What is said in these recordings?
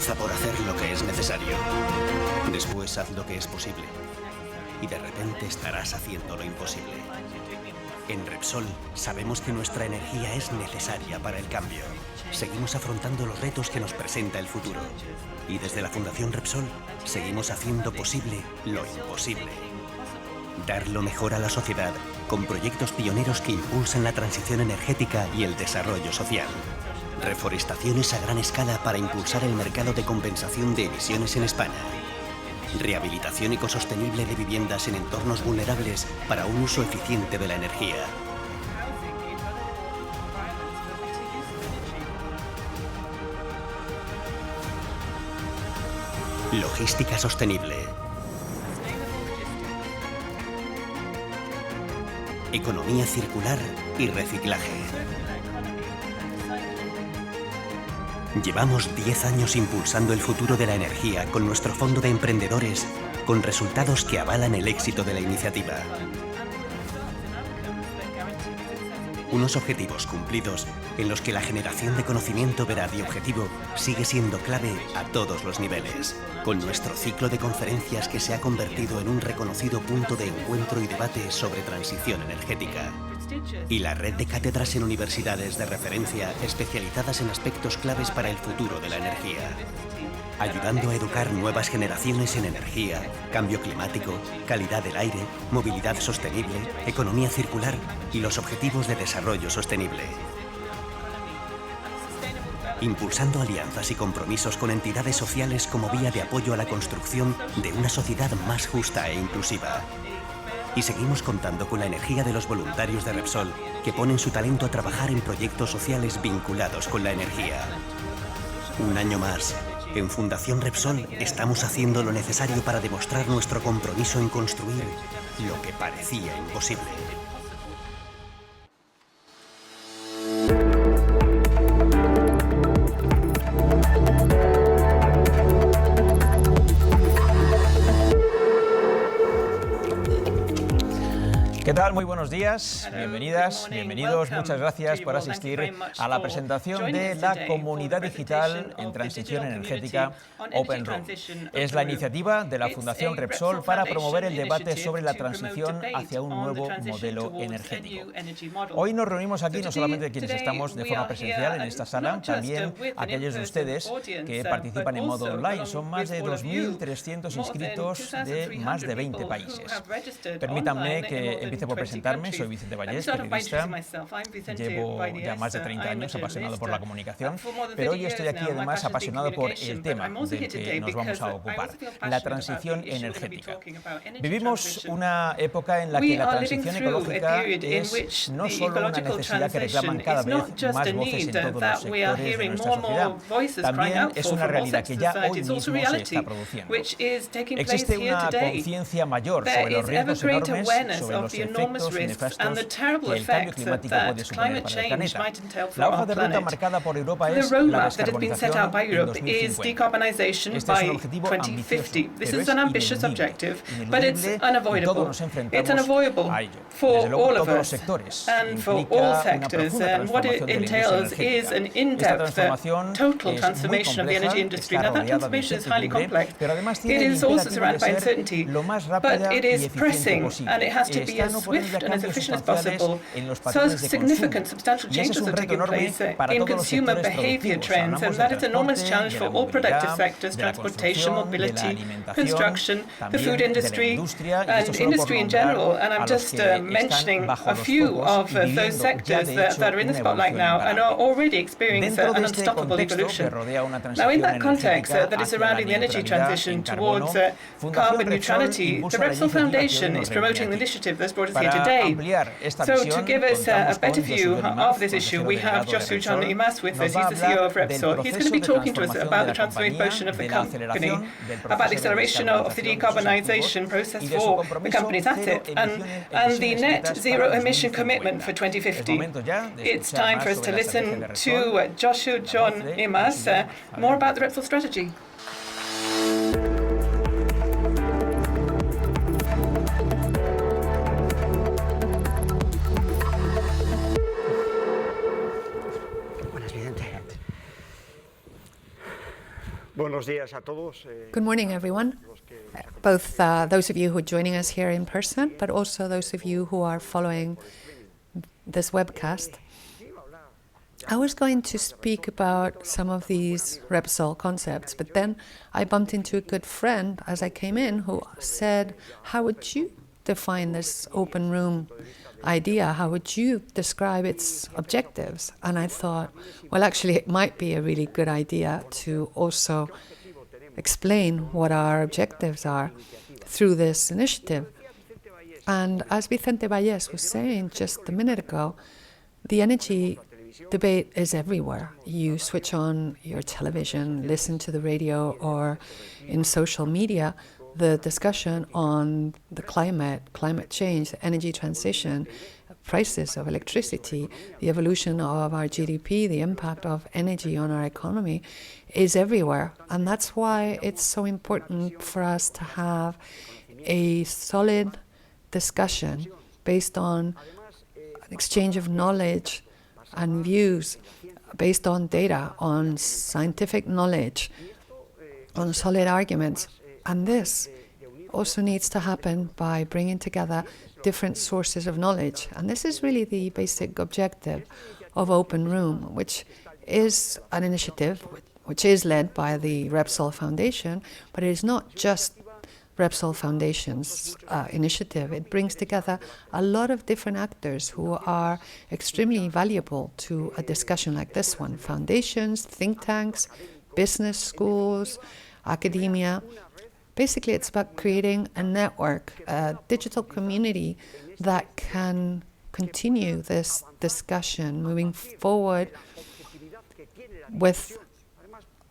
Comienza por hacer lo que es necesario. Después haz lo que es posible. Y de repente estarás haciendo lo imposible. En Repsol sabemos que nuestra energía es necesaria para el cambio. Seguimos afrontando los retos que nos presenta el futuro. Y desde la Fundación Repsol seguimos haciendo posible lo imposible. Dar lo mejor a la sociedad con proyectos pioneros que impulsan la transición energética y el desarrollo social. Reforestaciones a gran escala para impulsar el mercado de compensación de emisiones en España. Rehabilitación ecosostenible de viviendas en entornos vulnerables para un uso eficiente de la energía. Logística sostenible. Economía circular y reciclaje. Llevamos 10 años impulsando el futuro de la energía con nuestro fondo de emprendedores, con resultados que avalan el éxito de la iniciativa. Unos objetivos cumplidos en los que la generación de conocimiento veraz y objetivo sigue siendo clave a todos los niveles, con nuestro ciclo de conferencias que se ha convertido en un reconocido punto de encuentro y debate sobre transición energética. Y la red de cátedras en universidades de referencia especializadas en aspectos claves para el futuro de la energía, ayudando a educar nuevas generaciones en energía, cambio climático, calidad del aire, movilidad sostenible, economía circular y los objetivos de desarrollo sostenible. Impulsando alianzas y compromisos con entidades sociales como vía de apoyo a la construcción de una sociedad más justa e inclusiva. Y seguimos contando con la energía de los voluntarios de Repsol, que ponen su talento a trabajar en proyectos sociales vinculados con la energía. Un año más, en Fundación Repsol estamos haciendo lo necesario para demostrar nuestro compromiso en construir lo que parecía imposible. ¿Qué tal? Muy buenos días, bienvenidas, bienvenidos, muchas gracias por asistir a la presentación de la Comunidad Digital en Transición Energética Open Room. Es la iniciativa de la Fundación Repsol para promover el debate sobre la transición hacia un nuevo modelo energético. Hoy nos reunimos aquí no solamente quienes estamos de forma presencial en esta sala, también aquellos de ustedes que participan en modo online. Son más de 2.300 inscritos de más de 20 países. Permítanme que empiece por presentarme. Soy Vicente Vallés, periodista. Llevo ya más de 30 años apasionado por la comunicación, pero hoy estoy aquí además apasionado por el tema del que nos vamos a ocupar, la transición energética. Vivimos una época en la que la transición ecológica es no solo una necesidad que reclaman cada vez más voces en todos los sectores de nuestra sociedad, también es una realidad que ya hoy mismo se está produciendo. Existe una conciencia mayor sobre los riesgos enormes, sobre los efectos nefastos que el cambio climático puede suponer para el planeta. La hoja de ruta marcada por Europa es la descarbonización en 2050. Este es un objetivo ambicioso, pero es ineludible y todos nos enfrentamos a ello. Desde luego, todos los sectores. Implica una profunda transformación de la industria energética. Esta transformación es muy compleja, está rodeada de incertidumbre, pero además tiene el imperativo de ser lo más rápida y eficiente posible. Está no poniendo cambios sustanciales en los patrones de consumo. Y ese es un reto enorme para todos los sectores productivos. Hablamos del transporte, de la movilidad, de la construcción, de la alimentación, también de la industria, y esto solo por nombrar a los que están bajo los focos y viviendo ya de hecho una evolución imparable. Dentro de este contexto que rodea una transición energética hacia la neutralidad en carbono, Fundación Repsol impulsa la iniciativa que nos reúne para ampliar esta visión, to give us a better view of this issue, we have Joshua John Imas with us. He's the CEO of Repsol. He's going to be talking to us about the transformation of the company, about the acceleration of the decarbonisation process for the company's asset, and the net zero emission commitment for 2050. It's time for us to listen to Joshua John Imas more about the Repsol strategy. Good morning, everyone. Both those of you who are joining us here in person, but also those of you who are following this webcast. I was going to speak about some of these Repsol concepts, but then I bumped into a good friend as I came in who said, how would you define this open room idea? How would you describe its objectives? And I thought, well, actually, it might be a really good idea to also explain what our objectives are through this initiative. And as Vicente Valles was saying just a minute ago, the energy debate is everywhere. You switch on your television, listen to the radio, or in social media, the discussion on the climate change, the energy transition, prices of electricity, the evolution of our GDP, the impact of energy on our economy is everywhere. And that's why it's so important for us to have a solid discussion based on an exchange of knowledge and views, based on data, on scientific knowledge, on solid arguments. And this also needs to happen by bringing together different sources of knowledge. And this is really the basic objective of Open Room, which is an initiative which is led by the Repsol Foundation, but it is not just Repsol Foundation's initiative. It brings together a lot of different actors who are extremely valuable to a discussion like this one. Foundations, think tanks, business schools, academia. Basically, it's about creating a network, a digital community that can continue this discussion moving forward with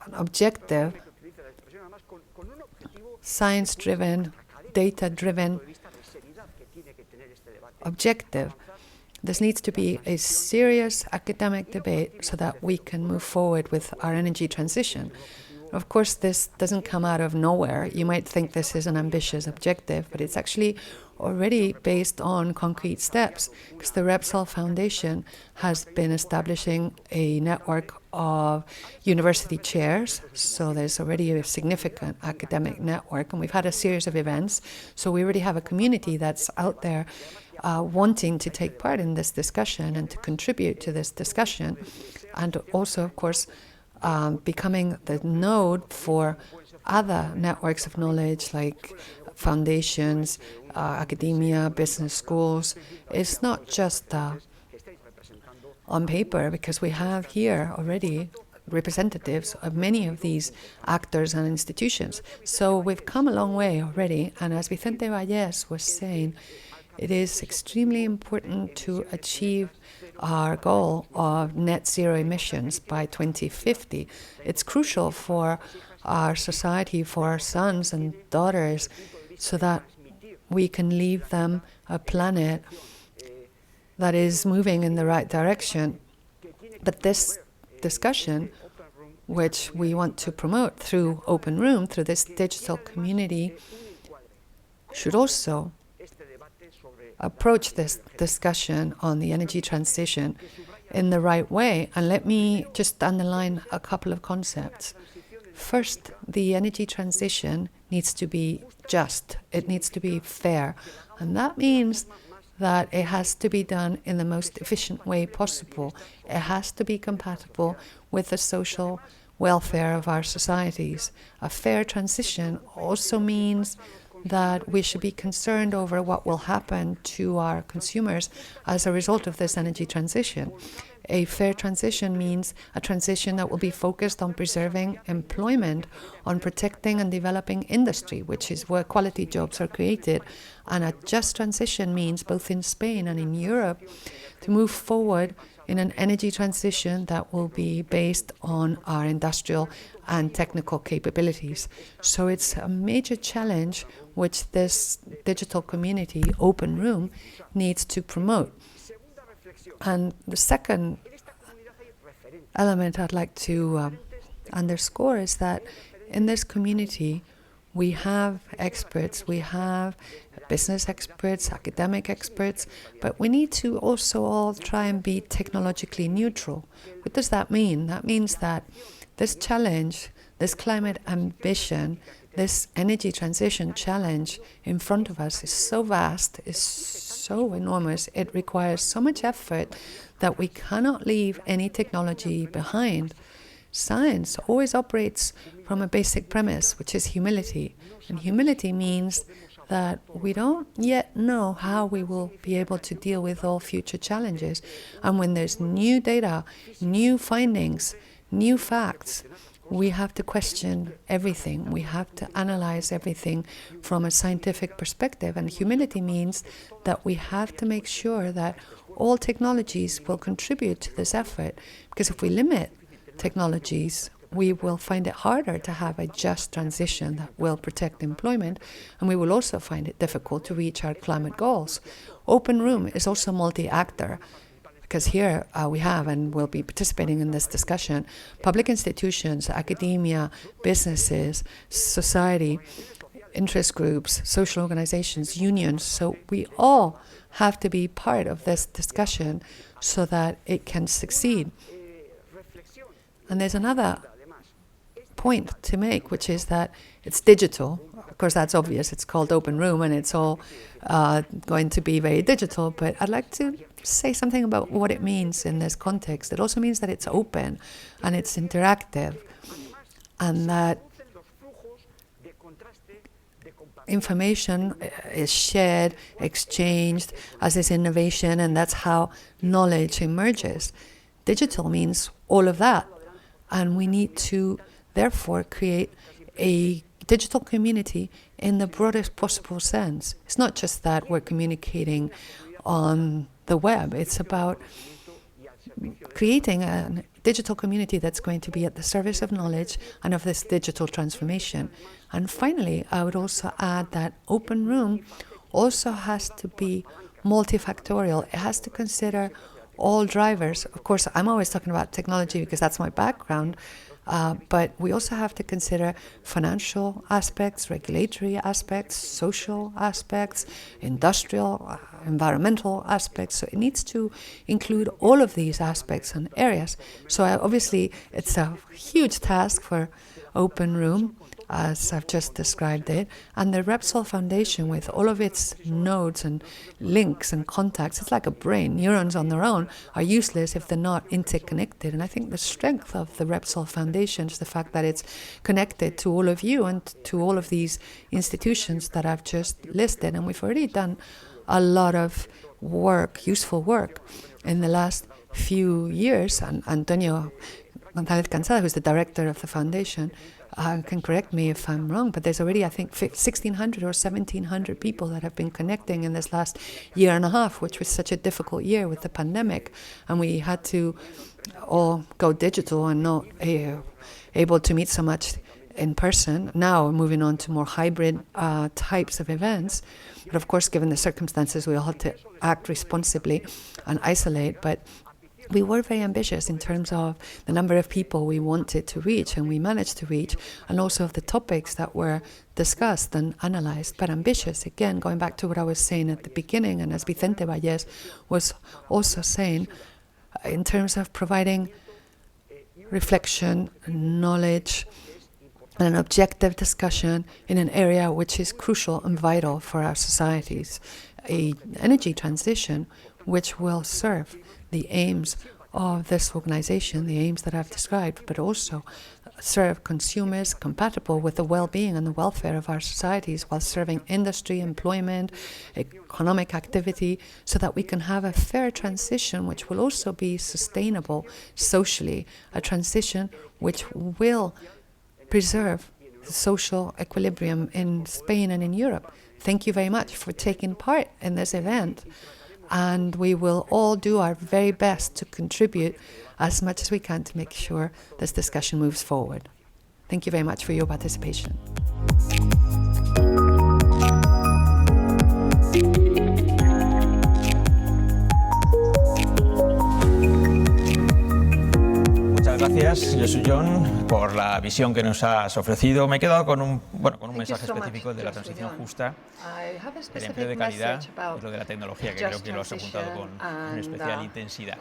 an objective, science-driven, data-driven objective. This needs to be a serious academic debate so that we can move forward with our energy transition. Of course, this doesn't come out of nowhere. You might think this is an ambitious objective, but it's actually already based on concrete steps, because the Repsol Foundation has been establishing a network of university chairs. So there's already a significant academic network, and we've had a series of events. So we already have a community that's out there wanting to take part in this discussion and to contribute to this discussion. And also, of course, becoming the node for other networks of knowledge like foundations, academia, business schools. It's not just on paper, because we have here already representatives of many of these actors and institutions. So we've come a long way already, and as Vicente Valles was saying, it is extremely important to achieve our goal of net zero emissions by 2050. It's crucial for our society, for our sons and daughters, so that we can leave them a planet that is moving in the right direction. But this discussion, which we want to promote through Open Room, through this digital community, should also approach this discussion on the energy transition in the right way. And let me just underline a couple of concepts. First, the energy transition needs to be just. It needs to be fair. And that means that it has to be done in the most efficient way possible. It has to be compatible with the social welfare of our societies. A fair transition also means that we should be concerned over what will happen to our consumers as a result of this energy transition. A fair transition means a transition that will be focused on preserving employment, on protecting and developing industry, which is where quality jobs are created. And a just transition means, both in Spain and in Europe, to move forward in an energy transition that will be based on our industrial and technical capabilities. So it's a major challenge which this digital community, Open Room, needs to promote. And the second element I'd like to underscore is that in this community, we have experts, we have business experts, academic experts, but we need to also all try and be technologically neutral. What does that mean? That means that this challenge, this climate ambition, this energy transition challenge in front of us is so vast, is so enormous, it requires so much effort that we cannot leave any technology behind. Science always operates from a basic premise, which is humility. And humility means that we don't yet know how we will be able to deal with all future challenges. And when there's new data, new findings, new facts, we have to question everything. We have to analyze everything from a scientific perspective. And humility means that we have to make sure that all technologies will contribute to this effort. Because if we limit technologies, we will find it harder to have a just transition that will protect employment, and we will also find it difficult to reach our climate goals. Open Room is also multi-actor, because here we have, and will be participating in this discussion, public institutions, academia, businesses, society, interest groups, social organizations, unions. So we all have to be part of this discussion so that it can succeed. And there's another point to make, which is that it's digital. Of course, that's obvious. It's called Open Room, and it's all going to be very digital. But I'd like to say something about what it means in this context. It also means that it's open and it's interactive, and that information is shared, exchanged, as is innovation, and that's how knowledge emerges. Digital means all of that. And we need to, therefore, create a digital community in the broadest possible sense. It's not just that we're communicating on the web. It's about creating a digital community that's going to be at the service of knowledge and of this digital transformation. And finally, I would also add that Open Room also has to be multifactorial. It has to consider all drivers. Of course, I'm always talking about technology because that's my background, but we also have to consider financial aspects, regulatory aspects, social aspects, industrial, environmental aspects. So it needs to include all of these aspects and areas. So obviously, it's a huge task for Open Room, as I've just described it, and the Repsol Foundation, with all of its nodes and links and contacts, it's like a brain. Neurons on their own are useless if they're not interconnected. And I think the strength of the Repsol Foundation is the fact that it's connected to all of you and to all of these institutions that I've just listed. And we've already done a lot of work, useful work, in the last few years. And Antonio González Cansada, who's the director of the foundation, can correct me if I'm wrong, but there's already, I think, 1,600 or 1,700 people that have been connecting in this last year and a half, which was such a difficult year with the pandemic, and we had to all go digital and not able to meet so much in person. Now we're moving on to more hybrid types of events, but of course, given the circumstances, we all had to act responsibly and isolate, but we were very ambitious in terms of the number of people we wanted to reach, and we managed to reach, and also of the topics that were discussed and analyzed. But ambitious, again, going back to what I was saying at the beginning, and as Vicente Valles was also saying, in terms of providing reflection, knowledge, and an objective discussion in an area which is crucial and vital for our societies, an energy transition which will serve the aims of this organization, the aims that I've described, but also serve consumers compatible with the well-being and the welfare of our societies while serving industry, employment, economic activity, so that we can have a fair transition which will also be sustainable socially, a transition which will preserve the social equilibrium in Spain and in Europe. Thank you very much for taking part in this event. And we will all do our very best to contribute as much as we can to make sure this discussion moves forward. Thank you very much for your participation. gracias, Josu John, por la visión que nos has ofrecido. Me he quedado con un mensaje específico de la transición justa, el empleo de calidad y lo de la tecnología, que creo que lo has apuntado con especial intensidad,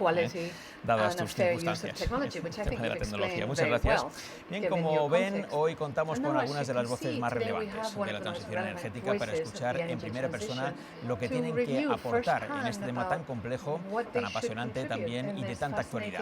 dadas tus circunstancias. El tema de la tecnología. Muchas gracias. Bien, como ven, hoy contamos con algunas de las voces más relevantes de la transición energética para escuchar en primera persona lo que tienen que aportar en este tema tan complejo, tan apasionante también y de tanta actualidad.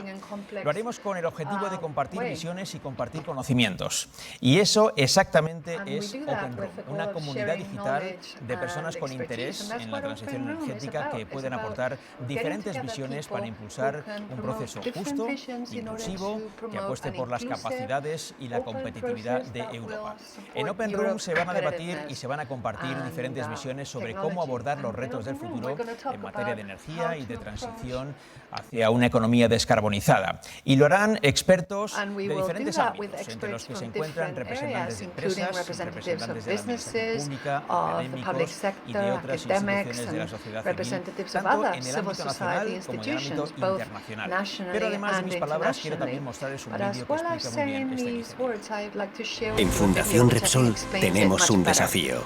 Lo haremos con el objetivo de compartir visiones y compartir conocimientos. Y eso exactamente es Open Room, una comunidad digital de personas con interés en la transición energética que pueden aportar diferentes visiones para impulsar un proceso justo, inclusivo, que apueste por las capacidades y la competitividad de Europa. En Open Room se van a debatir y se van a compartir diferentes visiones sobre cómo abordar los retos del futuro en materia de energía y de transición hacia una economía descarbonizada. Y lo harán expertos de diferentes ámbitos, entre los que se encuentran representantes de empresas, representantes de la administración pública, académicos y de otras instituciones de la sociedad civil, tanto en el ámbito nacional como en el ámbito internacional. Pero además de mis palabras, quiero también mostrarles un vídeo que explica muy bien esta iniciativa. En Fundación Repsol tenemos un desafío: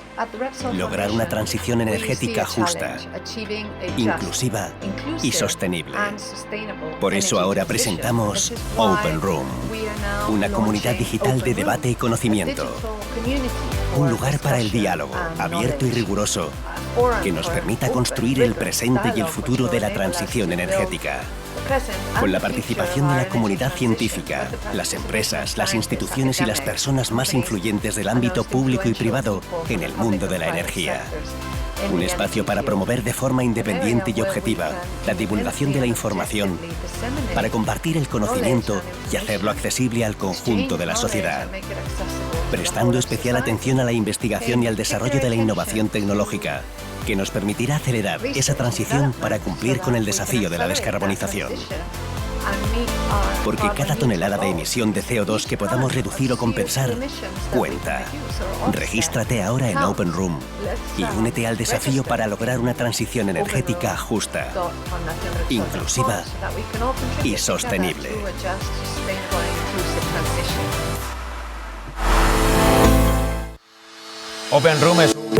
lograr una transición energética justa, inclusiva y sostenible. Por eso ahora presentamos Open Room, una comunidad digital de debate y conocimiento. Un lugar para el diálogo, abierto y riguroso, que nos permita construir el presente y el futuro de la transición energética. Con la participación de la comunidad científica, las empresas, las instituciones y las personas más influyentes del ámbito público y privado en el mundo de la energía. Un espacio para promover de forma independiente y objetiva la divulgación de la información, para compartir el conocimiento y hacerlo accesible al conjunto de la sociedad, prestando especial atención a la investigación y al desarrollo de la innovación tecnológica, que nos permitirá acelerar esa transición para cumplir con el desafío de la descarbonización. Porque cada tonelada de emisión de CO2 que podamos reducir o compensar cuenta. Regístrate ahora en Open Room y únete al desafío para lograr una transición energética justa, inclusiva y sostenible. Open Room es un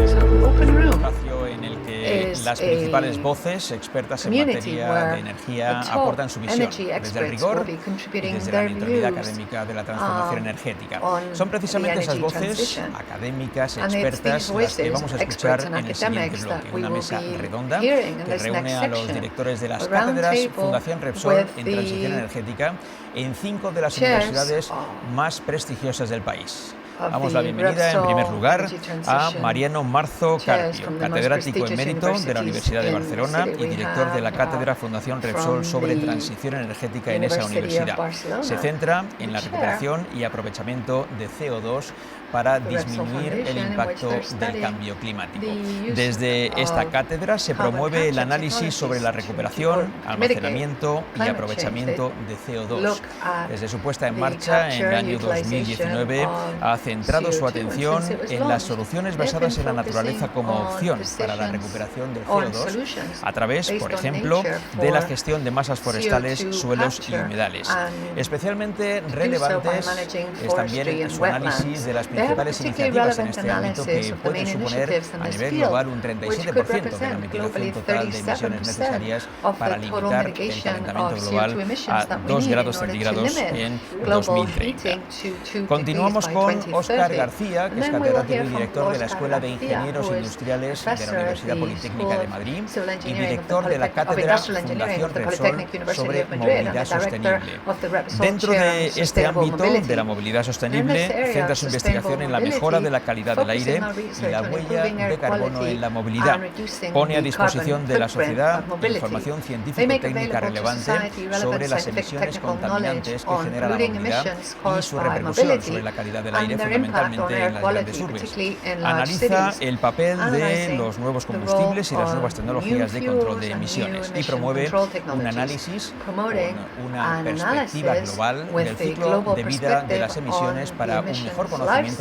espacio en el que las principales voces expertas en materia de energía aportan su visión desde el rigor y desde la neutralidad académica de la transformación energética. Son precisamente esas voces académicas, expertas, las que vamos a escuchar en el siguiente bloque. Una mesa redonda que reúne a los directores de las cátedras Fundación Repsol en transición energética en 5 de las universidades más prestigiosas del país. Damos la bienvenida, en primer lugar, a Mariano Marzo Carpio, catedrático emérito de la Universidad de Barcelona y director de la cátedra Fundación Repsol sobre transición energética en esa universidad. Se centra en la recuperación y aprovechamiento de CO2 para disminuir el impacto del cambio climático. Desde esta cátedra se promueve el análisis sobre la recuperación, almacenamiento y aprovechamiento de CO2. Desde su puesta en marcha en el año 2019 ha centrado su atención en las soluciones basadas en la naturaleza como opción para la recuperación del CO2 a través, por ejemplo, de la gestión de masas forestales, suelos y humedales. Especialmente relevantes es también su análisis de las principales iniciativas en este ámbito que pueden suponer a nivel global un 37% de la mitigación total de emisiones necesarias para limitar el calentamiento global a 2 grados centígrados en 2030. Continuamos con Óscar García, que es catedrático y director de la Escuela de Ingenieros Industriales de la Universidad Politécnica de Madrid y director de la cátedra Fundación Repsol sobre movilidad sostenible. Dentro de este ámbito de la movilidad sostenible, centra su investigación en la mejora de la calidad del aire y la huella de carbono en la movilidad. Pone a disposición de la sociedad información científico-técnica relevante sobre las emisiones contaminantes que genera la movilidad y su repercusión sobre la calidad del aire, fundamentalmente en las grandes urbes. Analiza el papel de los nuevos combustibles y las nuevas tecnologías de control de emisiones y promueve un análisis con una perspectiva global del ciclo de vida de las emisiones para un mejor conocimiento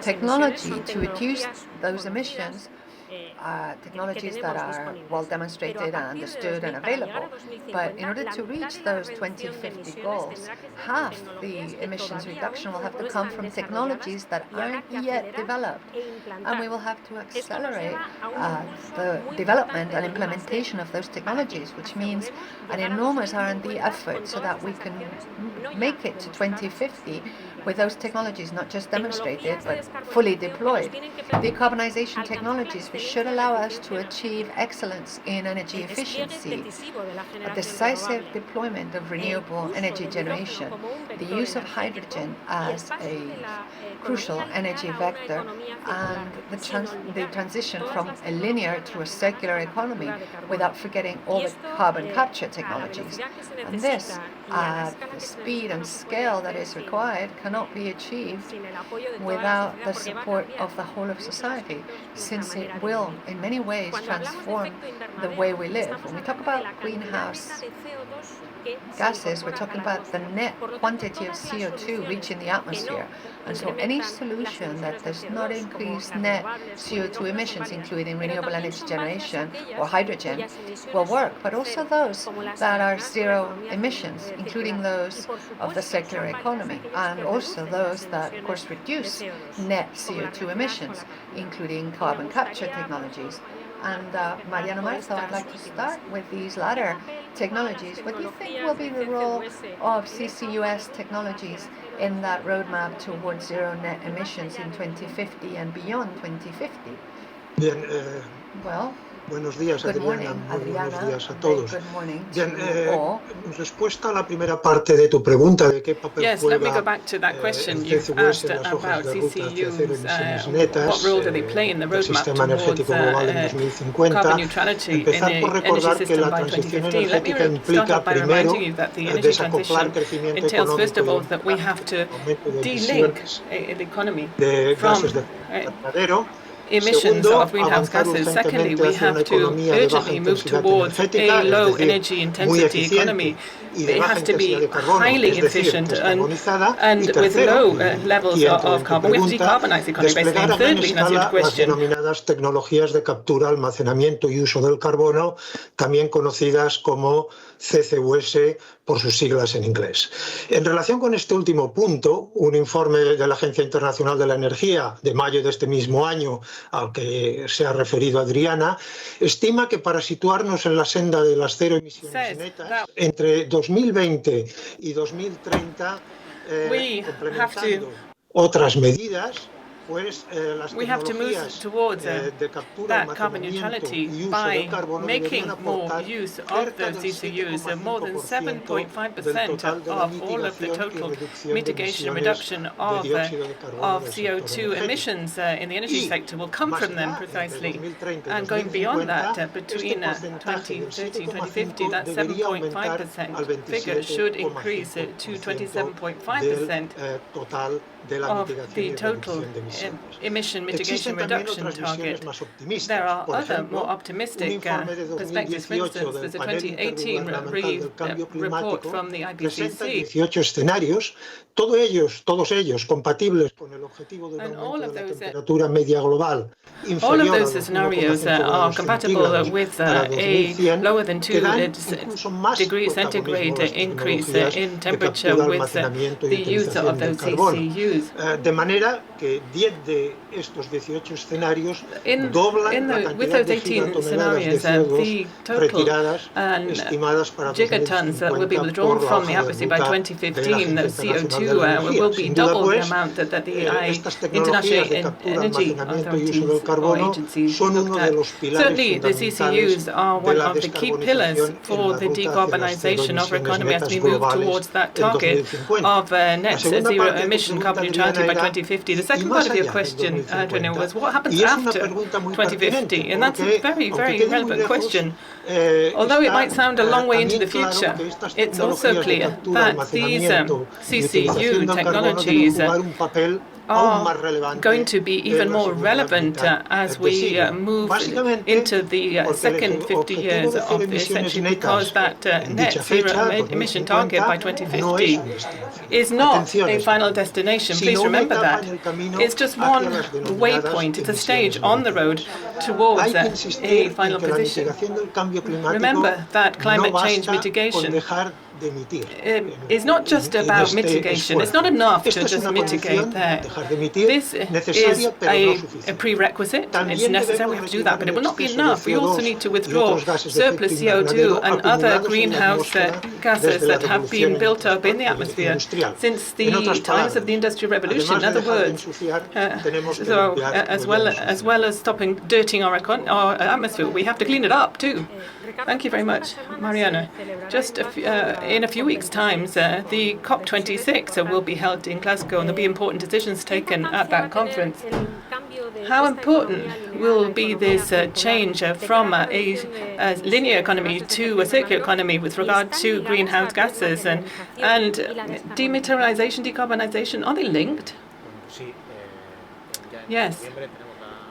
technology to reduce those emissions, technologies that are well demonstrated and understood and available. But in order to reach those 2050 goals, half the emissions reduction will have to come from technologies that aren't yet developed. And we will have to accelerate the development and implementation of those technologies, which means an enormous R&D effort so that we can make it to 2050 with those technologies not just demonstrated but fully deployed. Decarbonization technologies, we should allow us to achieve excellence in energy efficiency, a decisive deployment of renewable energy generation, the use of hydrogen as a crucial energy vector, and the transition from a linear to a circular economy without forgetting all the carbon capture technologies. And this, at the speed and scale that is required, cannot be achieved without the support of the whole of society, since it will, in many ways, transform the way we live. When we talk about greenhouse gases, we're talking about the net quantity of CO2 reaching the atmosphere. And so any solution that does not increase net CO2 emissions, including renewable energy generation or hydrogen, will work. But also those that are zero emissions, including those of the circular economy, and also those that, of course, reduce net CO2 emissions, including carbon capture technologies. And Mariano Marzo, I'd like to start with these latter technologies. What do you think will be the role of CCUS technologies in that roadmap towards zero net emissions in 2050 and beyond 2050? Bien, Well, buenos días, good morning, Adriana. Muy buenos días a Very todos. good morning Bien, to all. en respuesta a la primera parte de tu pregunta de qué papel Yes, let me juega go back to that question el you CCUS asked en las hojas about de ruta hacia cero CCUs. emisiones What netas role do they play in the del roadmap sistema towards energético global en 2050. carbon neutrality in Empezar the por energy recordar que system la by transición 2050. Let me energética start implica off by primero reminding you that the energy desacoplar transition crecimiento entails, first of económico all, that we have to aumento de de-link emisiones the economy de from gases de efecto invernadero. emissions Segundo, of greenhouse avanzar gases. Secondly, urgentemente we hacia una have to economía de baja urgently move intensidad towards energética, a es low decir, energy muy intensity economy. eficiente y de It baja has to intensidad be de carbono, highly es decir, efficient descarbonizada. and Y with tercero, low y levels aquí entro en of tu carbon. We have to pregunta, decarbonize the economy, basically. desplegar a And gran thirdly, and that's your escala las question, denominadas tecnologías de captura, almacenamiento y uso del carbono, también conocidas como CCUS por sus siglas en inglés. En relación con este último punto, un informe de la Agencia Internacional de la Energía de mayo de este mismo año, al que se ha referido Adriana, estima que para situarnos en la senda de las cero emisiones netas, entre 2020 y 2030, complementando otras medidas, pues las tecnologías de captura, almacenamiento y uso del carbono deberían aportar cerca del 7,5% del total de la mitigación y reducción de emisiones de dióxido de carbono del sector energético. Y más allá, entre 2030 y 2050, este porcentaje del 7,5% debería aumentar al 27,5% del total de la mitigación y reducción de emisiones. Existen también otras visiones más optimistas. Por ejemplo, un informe de 2018 del Panel Intergubernamental del Cambio Climático presenta 18 escenarios, todos ellos compatibles con el objetivo de un aumento de la temperatura media global inferior a los 1,5 grados centígrados para 2100, que dan incluso más protagonismo a las tecnologías de captura, almacenamiento y utilización del carbono. De manera que 10 de estos 18 escenarios doblan la cantidad de gigatoneladas de CO2 retiradas estimadas para 2050 por la hoja de ruta de la Agencia Internacional de la Energía. Sin duda, pues, estas tecnologías de captura, almacenamiento y uso del carbono son uno de los pilares fundamentales de la descarbonización en la ruta hacia las cero emisiones netas globales en 2050. La segunda parte de tu pregunta, Adriana, era, The second part of your question, Adriana, was what happens after 2050? And that's a very, very relevant question. Although it might sound a long way into the future, it's also clear that these CCU technologies are going to be even more relevant as we move into the second 50 years of the century, because that net zero emission target by 2050 is not a final destination. Please remember that. It's just one waypoint. It's a stage on the road towards a final position. Remember that climate change mitigation is not just about mitigation. It's not enough to just mitigate there. This is a prerequisite. It's necessary. We have to do that, but it will not be enough. We also need to withdraw surplus CO2 and other greenhouse gases that have been built up in the atmosphere since the times of the Industrial Revolution. In other words, as well as stopping dirtying our atmosphere, we have to clean it up too. Thank you very much, Mariana. Just in a few weeks' time, the COP26 will be held in Glasgow, and there'll be important decisions taken at that conference. How important will be this change from a linear economy to a circular economy with regard to greenhouse gases and dematerialization, decarbonization? Are they linked? Yes.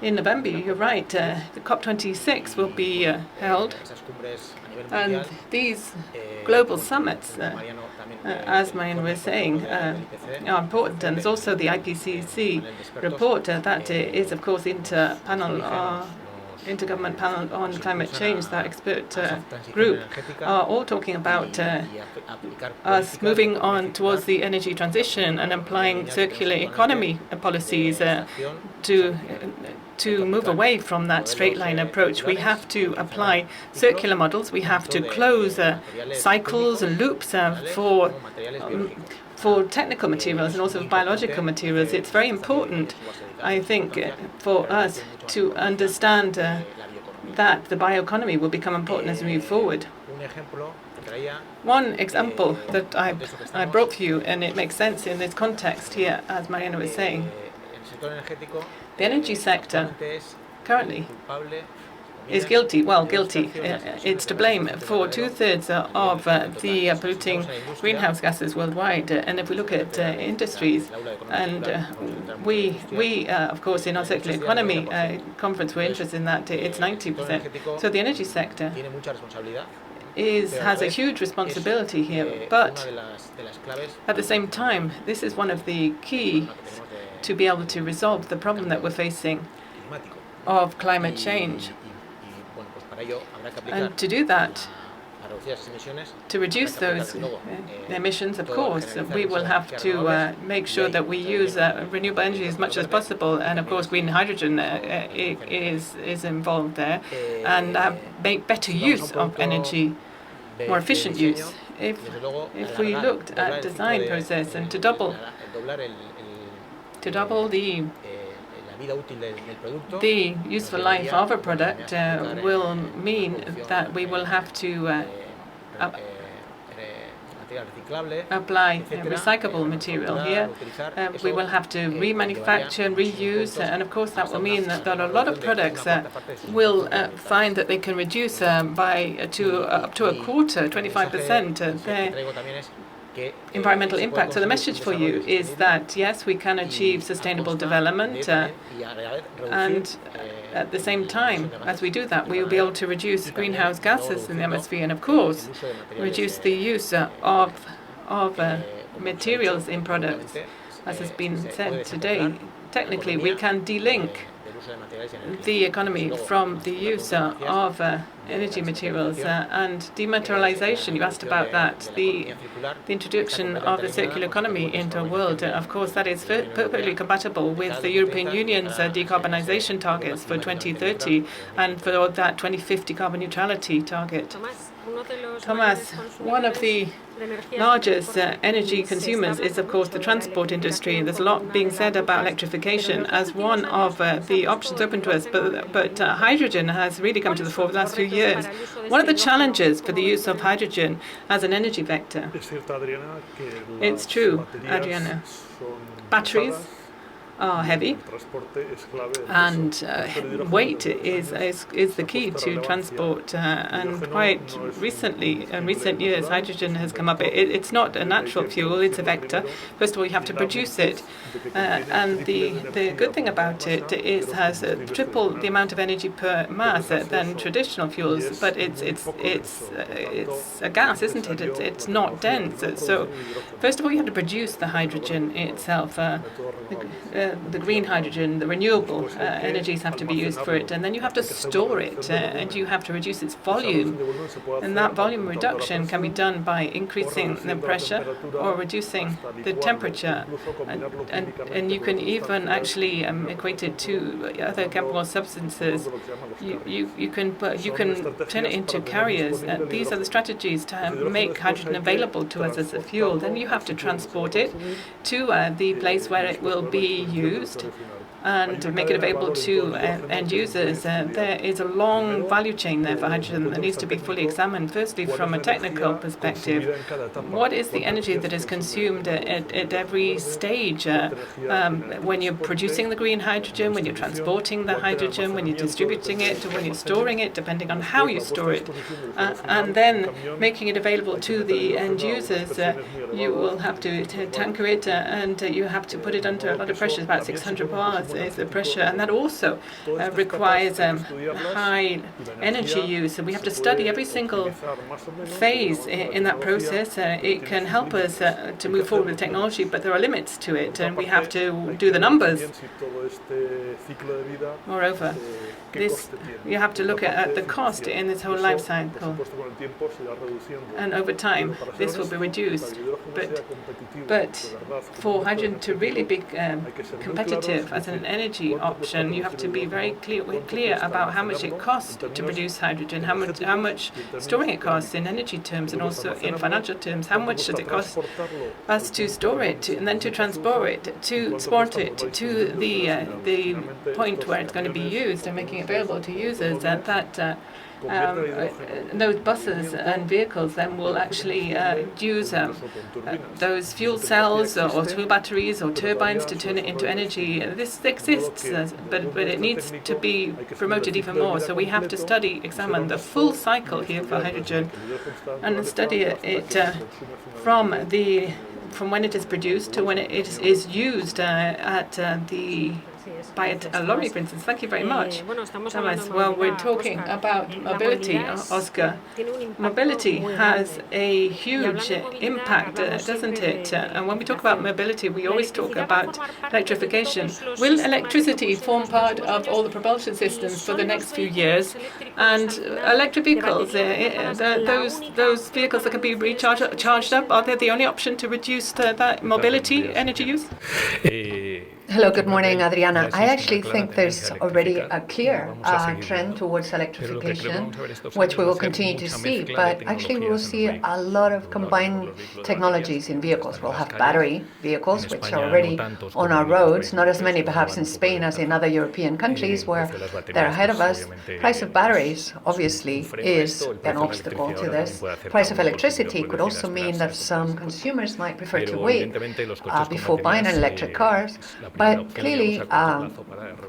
In November, you're right, the COP26 will be held, and these global summits, as Mariana was saying, are important. And there's also the IPCC report that is, of course, Intergovernment Panel on Climate Change, that expert group, are all talking about us moving on towards the energy transition and applying circular economy policies to move away from that straight line approach. We have to apply circular models. We have to close cycles and loops for technical materials and also biological materials. It's very important, I think, for us to understand that the bioeconomy will become important as we move forward. One example that I brought for you, and it makes sense in this context here, as Mariana was saying, the energy sector currently is guilty. Well, guilty. It's to blame for 2/3 of the polluting greenhouse gases worldwide. And if we look at industries, and we of course, in our circular economy conference, we're interested in that. It's 90%. So the energy sector has a huge responsibility here. But at the same time, this is one of the key to be able to resolve the problem that we're facing of climate change. And to do that, to reduce those emissions, of course, we will have to make sure that we use renewable energy as much as possible. And of course, green hydrogen is involved there, and make better use of energy, more efficient use. If we looked at design process and to double the useful life of a product will mean that we will have to apply recyclable material here. We will have to remanufacture and reuse, and of course that will mean that a lot of products will find that they can reduce up to a quarter, 25%, their environmental impact. So the message for you is that yes, we can achieve sustainable development, and at the same time, as we do that, we will be able to reduce greenhouse gases in the atmosphere, and of course, reduce the use of materials in products. As has been said today, technically we can de-link the economy from the use of energy materials and dematerialization. You asked about that. The introduction of the circular economy into a world, of course, that is perfectly compatible with the European Union's decarbonization targets for 2030 and for that 2050 carbon neutrality target. Thomas, one of the largest energy consumers is, of course, the transport industry. There's a lot being said about electrification as one of the options open to us, but hydrogen has really come to the fore the last few years. One of the challenges for the use of hydrogen as an energy vector, it's true, Adriana, batteries are heavy, and weight is the key to transport. And quite recently, in recent years, hydrogen has come up. It's not a natural fuel; it's a vector. First of all, you have to produce it, and the good thing about it is has triple the amount of energy per mass than traditional fuels. But it's a gas, isn't it? It's not dense. So first of all, you have to produce the hydrogen itself. the green hydrogen, the renewable energies have to be used for it, and then you have to store it, and you have to reduce its volume. And that volume reduction can be done by increasing the pressure or reducing the temperature, and you can even actually equate it to other chemical substances. You can turn it into carriers. These are the strategies to make hydrogen available to us as a fuel. Then you have to transport it to the place where it will be used and make it available to end users. There is a long value chain there for hydrogen that needs to be fully examined. Firstly, from a technical perspective, what is the energy that is consumed at every stage? When you're producing the green hydrogen, when you're transporting the hydrogen, when you're distributing it, when you're storing it, depending on how you store it, and then making it available to the end users, you will have to tanker it, and you have to put it under a lot of pressure, about 600 bars is the pressure, and that also requires high energy use. So we have to study every single phase in that process. It can help us to move forward with technology, but there are limits to it, and we have to do the numbers. Moreover, you have to look at the cost in this whole life cycle, and over time this will be reduced. But for hydrogen to really be competitive as an energy option, you have to be very clear about how much it costs to produce hydrogen, how much storing it costs in energy terms and also in financial terms. How much does it cost us to store it and then to transport it to the point where it's going to be used and making it available to users, and that those buses and vehicles then will actually use those fuel cells or fuel batteries or turbines to turn it into energy. This exists, but it needs to be promoted even more. So we have to examine the full cycle here for hydrogen, and study it from when it is produced to when it is used by a lorry, for instance. Thank you very much, Thomas. Well, we're talking about mobility, Oscar. Mobility has a huge impact, doesn't it? And when we talk about mobility, we always talk about electrification. Will electricity form part of all the propulsion systems for the next few years? And electric vehicles, those vehicles that can be charged up, are they the only option to reduce that mobility energy use? Hello, good morning, Adriana. I actually think there's already a clear trend towards electrification, which we will continue to see, but actually we will see a lot of combined technologies in vehicles. We'll have battery vehicles, which are already on our roads, not as many perhaps in Spain as in other European countries where they're ahead of us. Price of batteries obviously is an obstacle to this. Price of electricity could also mean that some consumers might prefer to wait before buying an electric car. But clearly,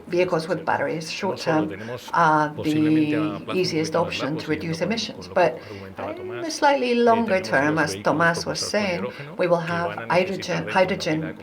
vehicles with batteries short-term are the easiest option to reduce emissions. But in the slightly longer term, as Tomás was saying, we will have hydrogen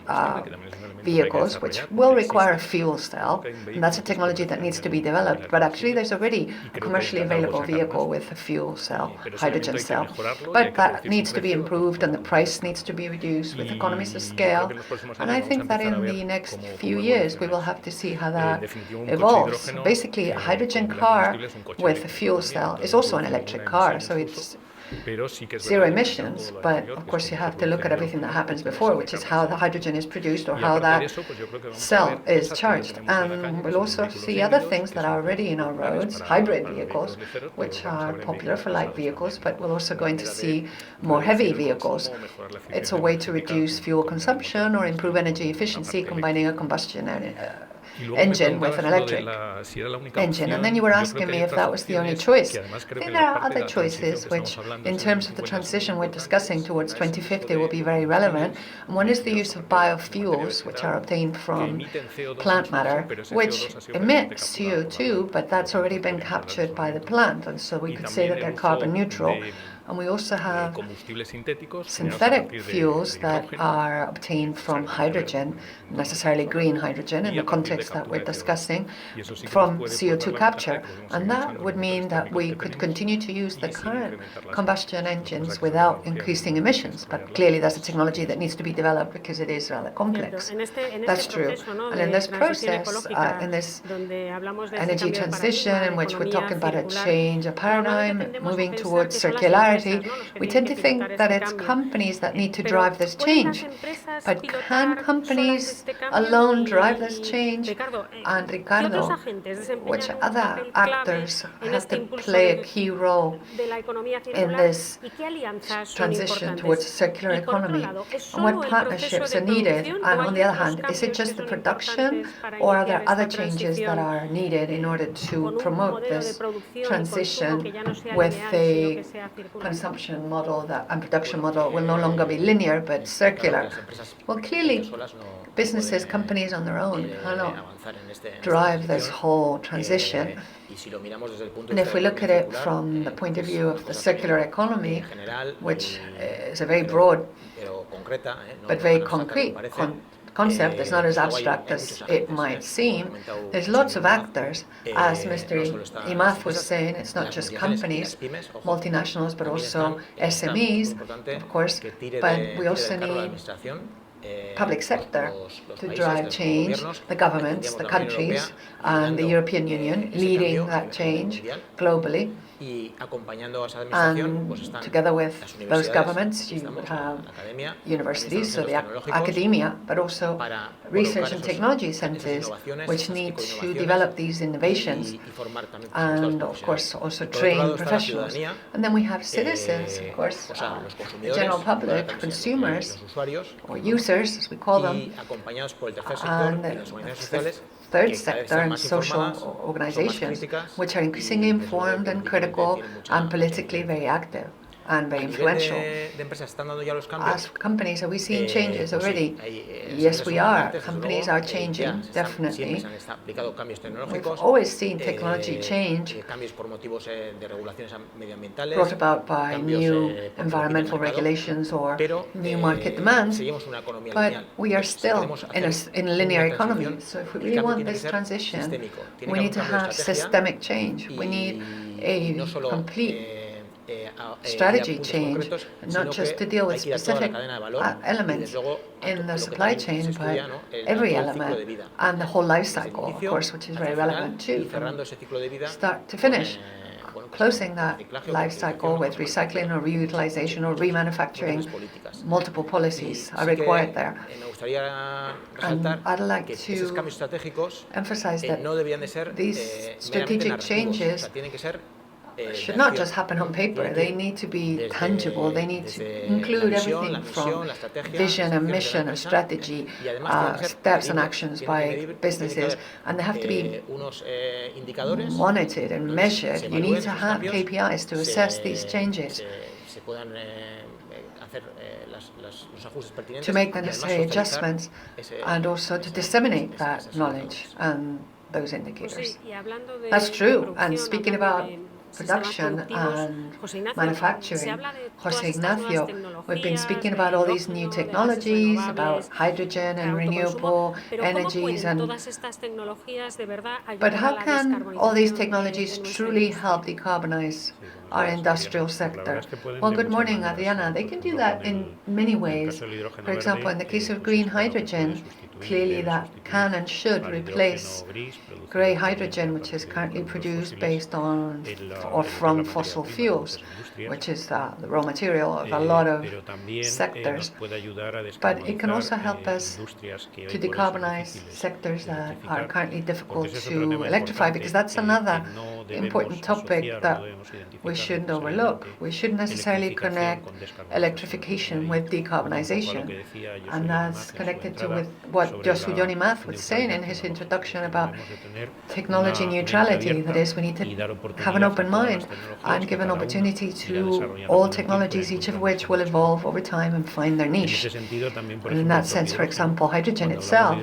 vehicles, which will require a fuel cell, and that's a technology that needs to be developed. But actually, there's already a commercially available vehicle with a fuel cell, hydrogen cell. But that needs to be improved, and the price needs to be reduced with economies of scale. And I think that in the next few years, we will have to see how that evolves. Basically, a hydrogen car with a fuel cell is also an electric car, so it's zero emissions, but of course you have to look at everything that happens before, which is how the hydrogen is produced or how that cell is charged. And we'll also see other things that are already in our roads, hybrid vehicles, which are popular for light vehicles, but we're also going to see more heavy vehicles. It's a way to reduce fuel consumption or improve energy efficiency, combining a combustion engine with an electric engine. And then you were asking me if that was the only choice. I think there are other choices which, in terms of the transition we're discussing towards 2050, will be very relevant. And one is the use of biofuels, which are obtained from plant matter, which emits CO2, but that's already been captured by the plant. And so we could say that they're carbon neutral. And we also have synthetic fuels that are obtained from hydrogen, necessarily green hydrogen in the context that we're discussing, from CO2 capture. And that would mean that we could continue to use the current combustion engines without increasing emissions. But clearly that's a technology that needs to be developed because it is rather complex. That's true. And in this process, in this energy transition in which we're talking about a change, a paradigm, moving towards circularity, we tend to think that it's companies that need to drive this change. But can companies alone drive this change? And Ricardo, which other actors have to play a key role in this transition towards a circular economy? And what partnerships are needed? And on the other hand, is it just the production, or are there other changes that are needed in order to promote this transition with a consumption model and production model will no longer be linear but circular? Well, clearly, businesses, companies on their own cannot drive this whole transition. And if we look at it from the point of view of the circular economy, which is a very broad but very concrete concept, it's not as abstract as it might seem. There's lots of actors. As Mr. Imaz was saying, it's not just companies, multinationals, but also SMEs, of course, but we also need public sector to drive change, the governments, the countries, and the European Union leading that change globally. And together with those governments, you would have universities, so the academia, but also research and technology centers, which need to develop these innovations, and of course also train professionals. And then we have citizens, of course, the general public, consumers, or users, as we call them, and the third sector and social organizations, which are increasingly informed and critical and politically very active and very influential. As companies, are we seeing changes already? Yes, we are. Companies are changing, definitely. We've always seen technology change brought about by new environmental regulations or new market demands, but we are still in a linear economy. So if we really want this transition, we need to have systemic change. We need a complete strategy change, not just to deal with specific elements in the supply chain, but every element and the whole life cycle, of course, which is very relevant too, from start to finish. Closing that life cycle with recycling or reutilization or remanufacturing, multiple policies are required there. And I'd like to emphasize that these strategic changes should not just happen on paper. They need to be tangible. They need to include everything from vision and mission and strategy, steps and actions by businesses, and they have to be monitored and measured. You need to have KPIs to assess these changes, to make the necessary adjustments, and also to disseminate that knowledge and those indicators. That's true. And speaking about production and manufacturing, José Ignacio, we've been speaking about all these new technologies, about hydrogen and renewable energies, but how can all these technologies truly help decarbonize our industrial sector? Well, good morning, Adriana. They can do that in many ways. For example, in the case of green hydrogen, clearly that can and should replace grey hydrogen, which is currently produced based on or from fossil fuels, which is the raw material of a lot of sectors. But it can also help us to decarbonize sectors that are currently difficult to electrify, because that's another important topic that we shouldn't overlook. We shouldn't necessarily connect electrification with decarbonization. And that's connected to with what Josu Imaz was saying in his introduction about technology neutrality. That is, we need to have an open mind and give an opportunity to all technologies, each of which will evolve over time and find their niche. And in that sense, for example, hydrogen itself,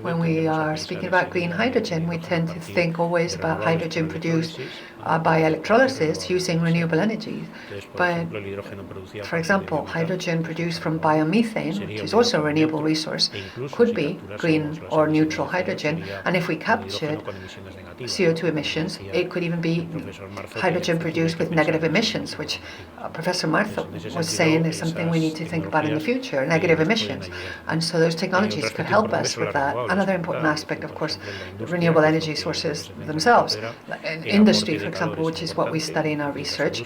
when we are speaking about green hydrogen, we tend to think always about hydrogen produced by electrolysis using renewable energy. But, for example, hydrogen produced from biomethane, which is also a renewable resource, could be green or neutral hydrogen. And if we captured CO2 emissions, it could even be hydrogen produced with negative emissions, which Professor Martha was saying is something we need to think about in the future, negative emissions. And so those technologies could help us with that. Another important aspect, of course, renewable energy sources themselves. In industry, for example, which is what we study in our research,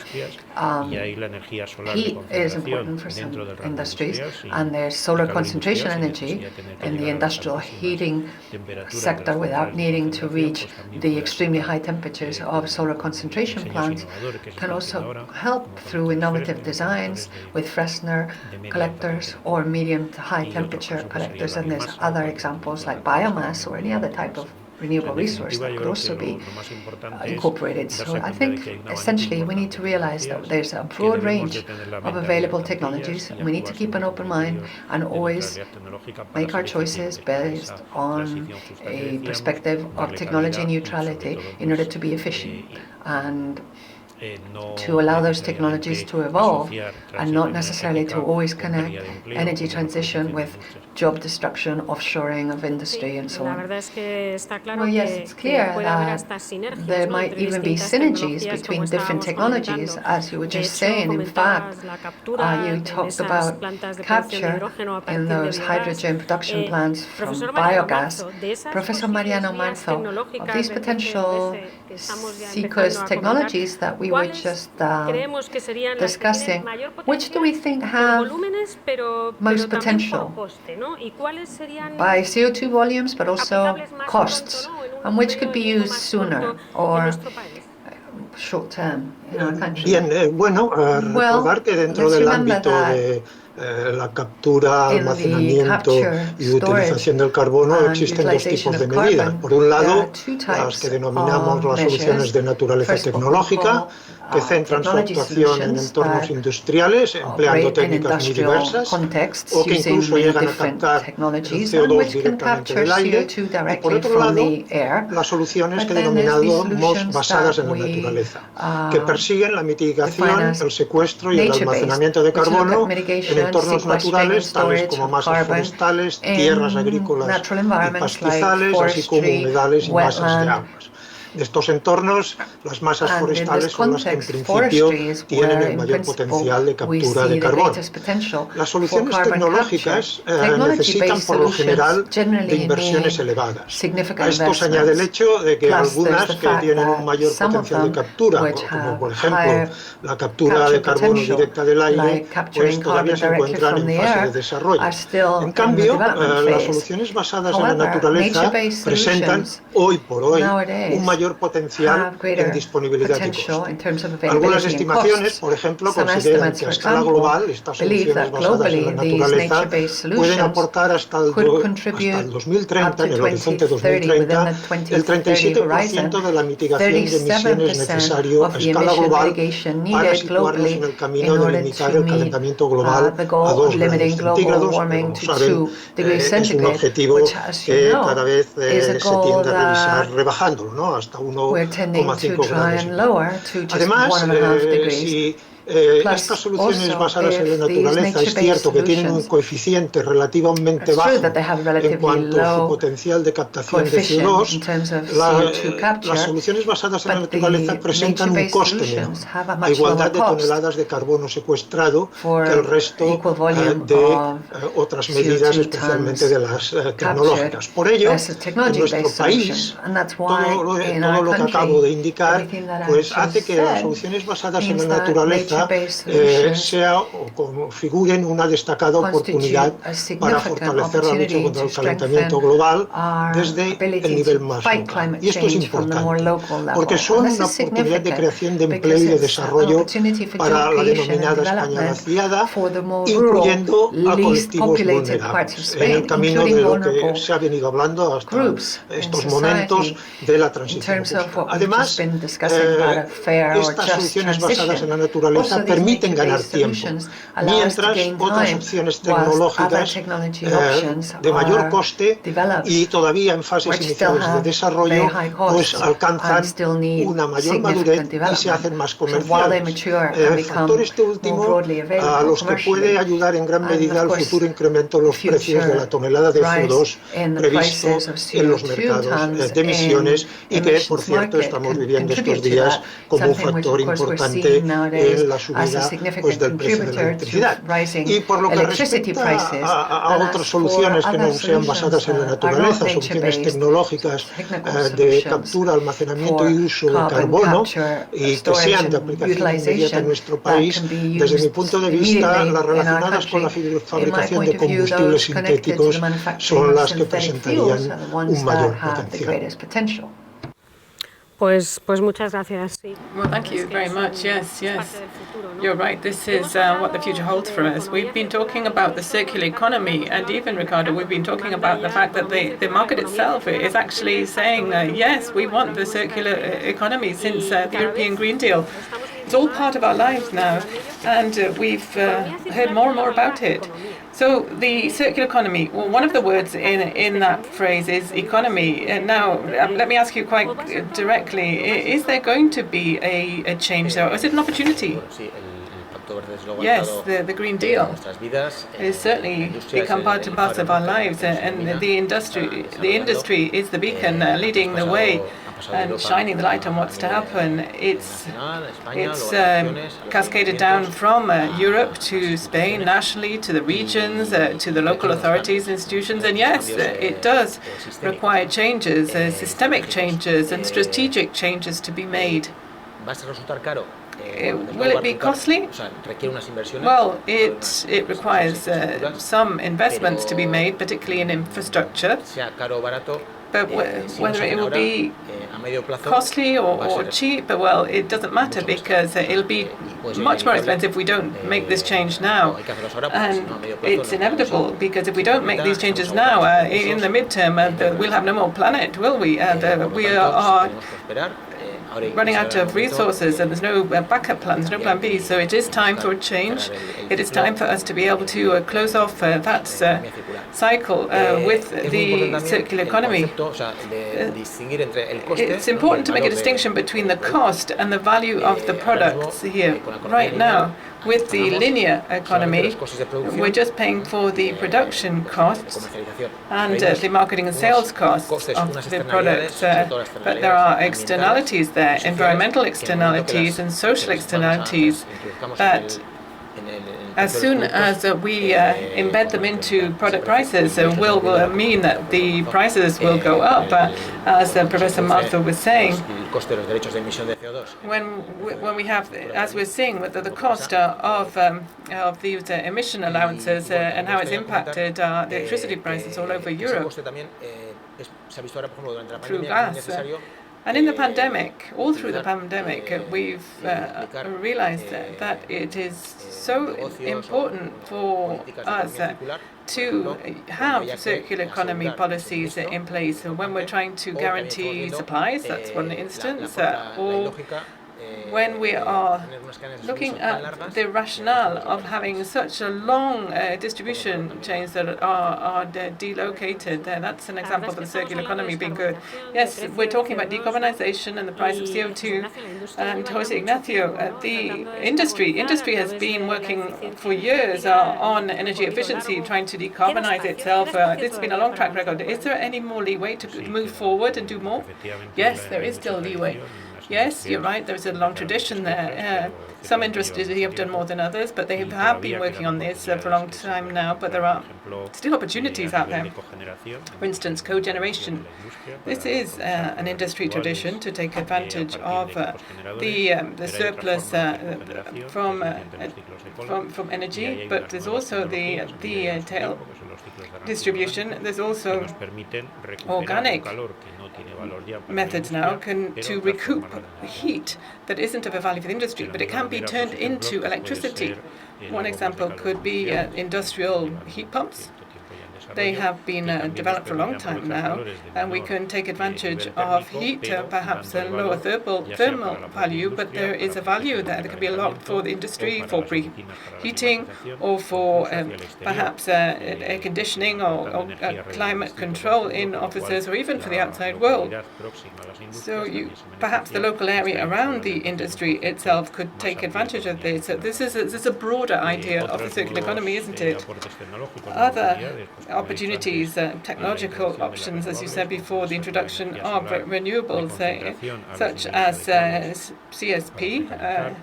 heat is important for some industries, and there's solar concentration energy in the industrial heating sector without needing to reach the extremely high temperatures of solar concentration plants, can also help through innovative designs with Fresnel collectors or medium to high temperature collectors. And there's other examples like biomass or any other type of renewable resource that could also be incorporated. So I think essentially we need to realize that there's a broad range of available technologies. We need to keep an open mind and always make our choices based on a perspective of technology neutrality in order to be efficient and to allow those technologies to evolve and not necessarily to always connect energy transition with job destruction, offshoring of industry, and so on. Well, yes, it's clear that there might even be synergies between different technologies, as you were just saying. In fact, you talked about capture in those hydrogen production plants from biogas. Professor Mariano Manzo, of these potential CECOS technologies that we were just discussing, which do we think have most potential by CO2 volumes, but also costs, and which could be used sooner or short term in our country? Bien, bueno, recordar que dentro del ámbito de la captura, almacenamiento y utilización del carbono existen dos tipos de medidas. Por un lado, las que denominamos las soluciones de naturaleza tecnológica, que centran su actuación en entornos industriales, empleando técnicas muy diversas, o que incluso llegan a captar el CO2 directamente del aire. Y por otro lado, las soluciones que denominamos basadas en la naturaleza, que persiguen la mitigación, el secuestro y el almacenamiento de carbono en entornos naturales, tales como masas forestales, tierras agrícolas y pastizales, así como humedales y masas de aguas. De estos entornos, las masas forestales son las que en principio tienen el mayor potencial de captura de carbono. Las soluciones tecnológicas necesitan por lo general de inversiones elevadas. A esto se añade el hecho de que algunas que tienen un mayor potencial de captura, como por ejemplo la captura de carbono directa del aire, pues todavía se encuentran en fase de desarrollo. En cambio, las soluciones basadas en la naturaleza presentan hoy por hoy un mayor potencial en disponibilidad y costo. Algunas estimaciones, por ejemplo, consideran que a escala global estas soluciones basadas en la naturaleza pueden aportar hasta el 2030, en el horizonte 2030, el 37% de la mitigación de emisiones necesario a escala global para situarnos en el camino de limitar el calentamiento global a 2 grados centígrados, que, como saben, es un objetivo que cada vez se tiende a revisar rebajándolo, ¿no? Hasta 1,5 grados. Además, si estas soluciones basadas en la naturaleza es cierto que tienen un coeficiente relativamente bajo en cuanto a su potencial de captación de CO2, las soluciones basadas en la naturaleza presentan un coste menor, a igualdad de toneladas de carbono secuestrado que el resto de otras medidas, especialmente de las tecnológicas. Por ello, en nuestro país, todo lo que acabo de indicar pues hace que las soluciones basadas en la naturaleza sea o configuren una destacada oportunidad para fortalecer la lucha contra el calentamiento global desde el nivel más local. Y esto es importante, porque son una oportunidad de creación de empleo y de desarrollo para la denominada España vaciada, incluyendo a colectivos vulnerables, en el camino de lo que se ha venido hablando hasta estos momentos de la transición justa. Además, estas soluciones basadas en la naturaleza cosa permiten ganar tiempo, mientras otras opciones tecnológicas de mayor coste y todavía en fases iniciales de desarrollo pues alcanzan una mayor madurez y se hacen más comerciales. Factor este último a los que puede ayudar en gran medida al futuro incremento de los precios de la tonelada de CO2 previsto en los mercados de emisiones y que, por cierto, estamos viviendo estos días como un factor importante en la subida pues, del precio de la electricidad. Y por lo que respecta a otras soluciones que no sean basadas en la naturaleza, soluciones tecnológicas de captura, almacenamiento y uso de carbono y que sean de aplicación inmediata en nuestro país, desde mi punto de vista, las relacionadas con la fabricación de combustibles sintéticos son las que presentarían un mayor potencial. Pues muchas gracias. Sí. Well, thank you very much. Yes. You're right. This is what the future holds for us. We've been talking about the circular economy, and even, Ricardo, we've been talking about the fact that the market itself is actually saying, yes, we want the circular economy since the European Green Deal. It's all part of our lives now, and we've heard more and more about it. So the circular economy, well, one of the words in that phrase is economy. Now, let me ask you quite directly, is there going to be a change there, or is it an opportunity? Yes, the Green Deal has certainly become part and parcel of our lives, and the industry is the beacon leading the way and shining the light on what's to happen. It's cascaded down from Europe to Spain, nationally, to the regions, to the local authorities, institutions, and yes, it does require changes, systemic changes and strategic changes to be made. Will it be costly? Well, it requires some investments to be made, particularly in infrastructure. But whether it will be costly or cheap, well, it doesn't matter because it'll be much more expensive if we don't make this change now. And it's inevitable because if we don't make these changes now, in the midterm, we'll have no more planet, will we? We are running out of resources and there's no backup plan, there's no plan B. So it is time for a change. It is time for us to be able to close off that cycle with the circular economy. It's important to make a distinction between the cost and the value of the products here. Right now, with the linear economy, we're just paying for the production costs and the marketing and sales costs of the products. But there are externalities there, environmental externalities and social externalities that as soon as we embed them into product prices, will mean that the prices will go up, as Professor Martha was saying. When we have, as we're seeing, with the cost of these emission allowances and how it's impacted the electricity prices all over Europe through gas. And in the pandemic, all through the pandemic, we've realized that it is so important for us to have circular economy policies in place when we're trying to guarantee supplies, that's one instance, or when we are looking at the rationale of having such a long distribution chains that are delocated. That's an example of the circular economy being good. Yes, we're talking about decarbonization and the price of CO2. And Jose Ignacio, the industry has been working for years on energy efficiency, trying to decarbonize itself. It's been a long track record. Is there any more leeway to move forward and do more? Yes, there is still leeway. Yes, you're right, there's a long tradition there. Some industries have done more than others, but they have been working on this for a long time now, but there are still opportunities out there. For instance, cogeneration. This is an industry tradition to take advantage of the surplus from energy, but there's also the tail distribution. There's also organic methods now to recoup heat that isn't of a value for the industry, but it can be turned into electricity. One example could be industrial heat pumps. They have been developed for a long time now, and we can take advantage of heat, perhaps a lower thermal value, but there is a value there that can be unlocked for the industry, for preheating, or for perhaps air conditioning or climate control in offices, or even for the outside world. So perhaps the local area around the industry itself could take advantage of this. So this is a broader idea of the circular economy, isn't it? Other opportunities, technological options, as you said before, the introduction of renewables, such as CSP,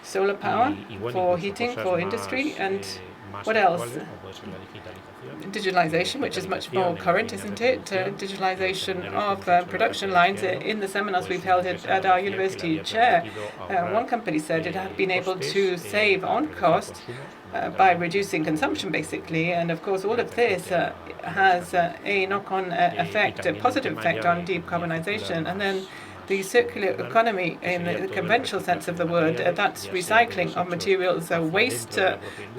solar power for heating for industry, and what else? Digitalization, which is much more current, isn't it? Digitalization of production lines. In the seminars we've held at our university chair, one company said it had been able to save on cost by reducing consumption, basically. And of course, all of this has a knock-on effect, a positive effect on decarbonization. And then the circular economy, in the conventional sense of the word, that's recycling of materials, waste,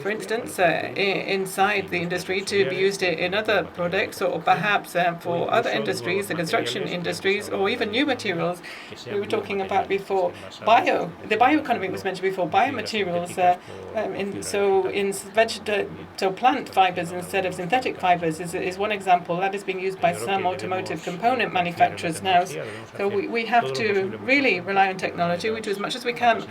for instance, inside the industry to be used in other products, or perhaps for other industries, the construction industries, or even new materials. We were talking about before the bioeconomy was mentioned before, biomaterials. So plant fibers instead of synthetic fibers is one example that is being used by some automotive component manufacturers now. So we have to really rely on technology. We do as much as we can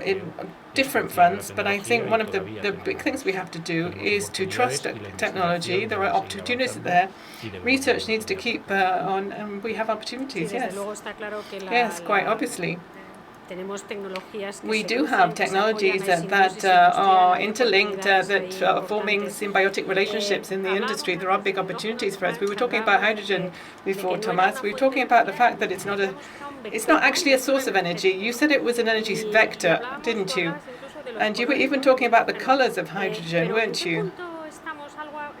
in different fronts, but I think one of the big things we have to do is to trust technology. There are opportunities there. Research needs to keep on, and we have opportunities, yes. Yes, quite obviously. We do have technologies that are interlinked, that are forming symbiotic relationships in the industry. There are big opportunities for us. We were talking about hydrogen before, Thomas. We were talking about the fact that it's not actually a source of energy. You said it was an energy vector, didn't you? And you were even talking about the colors of hydrogen, weren't you?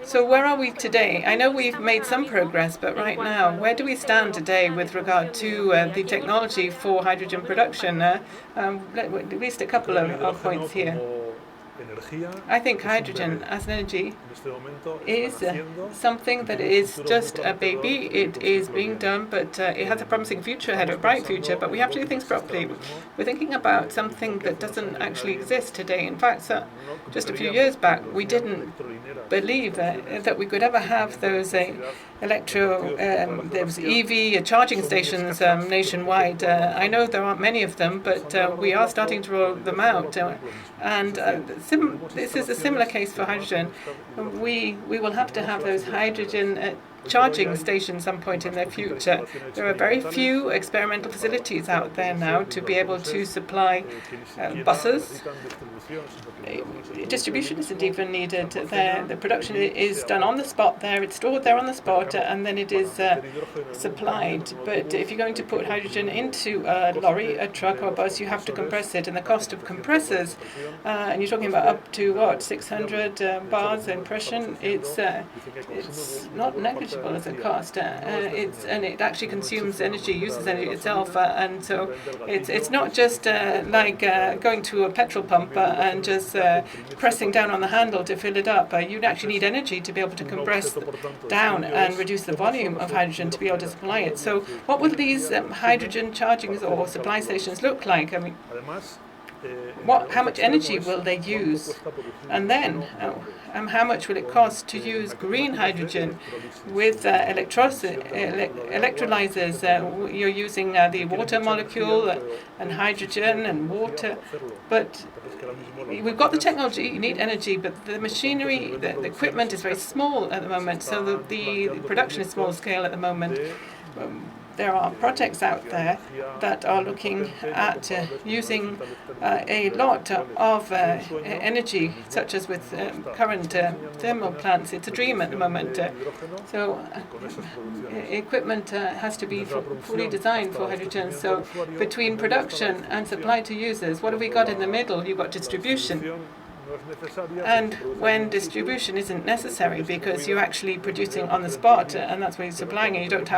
So where are we today? I know we've made some progress, but right now, where do we stand today with regard to the technology for hydrogen production? At least a couple of points here. I think hydrogen as an energy is something that is just a baby. It is being done, but it has a promising future ahead, a bright future, but we have to do things properly. We're thinking about something that doesn't actually exist today. In fact, just a few years back, we didn't believe that we could ever have those there's EV charging stations nationwide. I know there aren't many of them, but we are starting to roll them out. And this is a similar case for hydrogen. We will have to have those hydrogen charging stations some point in the future. There are very few experimental facilities out there now to be able to supply buses. Distribution isn't even needed there. The production is done on the spot there. It's stored there on the spot, and then it is supplied. But if you're going to put hydrogen into a lorry, a truck, or a bus, you have to compress it. And the cost of compressors, and you're talking about up to what, 600 bars in pressure. It's not negligible as a cost. And it actually consumes energy, uses energy itself, and so it's not just like going to a petrol pump and just pressing down on the handle to fill it up. You actually need energy to be able to compress down and reduce the volume of hydrogen to be able to supply it. So what will these hydrogen charging or supply stations look like? I mean, how much energy will they use? And then how much will it cost to use green hydrogen with electrolyzers? You're using the water molecule and hydrogen and water, but we've got the technology. You need energy, but the machinery, the equipment is very small at the moment, so the production is small scale at the moment. There are projects out there that are looking at using a lot of energy, such as with current thermal plants. It's a dream at the moment. So equipment has to be fully designed for hydrogen. So between production and supply to users, what have we got in the middle? You've got distribution. And when distribution isn't necessary because you're actually producing on the spot, and that's where you're supplying, and you don't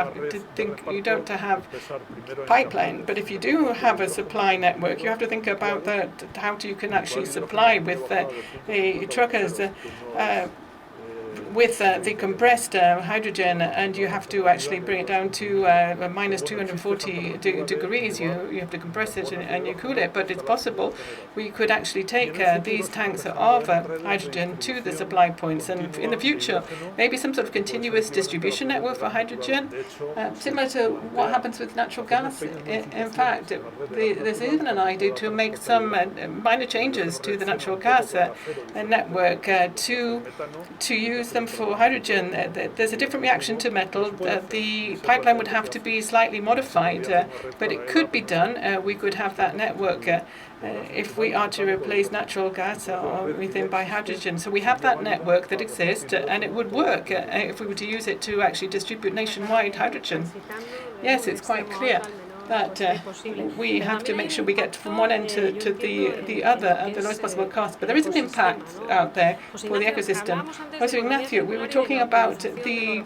have pipeline. But if you do have a supply network, you have to think about that. How you can actually supply with the truckers. with the compressed hydrogen, and you have to actually bring it down to minus 240 degrees. You have to compress it and you cool it. But it's possible we could actually take these tanks of hydrogen to the supply points, and in the future, maybe some sort of continuous distribution network for hydrogen, similar to what happens with natural gas. In fact, there's even an idea to make some minor changes to the natural gas network to use them for hydrogen. There's a different reaction to metal. The pipeline would have to be slightly modified, but it could be done. We could have that network if we are to replace natural gas or anything by hydrogen. So we have that network that exists, and it would work if we were to use it to actually distribute nationwide hydrogen. Yes, it's quite clear that we have to make sure we get from one end to the other at the lowest possible cost. But there is an impact out there for the ecosystem. Also, Ignacio, we were talking about the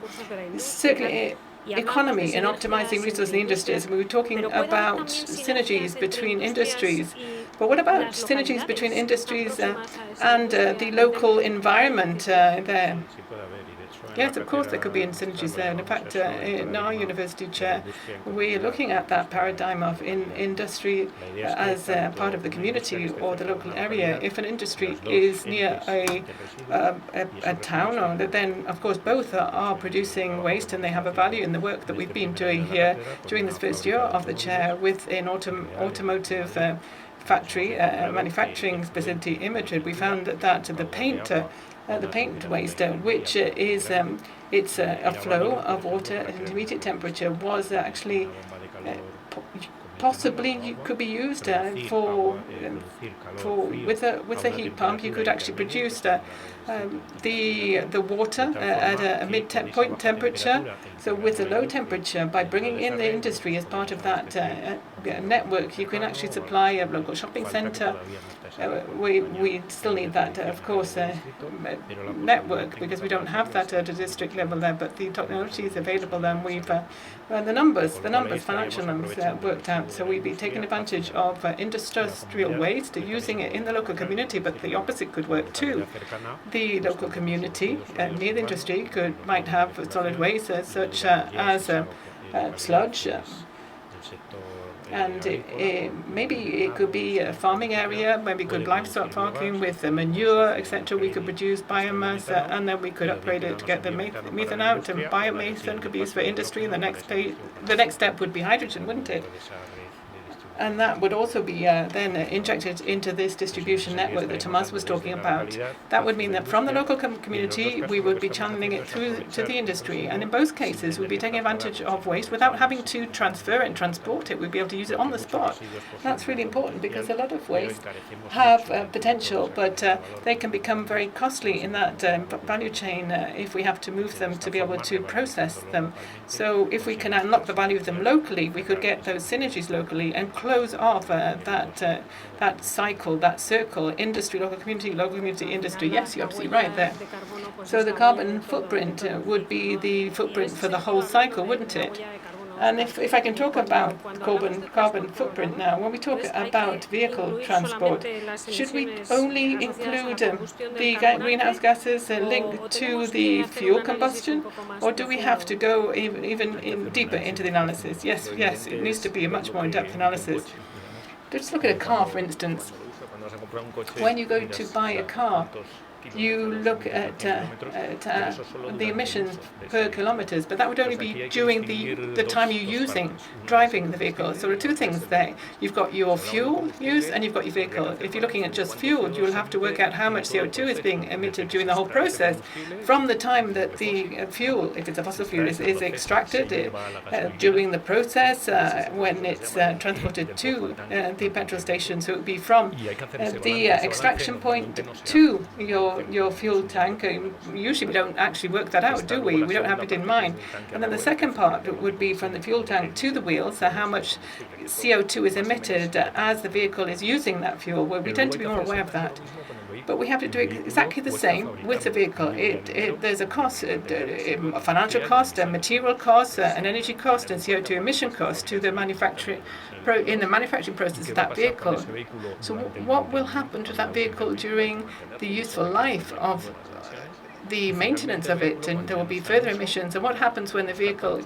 circular economy and optimizing resource industries. We were talking about synergies between industries. But what about synergies between industries and the local environment there? Yes, of course there could be synergies there. And in fact, in our university chair, we're looking at that paradigm of industry as part of the community or the local area. If an industry is near a town, then of course both are producing waste, and they have a value in the work that we've been doing here during this first year of the chair with an automotive factory, manufacturing facility in Madrid. We found that the paint waste, which is it's a flow of water at intermediate temperature, was actually possibly could be used for with a heat pump. You could actually produce the water at a mid-point temperature. So with a low temperature, by bringing in the industry as part of that network, you can actually supply a local shopping centre. We still need that, of course, network, because we don't have that at a district level there, but the technology is available, and we've the numbers, financial numbers worked out. So we'd be taking advantage of industrial waste, using it in the local community, but the opposite could work too. The local community near the industry might have solid waste such as sludge, and maybe it could be a farming area, maybe good livestock farming with manure, etc. We could produce biomass, and then we could upgrade it to get the methane out. And biomethane could be used for industry. And the next step would be hydrogen, wouldn't it? And that would also be then injected into this distribution network that Tomas was talking about. That would mean that from the local community, we would be channeling it through to the industry. And in both cases, we'd be taking advantage of waste without having to transfer it and transport it. We'd be able to use it on the spot. That's really important, because a lot of waste have potential, but they can become very costly in that value chain if we have to move them to be able to process them. So if we can unlock the value of them locally, we could get those synergies locally and close off that cycle, that circle, industry, local community, industry. Yes, you're absolutely right there. So the carbon footprint would be the footprint for the whole cycle, wouldn't it? And if I can talk about carbon footprint now, when we talk about vehicle transport, should we only include the greenhouse gases linked to the fuel combustion, or do we have to go even deeper into the analysis? Yes, it needs to be a much more in-depth analysis. Let's look at a car, for instance. When you go to buy a car, you look at the emissions per kilometers, but that would only be during the time you're driving the vehicle. So there are two things there. You've got your fuel use and you've got your vehicle. If you're looking at just fuel, you'll have to work out how much CO2 is being emitted during the whole process from the time that the fuel, if it's a fossil fuel, is extracted during the process when it's transported to the petrol station. So it would be from the extraction point to your fuel tank. Usually we don't actually work that out, do we? We don't have it in mind. And then the second part would be from the fuel tank to the wheels, so how much CO2 is emitted as the vehicle is using that fuel. Well, we tend to be more aware of that. But we have to do exactly the same with the vehicle. There's a cost, a financial cost, a material cost, an energy cost, and CO2 emission cost to the manufacturing process of that vehicle. So what will happen to that vehicle during the useful life of the maintenance of it, and there will be further emissions. And what happens when the vehicle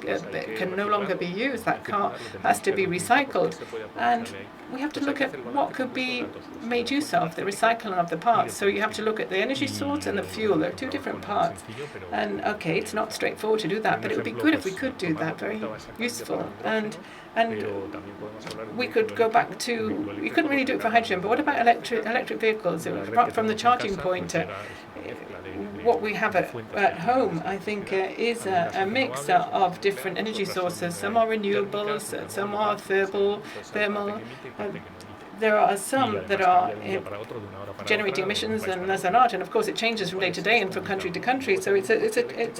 can no longer be used? That car has to be recycled. And we have to look at what could be made use of, the recycling of the parts. So you have to look at the energy source and the fuel. They're two different parts. And okay, it's not straightforward to do that, but it would be good if we could do that. Very useful. And we could go back to, we couldn't really do it for hydrogen, but what about electric vehicles? Apart from the charging point, what we have at home, I think, is a mix of different energy sources. Some are renewables, some are thermal. There are some that are generating emissions and others are not, and of course it changes from day to day and from country to country, so it's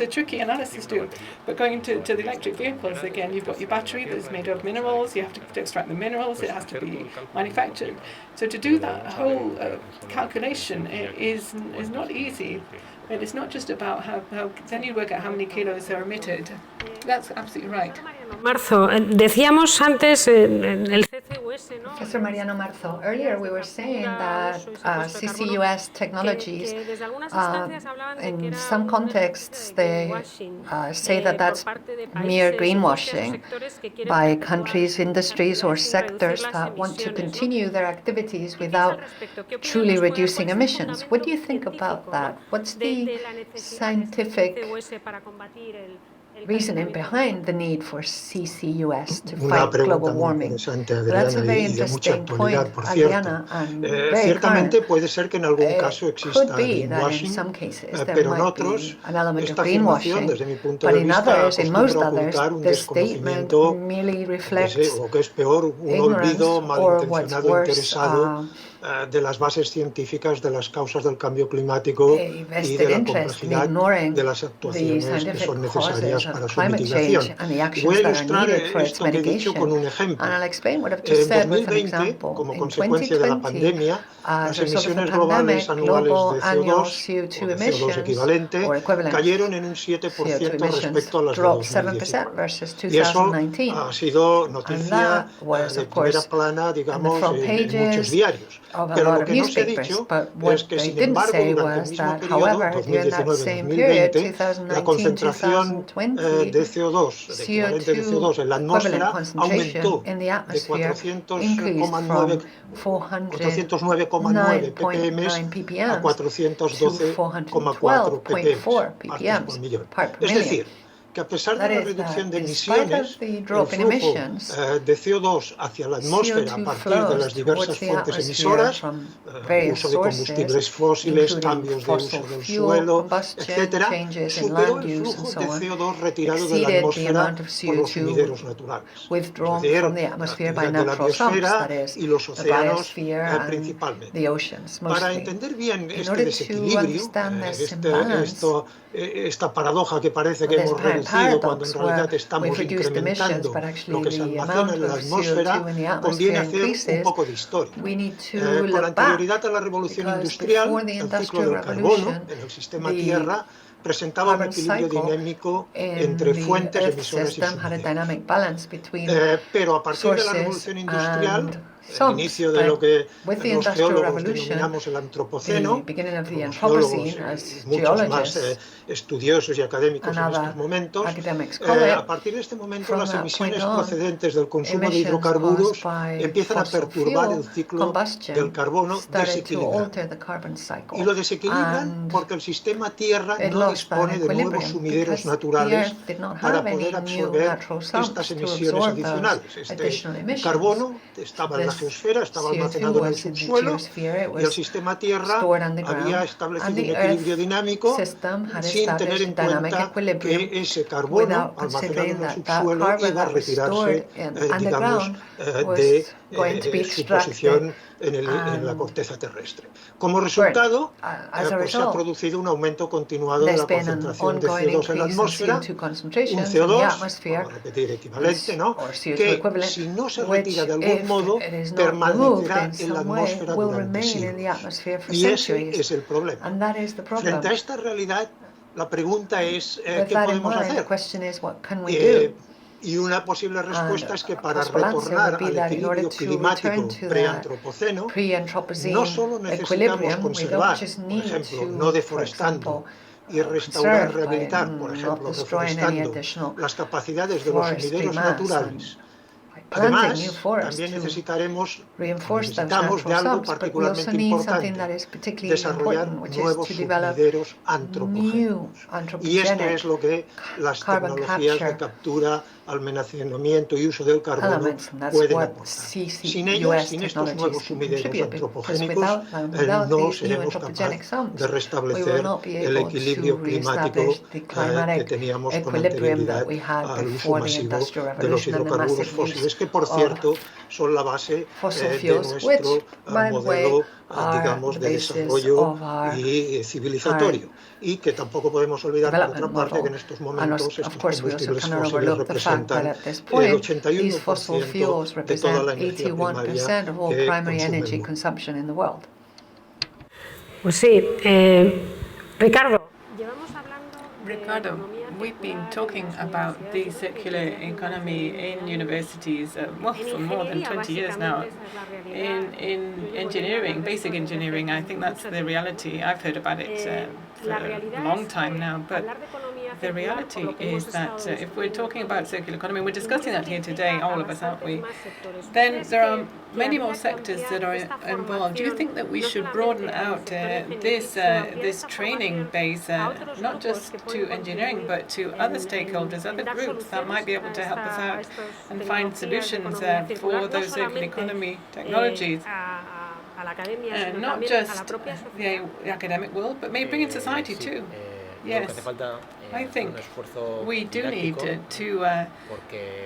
a tricky analysis to do. But going to the electric vehicles, again, you've got your battery that's made of minerals, you have to extract the minerals, it has to be manufactured. So to do that whole calculation is not easy. And it's not just about how then you work out how many kilos are emitted. That's absolutely right. Marzo, decíamos antes el CCUS, ¿no? Professor Mariano Marzo, earlier we were saying that CCUS technologies, in some contexts, they say that that's mere greenwashing by countries, industries, or sectors that want to continue their activities without truly reducing emissions. What do you think about that? What's the scientific reasoning behind the need for CCUS to fight global warming? That's a very interesting point, Adriana, and very Ciertamente current. puede ser que en algún caso It exista could be that in greenwashing, some cases there pero en might otros be an element of esta afirmación, greenwashing, desde mi punto but de in vista, others, in most acostumbra others, ocultar un the statement desconocimiento, merely reflects o que es peor, un ignorance, olvido or what's malintencionado, worse, interesado de las bases científicas de las causas del cambio climático y de la complejidad de las actuaciones que son necesarias para su mitigación. Y voy a ilustrar esto que he dicho con un ejemplo. En 2020, como consecuencia de la pandemia, las emisiones globales anuales de CO2 equivalente, cayeron en un 7% respecto a las de 2019. Y eso ha sido noticia de primera plana, digamos, en muchos diarios. Pero lo que no se ha dicho es que, sin embargo, durante el mismo periodo, 2019-2020, la concentración de CO2, de equivalente de CO2 en la atmósfera, aumentó de 409,9 ppm a 412,4 ppm, partes por millón. Es decir, que a pesar de la reducción de emisiones, el flujo de CO2 hacia la atmósfera a partir de las diversas fuentes emisoras, uso de combustibles fósiles, cambios de uso del suelo, etc., superó el flujo de CO2 retirado de la atmósfera por los sumideros naturales, es decir, la actividad de la biosfera y los océanos principalmente. Para entender bien este desequilibrio, esta paradoja que parece que hemos reducido cuando en realidad estamos incrementando lo que se almacena en la atmósfera, conviene hacer un poco de historia. Con anterioridad a la revolución industrial, el ciclo del carbono en el sistema Tierra presentaba un equilibrio dinámico entre fuentes, emisoras y sumideros. Pero a partir de la revolución industrial, el inicio de lo que los geólogos denominamos el antropoceno, los geólogos y muchos más estudiosos y académicos en estos momentos, a partir de este momento las emisiones procedentes del consumo de hidrocarburos empiezan a perturbar el ciclo del carbono desequilibrado. Y lo desequilibran porque el sistema Tierra no dispone de nuevos sumideros naturales para poder absorber estas emisiones adicionales. Este carbono estaba en la geosfera, estaba almacenado en el subsuelo y el sistema Tierra había establecido un equilibrio dinámico sin tener en cuenta que ese carbono almacenado en el subsuelo iba a retirarse, digamos, de su posición en la corteza terrestre. Como resultado, pues se ha producido un aumento continuado de la concentración de CO2 en la atmósfera, un CO2, vamos a repetir, equivalente, ¿no?, que si no se retira de algún modo, permanecerá en la atmósfera durante siglos. Y ese es el problema. Frente a esta realidad, la pregunta es, ¿qué podemos hacer? Y una posible respuesta es que para retornar al equilibrio climático preantropoceno, no solo necesitamos conservar, por ejemplo, no deforestando y restaurar, rehabilitar, por ejemplo, reforestando las capacidades de los sumideros naturales. Además, también necesitamos de algo particularmente importante, desarrollar nuevos sumideros antropogénicos. Y esto es lo que las tecnologías de captura, almacenamiento y uso del carbono pueden aportar. Sin ellas, sin estos nuevos sumideros antropogénicos, no seremos capaces de restablecer el equilibrio climático que teníamos con anterioridad al uso masivo de los hidrocarburos fósiles, que por cierto son la base de nuestro modelo, digamos, de desarrollo y civilizatorio. Y que tampoco podemos olvidar, por otra parte, que en estos momentos estos combustibles fósiles representan el 81% de toda la energía primaria que consume el mundo. Pues sí, Ricardo. Ricardo, we've been talking about the circular economy in universities, for more than 20 years now. In engineering, basic engineering, I think that's the reality. I've heard about it for a long time now, but the reality is that if we're talking about circular economy, we're discussing that here today, all of us, aren't we? Then there are many more sectors that are involved. Do you think that we should broaden out this training base, not just to engineering, but to other stakeholders, other groups that might be able to help us out and find solutions for those circular economy technologies? Not just the academic world, but maybe bring in society too. Yes, I think we do need to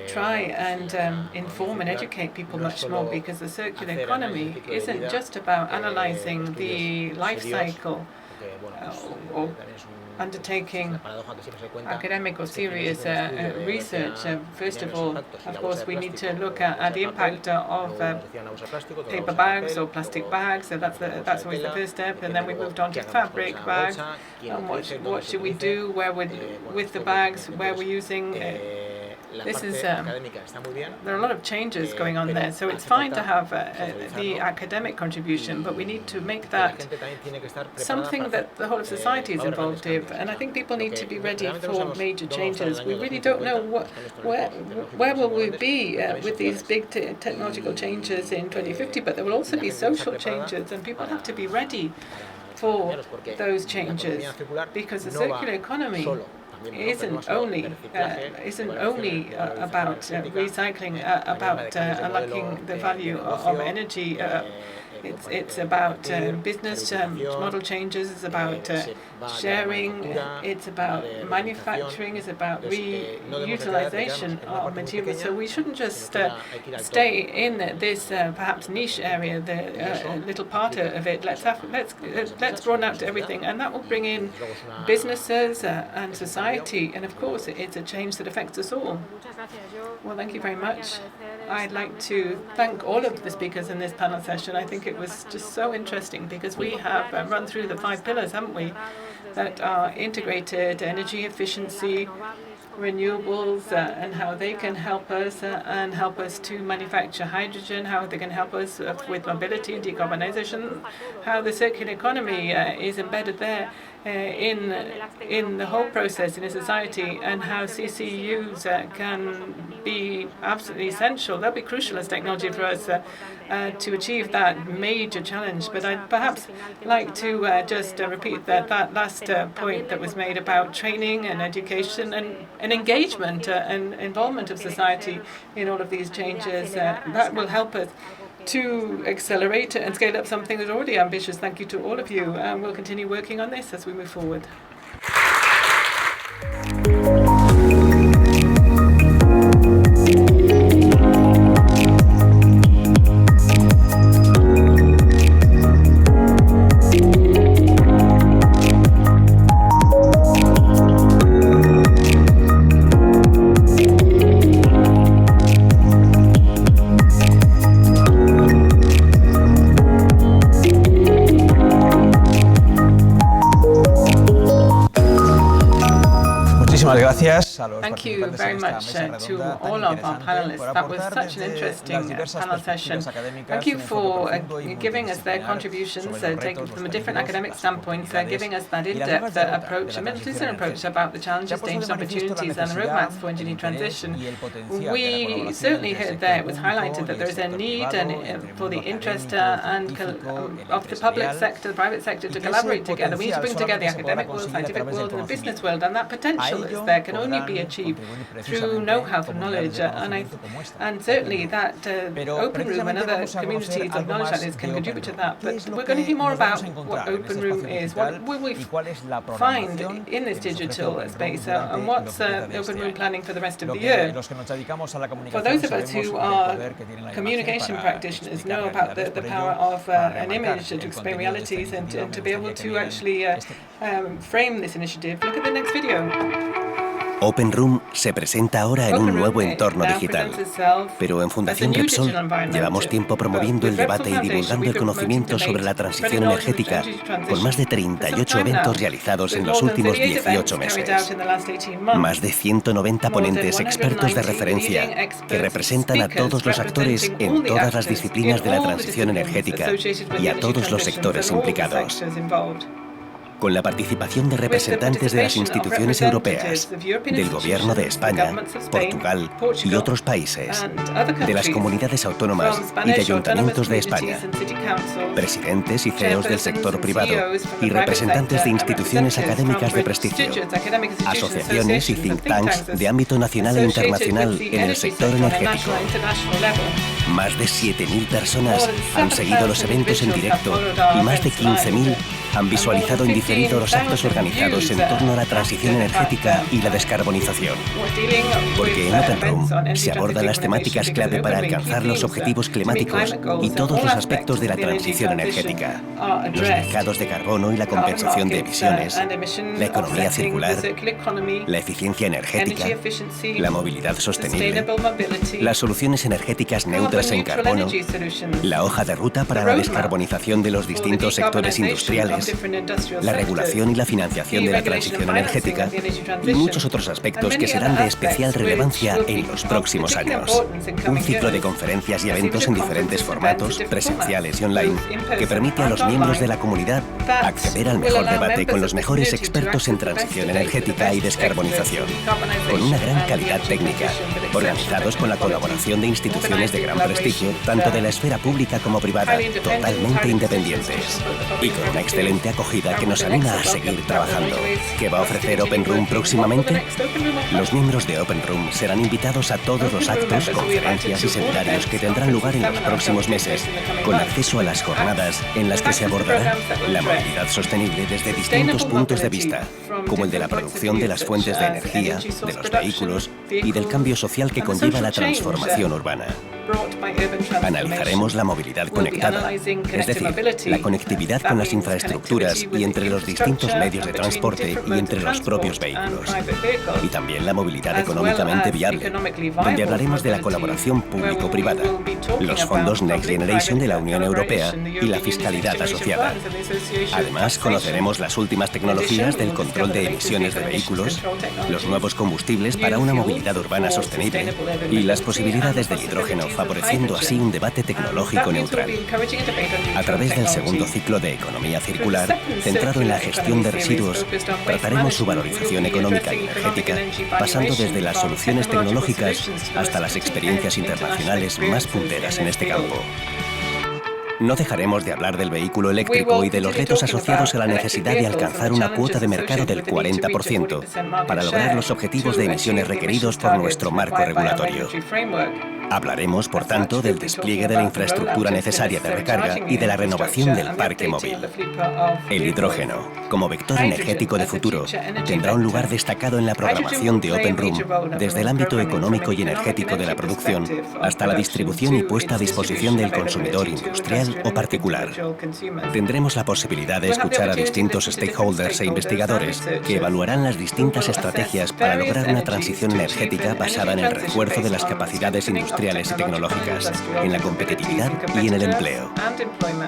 try and inform and educate people much more, because the circular economy isn't just about analyzing the life cycle or undertaking academic or serious research. First of all, of course, we need to look at the impact of paper bags or plastic bags. So that's always the first step. And then we moved on to fabric bags. And what should we do? With the bags? Where we're using? This is there are a lot of changes going on there, so it's fine to have the academic contribution, but we need to make that something that the whole of society is involved in. And I think people need to be ready for major changes. We really don't know where will we be with these big technological changes in 2050, but there will also be social changes, and people have to be ready for those changes, because the circular economy isn't only about recycling, about unlocking the value of energy. It's about business model changes. It's about sharing. It's about manufacturing. It's about reutilization of materials. So we shouldn't just stay in this perhaps niche area, the little part of it. Let's broaden out to everything, and that will bring in businesses and society. And of course, it's a change that affects us all. Well, thank you very much. I'd like to thank all of the speakers in this panel session. I think it was just so interesting, because we have run through the 5 pillars, haven't we, that are integrated energy efficiency, renewables, and how they can help us and help us to manufacture hydrogen, how they can help us with mobility and decarbonization, how the circular economy is embedded there in the whole process in a society, and how CCUs can be absolutely essential. They'll be crucial as technology for us to achieve that major challenge. But I'd perhaps like to just repeat that last point that was made about training and education and engagement and involvement of society in all of these changes. That will help us to accelerate and scale up something that's already ambitious. Thank you to all of you, and we'll continue working on this as we move forward. Gracias a los Thank you participantes very en esta much mesa redonda to tan all of our interesante panelists. por That was aportar such an desde interesting las diversas panel session. perspectivas académicas Thank you un enfoque for profundo y giving us their multidisciplinar contributions, sobre los taking retos, from los a different peligros, academic las standpoint, giving us that oportunidades y las in-depth hojas de ruta de approach, la a transición Middle approach energética. about the Se ha challenges, puesto dangers, de manifiesto la opportunities, and the necesidad, roadmaps for el energy interés transition. y el potencial de la We colaboración certainly entre el heard there, it sector was público highlighted that y there el is a sector need privado, entre el for the mundo interest académico, el científico, el of the public empresarial, sector, the private sector y to que ese collaborate together. We need to potencial bring together the solamente se podrá academic world, conseguir a scientific través del world, and the business conocimiento. world, and that A potential ello is there can only podrán be achieved contribuir through precisamente know-how from comunidades knowledge, de and conocimiento como esta, and certainly Open Room. that Pero Open Room and precisamente other vamos a conocer communities of algo knowledge más like this de can Open contribute to Room. that. ¿Qué But es lo we're going to que hear more nos vamos a about what encontrar en Open este Room espacio is, what digital will we y cuál es la find programación in this que nos ofrece digital Open Room space, durante and lo what's que queda the de Open este Room año? planning for the rest of Lo the que year? los que nos dedicamos a la For comunicación those of us sabemos who del are poder que tiene la imagen communication para practitioners explicar know about realidades. the Por power ello, of para an remarcar image to el explain contenido de esta realities and iniciativa, to me be able gustaría que to vieran actually este frame this initiative. Look at the next video. Open Room se presenta ahora en un nuevo entorno digital. Pero en Fundación Repsol llevamos tiempo promoviendo el debate y divulgando el conocimiento sobre la transición energética con más de 38 eventos realizados en los últimos 18 meses. Más de 190 ponentes expertos de referencia que representan a todos los actores en todas las disciplinas de la transición energética y a todos los sectores implicados. Con la participación de representantes de las instituciones europeas, del Gobierno de España, Portugal y otros países, de las comunidades autónomas y de ayuntamientos de España, presidentes y CEOs del sector privado y representantes de instituciones académicas de prestigio, asociaciones y think tanks de ámbito nacional e internacional en el sector energético. Más de 7.000 personas han seguido los eventos en directo y más de 15.000 han visualizado en diferido los actos organizados en torno a la transición energética y la descarbonización. Porque en Open Room se abordan las temáticas clave para alcanzar los objetivos climáticos y todos los aspectos de la transición energética. Los mercados de carbono y la compensación de emisiones, la economía circular, la eficiencia energética, la movilidad sostenible, las soluciones energéticas neutras en carbono, la hoja de ruta para la descarbonización de los distintos sectores industriales, la regulación y la financiación de la transición energética y muchos otros aspectos que serán de especial relevancia en los próximos años. Un ciclo de conferencias y eventos en diferentes formatos, presenciales y online, que permite a los miembros de la comunidad acceder al mejor debate con los mejores expertos en transición energética y descarbonización, con una gran calidad técnica, organizados con la colaboración de instituciones de gran prestigio, tanto de la esfera pública como privada, totalmente independientes, y con una excelente acogida que nos anima a seguir trabajando. ¿Qué va a ofrecer Open Room próximamente? Los miembros de Open Room serán invitados a todos los actos, conferencias y seminarios que tendrán lugar en los próximos meses, con acceso a las jornadas en las que se abordará la movilidad sostenible desde distintos puntos de vista, como el de la producción de las fuentes de energía, de los vehículos y del cambio social que conlleva la transformación urbana. Analizaremos la movilidad conectada, es decir, la conectividad con las infraestructuras y entre los distintos medios de transporte y entre los propios vehículos. Y también la movilidad económicamente viable, donde hablaremos de la colaboración público-privada, los fondos Next Generation de la Unión Europea y la fiscalidad asociada. Además, conoceremos las últimas tecnologías del control de emisiones de vehículos, los nuevos combustibles para una movilidad urbana sostenible y las posibilidades del hidrógeno, favoreciendo así un debate tecnológico neutral. A través del segundo ciclo de economía circular, centrado en la gestión de residuos, trataremos su valorización económica y energética, pasando desde las soluciones tecnológicas hasta las experiencias internacionales más punteras en este campo. No dejaremos de hablar del vehículo eléctrico y de los retos asociados a la necesidad de alcanzar una cuota de mercado del 40% para lograr los objetivos de emisiones requeridos por nuestro marco regulatorio. Hablaremos, por tanto, del despliegue de la infraestructura necesaria de recarga y de la renovación del parque móvil. El hidrógeno, como vector energético de futuro, tendrá un lugar destacado en la programación de Open Room, desde el ámbito económico y energético de la producción hasta la distribución y puesta a disposición del consumidor industrial o particular. Tendremos la posibilidad de escuchar a distintos stakeholders e investigadores que evaluarán las distintas estrategias para lograr una transición energética basada en el refuerzo de las capacidades industriales industriales y tecnológicas, en la competitividad y en el empleo.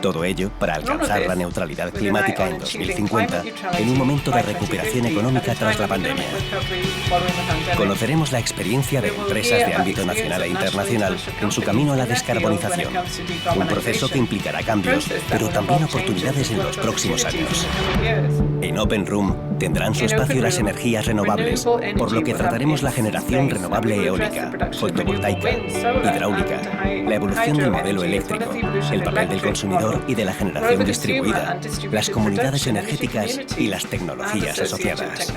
Todo ello para alcanzar la neutralidad climática en 2050, en un momento de recuperación económica tras la pandemia. Conoceremos la experiencia de empresas de ámbito nacional e internacional en su camino a la descarbonización. Un proceso que implicará cambios, pero también oportunidades en los próximos años. En Open Room tendrán su espacio las energías renovables, por lo que trataremos la generación renovable eólica, fotovoltaica, hidráulica, la evolución del modelo eléctrico, el papel del consumidor y de la generación distribuida, las comunidades energéticas y las tecnologías asociadas.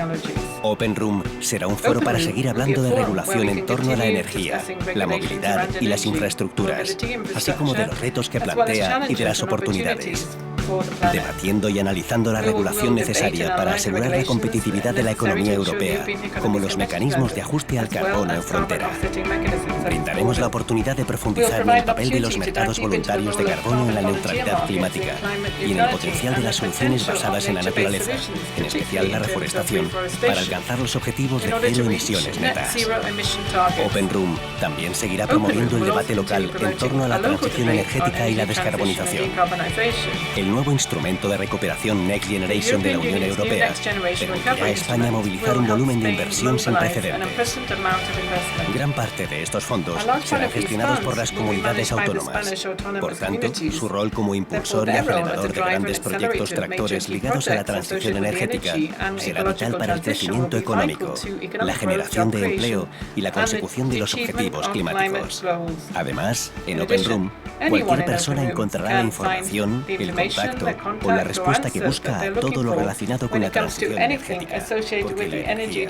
Open Room será un foro para seguir hablando de regulación en torno a la energía, la movilidad y las infraestructuras, así como de los retos que plantea y de las oportunidades. Debatiendo y analizando la regulación necesaria para asegurar la competitividad de la economía europea, como los mecanismos de ajuste al carbono en frontera. Brindaremos la oportunidad de profundizar en el papel de los mercados voluntarios de carbono en la neutralidad climática y en el potencial de las soluciones basadas en la naturaleza, en especial la reforestación, para alcanzar los objetivos de cero emisiones netas. Open Room también seguirá promoviendo el debate local en torno a la transición energética y la descarbonización. El nuevo instrumento de recuperación Next Generation de la Unión Europea permitirá a España movilizar un volumen de inversión sin precedentes. Gran parte de estos fondos serán gestionados por las comunidades autónomas. Por tanto, su rol como impulsor y acelerador de grandes proyectos tractores ligados a la transición energética será vital para el crecimiento económico, la generación de empleo y la consecución de los objetivos climáticos. Además, en Open Room, cualquier persona encontrará la información, el contacto o la respuesta que busca a todo lo relacionado con la transición energética, porque la energía,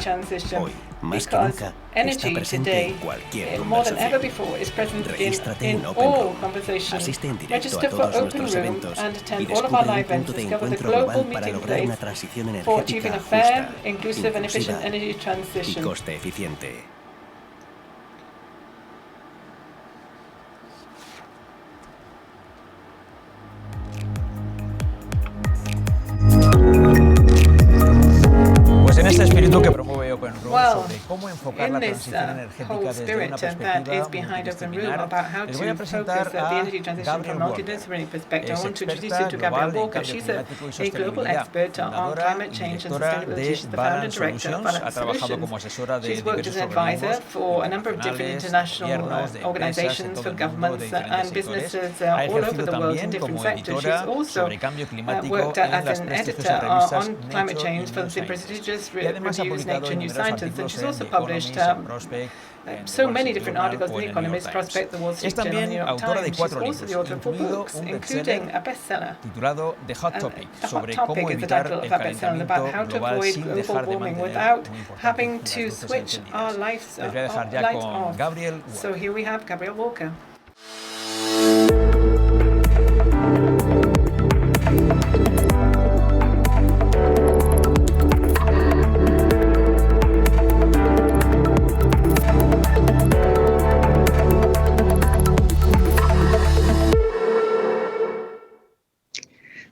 hoy, más que nunca, está presente en cualquier conversación. Regístrate en Open Room, asiste en directo a todos nuestros eventos y descubre un punto de encuentro global para lograr una transición energética justa, inclusiva y coste eficiente. Pues en este espíritu que promueve Open Room sobre cómo enfocar la transición energética desde una perspectiva multidisciplinar, les voy a presentar a Gabriel Walker. Es experta global en cambio climático y sostenibilidad, fundadora y directora de Balance Solutions. Ha trabajado como asesora de diversos organismos internacionales, gobiernos, de empresas en todo el mundo de diferentes sectores. Ha ejercido también como editora sobre cambio climático en las prestigiosas revistas Nature y además ha publicado numerosos artículos en The Economist, Prospect, so many different articles in The Economist, Prospect, The Wall Street Journal, New York Times. She's also the author of 4 books, including a bestseller titulado The Hot Topic, The Hot sobre Topic cómo is the evitar title el of that bestseller, about how to calentamiento global avoid sin global dejar de warming mantener without muy importante having las to luces switch our encendidas. lives Les voy a dejar ya lights con off. Gabriel Walker. So here we have Gabriel Walker.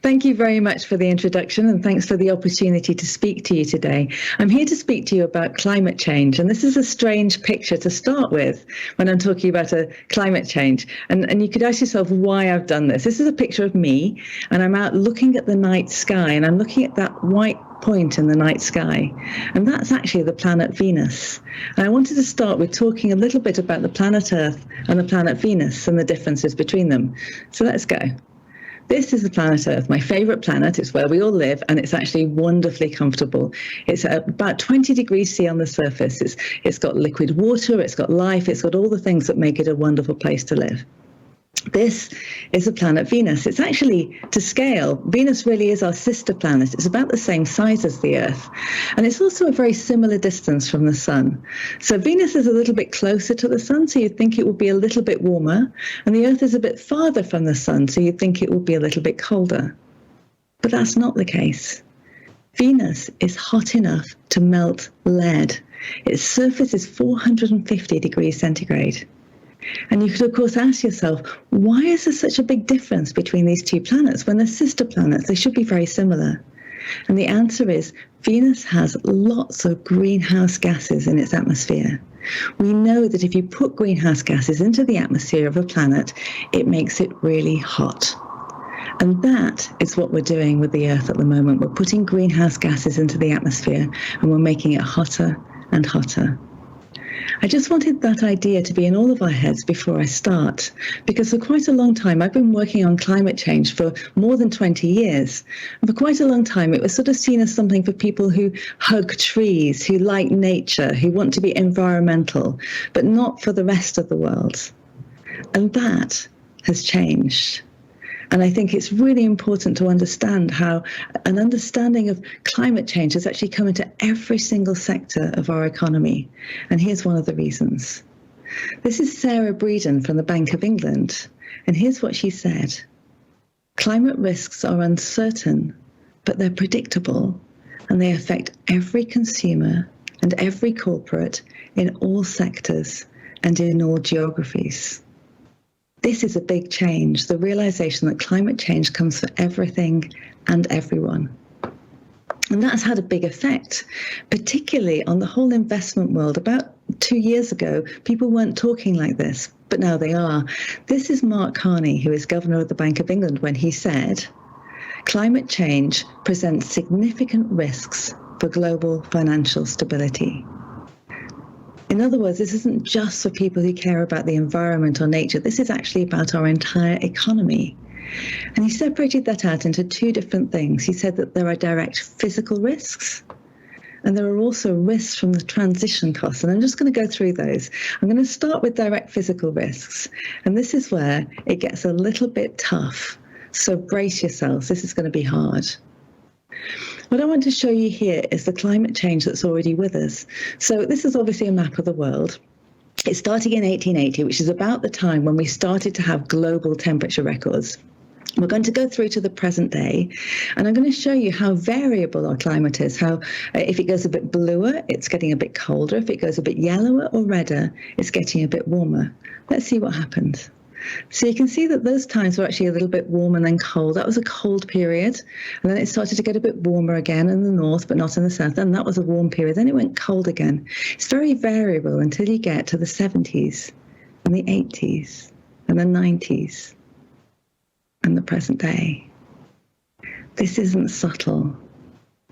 Thank you very much for the introduction, and thanks for the opportunity to speak to you today. I'm here to speak to you about climate change, and this is a strange picture to start with when I'm talking about climate change. And you could ask yourself why I've done this. This is a picture of me, and I'm out looking at the night sky, and I'm looking at that white point in the night sky, and that's actually the planet Venus. And I wanted to start with talking a little bit about the planet Earth and the planet Venus and the differences between them. So let's go. This is the planet Earth, my favorite planet. It's where we all live, and it's actually wonderfully comfortable. It's about 20 degrees C on the surface. It's got liquid water, it's got life, it's got all the things that make it a wonderful place to live. This is the planet Venus. It's actually, to scale, Venus really is our sister planet. It's about the same size as the Earth. And it's also a very similar distance from the sun. So Venus is a little bit closer to the sun, so you'd think it would be a little bit warmer. And the Earth is a bit farther from the sun, so you'd think it would be a little bit colder. But that's not the case. Venus is hot enough to melt lead. Its surface is 450 degrees centigrade. And you could, of course, ask yourself, why is there such a big difference between these two planets when they're sister planets? They should be very similar. And the answer is Venus has lots of greenhouse gases in its atmosphere. We know that if you put greenhouse gases into the atmosphere of a planet, it makes it really hot. And that is what we're doing with the Earth at the moment. We're putting greenhouse gases into the atmosphere and we're making it hotter and hotter. I just wanted that idea to be in all of our heads before I start, because for quite a long time, I've been working on climate change for more than 20 years. And for quite a long time, it was sort of seen as something for people who hug trees, who like nature, who want to be environmental, but not for the rest of the world. And that has changed. And I think it's really important to understand how an understanding of climate change has actually come into every single sector of our economy. And here's one of the reasons. This is Sarah Breeden from the Bank of England. And here's what she said. Climate risks are uncertain, but they're predictable, and they affect every consumer and every corporate in all sectors and in all geographies. This is a big change, the realization that climate change comes for everything and everyone. And that's had a big effect, particularly on the whole investment world. About 2 years ago, people weren't talking like this, but now they are. This is Mark Carney, who is governor of the Bank of England, when he said, climate change presents significant risks for global financial stability. In other words, this isn't just for people who care about the environment or nature. This is actually about our entire economy. And he separated that out into two different things. He said that there are direct physical risks, and there are also risks from the transition costs. And I'm just going to go through those. I'm going to start with direct physical risks. And this is where it gets a little bit tough. So brace yourselves. This is going to be hard. What I want to show you here is the climate change that's already with us. So this is obviously a map of the world. It's starting in 1880, which is about the time when we started to have global temperature records. We're going to go through to the present day, and I'm going to show you how variable our climate is, how if it goes a bit bluer, it's getting a bit colder. If it goes a bit yellower or redder, it's getting a bit warmer. Let's see what happens. So you can see that those times were actually a little bit warm and then cold. That was a cold period. And then it started to get a bit warmer again in the north, but not in the south. And that was a warm period. Then it went cold again. It's very variable until you get to the 70s and the 80s and the 90s and the present day. This isn't subtle.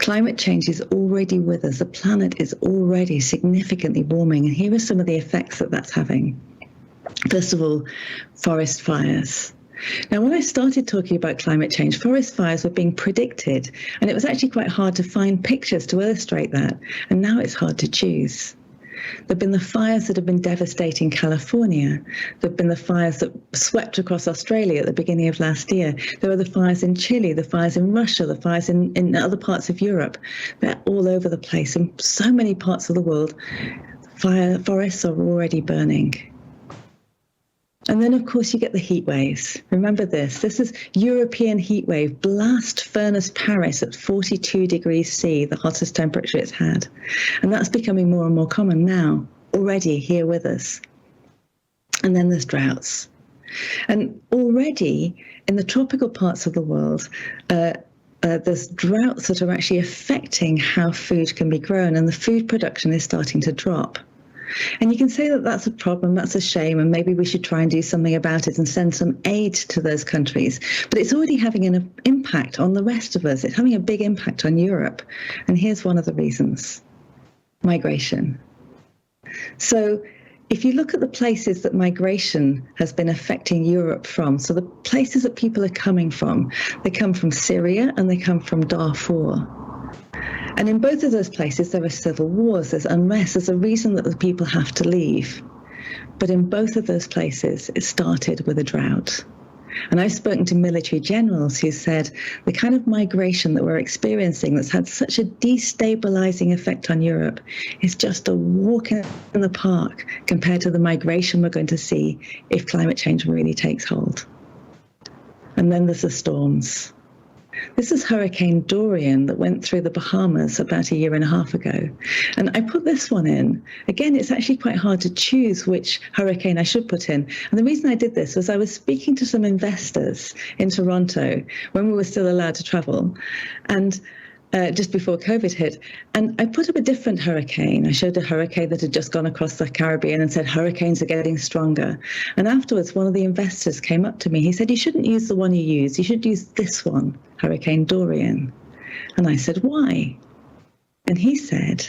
Climate change is already with us. The planet is already significantly warming. And here are some of the effects that that's having. First of all, forest fires. Now, when I started talking about climate change, forest fires were being predicted, and it was actually quite hard to find pictures to illustrate that. And now it's hard to choose. There have been the fires that have been devastating California. There have been the fires that swept across Australia at the beginning of last year. There are the fires in Chile, the fires in Russia, the fires in other parts of Europe. They're all over the place. In so many parts of the world, forests are already burning. And then, of course, you get the heat waves. Remember this. This is European heat wave, blast furnace Paris at 42 degrees C, the hottest temperature it's had. And that's becoming more and more common now, already here with us. And then there's droughts. And already in the tropical parts of the world, there's droughts that are actually affecting how food can be grown, and the food production is starting to drop. And you can say that that's a problem, that's a shame, and maybe we should try and do something about it and send some aid to those countries. But it's already having an impact on the rest of us. It's having a big impact on Europe. And here's one of the reasons: migration. So if you look at the places that migration has been affecting Europe from, so the places that people are coming from, they come from Syria and they come from Darfur. And in both of those places, there are civil wars, there's unrest, there's a reason that the people have to leave. But in both of those places, it started with a drought. And I've spoken to military generals who said the kind of migration that we're experiencing that's had such a destabilizing effect on Europe is just a walk in the park compared to the migration we're going to see if climate change really takes hold. And then there's the storms. This is Hurricane Dorian that went through the Bahamas about a year and a half ago. And I put this one in. Again, it's actually quite hard to choose which hurricane I should put in. And the reason I did this was I was speaking to some investors in Toronto when we were still allowed to travel. And just before COVID hit. And I put up a different hurricane. I showed a hurricane that had just gone across the Caribbean and said, hurricanes are getting stronger. And afterwards, one of the investors came up to me. He said, you shouldn't use the one you used. You should use this one, Hurricane Dorian. And I said, why? And he said,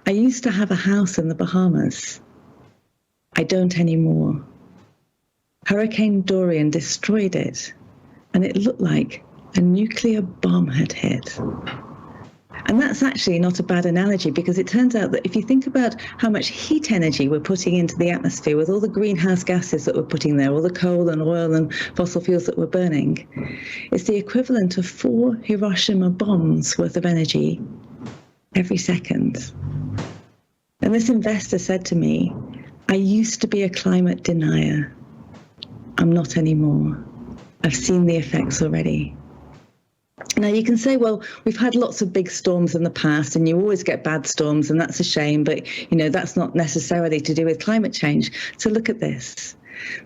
I used to have a house in the Bahamas. I don't anymore. Hurricane Dorian destroyed it, and it looked like a nuclear bomb had hit. And that's actually not a bad analogy, because it turns out that if you think about how much heat energy we're putting into the atmosphere with all the greenhouse gases that we're putting there, all the coal and oil and fossil fuels that we're burning, it's the equivalent of 4 Hiroshima bombs worth of energy every second. And this investor said to me, I used to be a climate denier. I'm not anymore. I've seen the effects already. Now, you can say, well, we've had lots of big storms in the past, and you always get bad storms, and that's a shame, but, that's not necessarily to do with climate change. So look at this.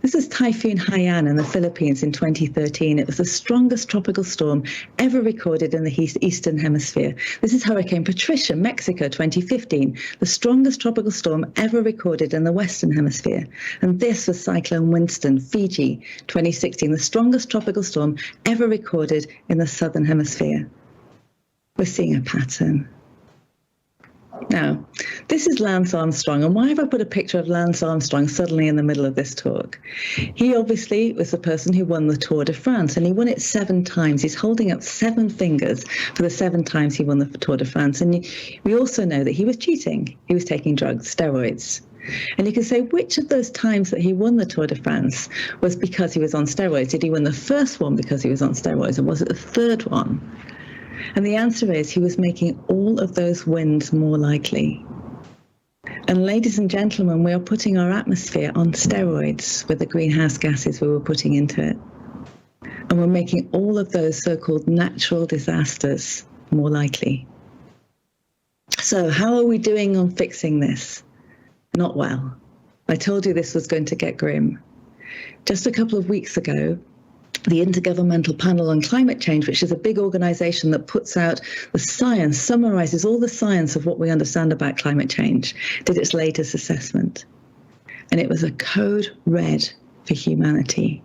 This is Typhoon Haiyan in the Philippines in 2013. It was the strongest tropical storm ever recorded in the Eastern Hemisphere. This is Hurricane Patricia, Mexico, 2015, the strongest tropical storm ever recorded in the Western Hemisphere. And this was Cyclone Winston, Fiji, 2016, the strongest tropical storm ever recorded in the Southern Hemisphere. We're seeing a pattern. Now, this is Lance Armstrong, and why have I put a picture of Lance Armstrong suddenly in the middle of this talk? He obviously was the person who won the Tour de France, and he won it 7 times. He's holding up 7 fingers for the 7 times he won the Tour de France, and we also know that he was cheating. He was taking drugs, steroids. And you can say, which of those times that he won the Tour de France was because he was on steroids? Did he win the first one because he was on steroids, or was it the third one? And the answer is he was making all of those wins more likely. And ladies and gentlemen, we are putting our atmosphere on steroids with the greenhouse gases we were putting into it. And we're making all of those so-called natural disasters more likely. So how are we doing on fixing this? Not well. I told you this was going to get grim. Just a couple of weeks ago, the Intergovernmental Panel on Climate Change, which is a big organization that puts out the science, summarizes all the science of what we understand about climate change, did its latest assessment. And it was a code red for humanity.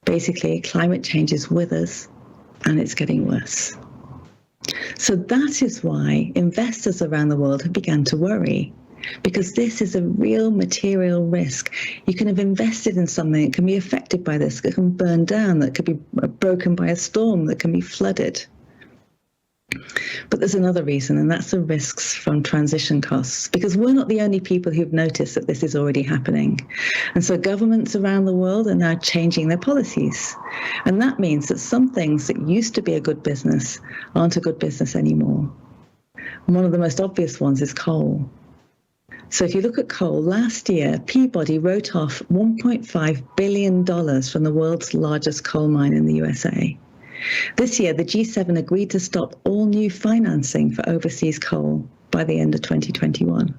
Basically, climate change is with us, and it's getting worse. So that is why investors around the world have begun to worry, because this is a real material risk. You can have invested in something that can be affected by this, that can burn down, that could be broken by a storm, that can be flooded. But there's another reason, and that's the risks from transition costs, because we're not the only people who've noticed that this is already happening. And so governments around the world are now changing their policies. And that means that some things that used to be a good business aren't a good business anymore. And one of the most obvious ones is coal. So if you look at coal, last year, Peabody wrote off $1.5 billion from the world's largest coal mine in the USA. This year, the G7 agreed to stop all new financing for overseas coal by the end of 2021.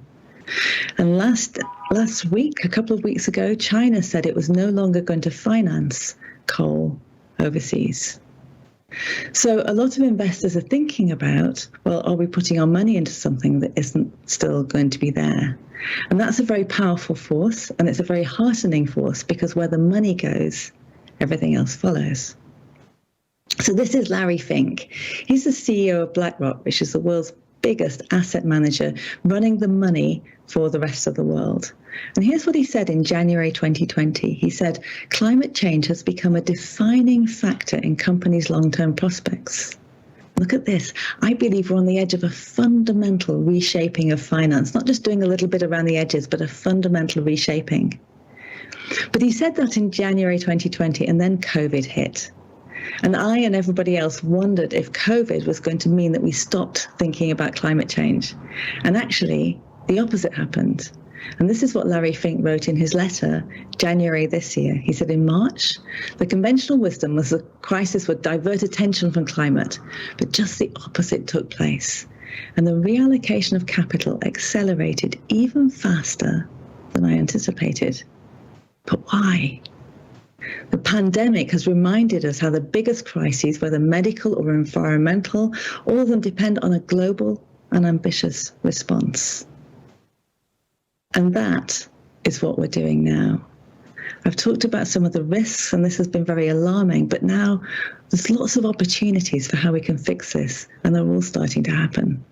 And last week, a couple of weeks ago, China said it was no longer going to finance coal overseas. So a lot of investors are thinking about, well, are we putting our money into something that isn't still going to be there? And that's a very powerful force, and it's a very heartening force, because where the money goes, everything else follows. So this is Larry Fink. He's the CEO of BlackRock, which is the world's biggest asset manager, running the money for the rest of the world. And here's what he said in January 2020. He said, climate change has become a defining factor in companies' long-term prospects. Look at this. I believe we're on the edge of a fundamental reshaping of finance, not just doing a little bit around the edges, but a fundamental reshaping. But he said that in January 2020, and then COVID hit. And I and everybody else wondered if COVID was going to mean that we stopped thinking about climate change. And actually, the opposite happened. And this is what Larry Fink wrote in his letter, January this year. He said, in March, the conventional wisdom was the crisis would divert attention from climate, but just the opposite took place. And the reallocation of capital accelerated even faster than I anticipated. But why? The pandemic has reminded us how the biggest crises, whether medical or environmental, all of them depend on a global and ambitious response. And that is what we're doing now. I've talked about some of the risks, and this has been very alarming, but now there's lots of opportunities for how we can fix this, and they're all starting to happen.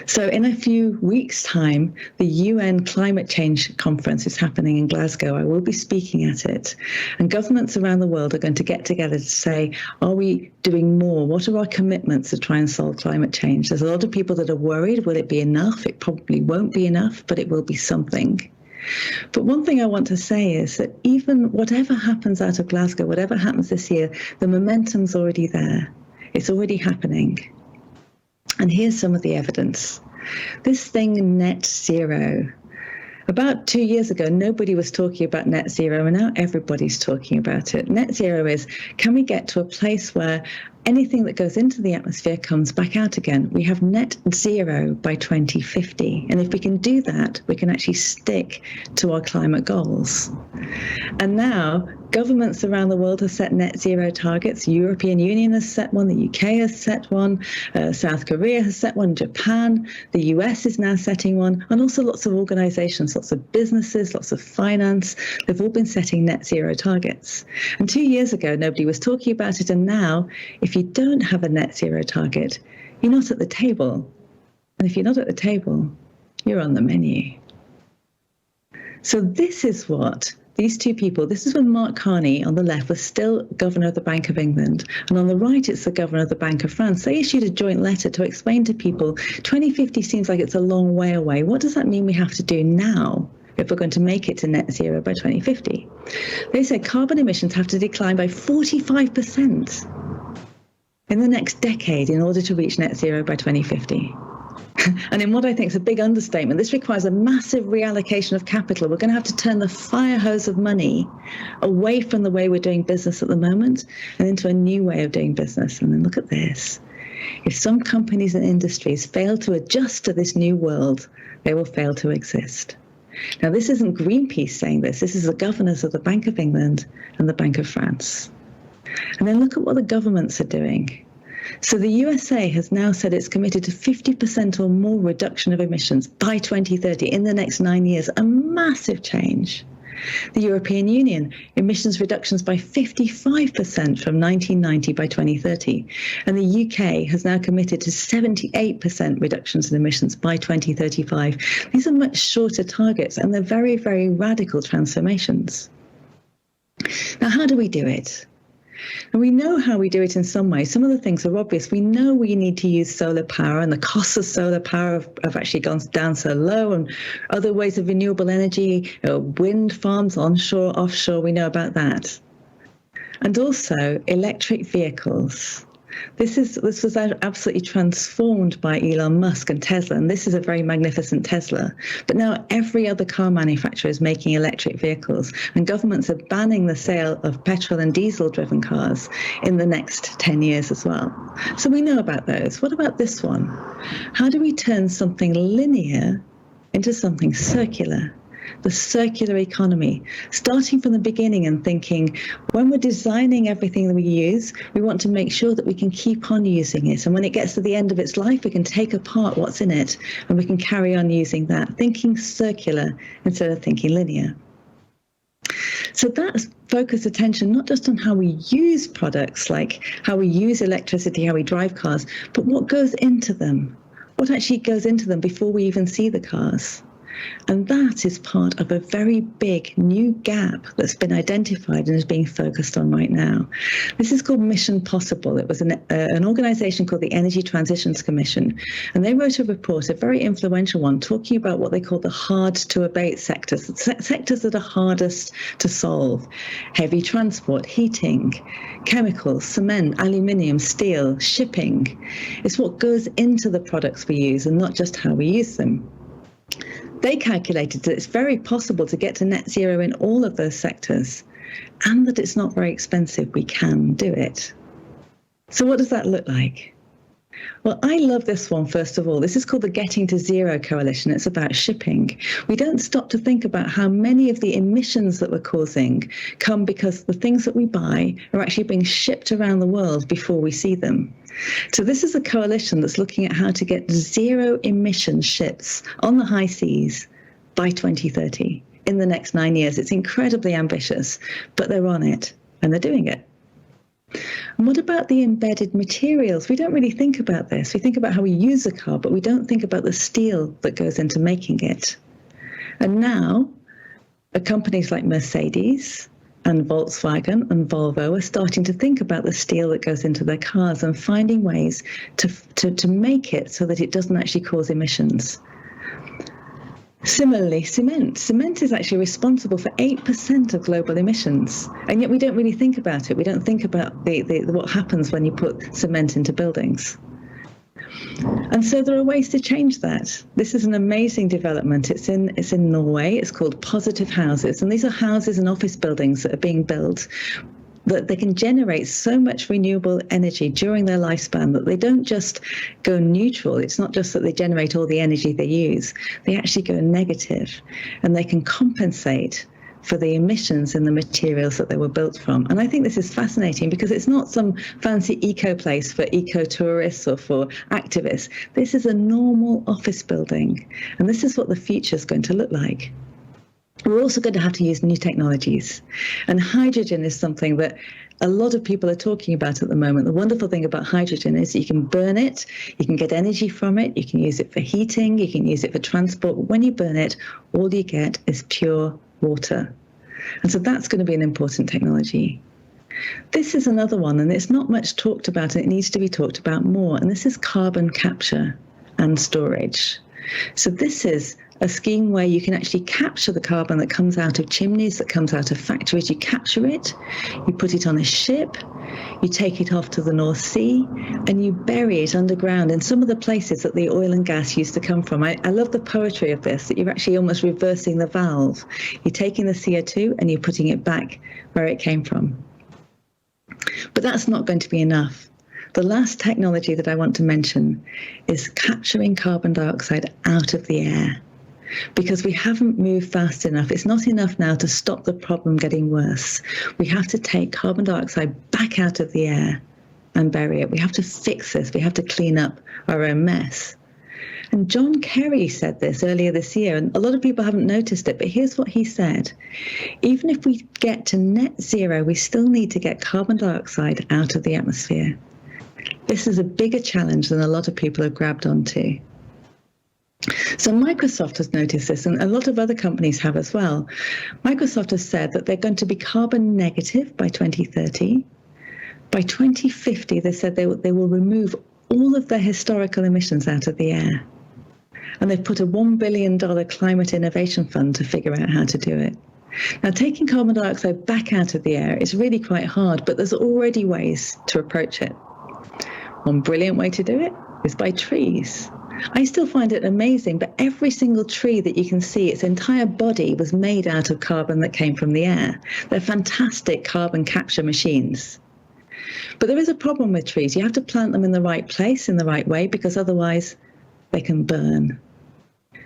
So in a few weeks' time, the UN Climate Change Conference is happening in Glasgow. I will be speaking at it. And governments around the world are going to get together to say, are we doing more? What are our commitments to try and solve climate change? There's a lot of people that are worried. Will it be enough? It probably won't be enough, but it will be something. But one thing I want to say is that even whatever happens out of Glasgow, whatever happens this year, the momentum's already there. It's already happening. And here's some of the evidence. This thing, net zero. About 2 years ago, nobody was talking about net zero, and now everybody's talking about it. Net zero is, can we get to a place where anything that goes into the atmosphere comes back out again? We have net zero by 2050. And if we can do that, we can actually stick to our climate goals. And now governments around the world have set net zero targets. The European Union has set one, the UK has set one, South Korea has set one, Japan, the US is now setting one, and also lots of organizations, lots of businesses, lots of finance, they've all been setting net zero targets. And 2 years ago, nobody was talking about it, and now, if you don't have a net zero target, you're not at the table. And if you're not at the table, you're on the menu. So this is what these two people, this is when Mark Carney on the left was still governor of the Bank of England, and on the right it's the governor of the Bank of France. They issued a joint letter to explain to people, 2050 seems like it's a long way away. What does that mean we have to do now if we're going to make it to net zero by 2050? They said carbon emissions have to decline by 45% in the next decade in order to reach net zero by 2050. And in what I think is a big understatement, this requires a massive reallocation of capital. We're going to have to turn the fire hose of money away from the way we're doing business at the moment and into a new way of doing business. And then look at this. If some companies and industries fail to adjust to this new world, they will fail to exist. Now, this isn't Greenpeace saying this. This is the governors of the Bank of England and the Bank of France. And then look at what the governments are doing. So the USA has now said it's committed to 50% or more reduction of emissions by 2030 in the next 9 years, a massive change. The European Union, emissions reductions by 55% from 1990 by 2030. And the UK has now committed to 78% reductions in emissions by 2035. These are much shorter targets, and they're very, very radical transformations. Now, how do we do it? And we know how we do it in some ways. Some of the things are obvious. We know we need to use solar power, and the costs of solar power have actually gone down so low, and other ways of renewable energy, wind farms, onshore, offshore, we know about that. And also electric vehicles. This was absolutely transformed by Elon Musk and Tesla, and this is a very magnificent Tesla. But now every other car manufacturer is making electric vehicles, and governments are banning the sale of petrol and diesel-driven cars in the next 10 years as well. So we know about those. What about this one? How do we turn something linear into something circular? The circular economy, starting from the beginning and thinking, when we're designing everything that we use, we want to make sure that we can keep on using it. And when it gets to the end of its life, we can take apart what's in it and we can carry on using that, thinking circular instead of thinking linear. So that's focused attention not just on how we use products, like how we use electricity, how we drive cars, but what goes into them, what actually goes into them before we even see the cars. And that is part of a very big new gap that's been identified and is being focused on right now. This is called Mission Possible. It was an organization called the Energy Transitions Commission, and they wrote a report, a very influential one, talking about what they call the hard-to-abate sectors, sectors that are hardest to solve. Heavy transport, heating, chemicals, cement, aluminium, steel, shipping. It's what goes into the products we use and not just how we use them. They calculated that it's very possible to get to net zero in all of those sectors, and that it's not very expensive. We can do it. So what does that look like? Well, I love this one, first of all. This is called the Getting to Zero Coalition. It's about shipping. We don't stop to think about how many of the emissions that we're causing come because the things that we buy are actually being shipped around the world before we see them. So this is a coalition that's looking at how to get zero emission ships on the high seas by 2030, in the next 9 years. It's incredibly ambitious, but they're on it and they're doing it. And what about the embedded materials? We don't really think about this. We think about how we use a car, but we don't think about the steel that goes into making it. And now, companies like Mercedes and Volkswagen and Volvo are starting to think about the steel that goes into their cars and finding ways to make it so that it doesn't actually cause emissions. Similarly, cement. Cement is actually responsible for 8% of global emissions, and yet we don't really think about it. We don't think about what happens when you put cement into buildings. And so there are ways to change that. This is an amazing development. It's in Norway. It's called Positive Houses, and these are houses and office buildings that are being built that they can generate so much renewable energy during their lifespan that they don't just go neutral. It's not just that they generate all the energy they use. They actually go negative, and they can compensate for the emissions in the materials that they were built from. And I think this is fascinating because it's not some fancy eco place for eco tourists or for activists. This is a normal office building, and this is what the future is going to look like. We're also going to have to use new technologies. And hydrogen is something that a lot of people are talking about at the moment. The wonderful thing about hydrogen is you can burn it, you can get energy from it, you can use it for heating, you can use it for transport. But when you burn it, all you get is pure water. And so that's going to be an important technology. This is another one, and it's not much talked about, and it needs to be talked about more. And this is carbon capture and storage. So this is a scheme where you can actually capture the carbon that comes out of chimneys, that comes out of factories. You capture it, you put it on a ship, you take it off to the North Sea, and you bury it underground in some of the places that the oil and gas used to come from. I love the poetry of this, that you're actually almost reversing the valve. You're taking the CO2 and you're putting it back where it came from. But that's not going to be enough. The last technology that I want to mention is capturing carbon dioxide out of the air, because we haven't moved fast enough. It's not enough now to stop the problem getting worse. We have to take carbon dioxide back out of the air and bury it. We have to fix this. We have to clean up our own mess. And John Kerry said this earlier this year, and a lot of people haven't noticed it, but here's what he said. Even if we get to net zero, we still need to get carbon dioxide out of the atmosphere. This is a bigger challenge than a lot of people have grabbed onto. So Microsoft has noticed this, and a lot of other companies have as well. Microsoft has said that they're going to be carbon negative by 2030. By 2050, they said they will remove all of their historical emissions out of the air. And they've put a $1 billion climate innovation fund to figure out how to do it. Now, taking carbon dioxide back out of the air is really quite hard, but there's already ways to approach it. One brilliant way to do it is by trees. I still find it amazing, but every single tree that you can see, its entire body was made out of carbon that came from the air. They're fantastic carbon capture machines. But there is a problem with trees. You have to plant them in the right place, in the right way, because otherwise they can burn.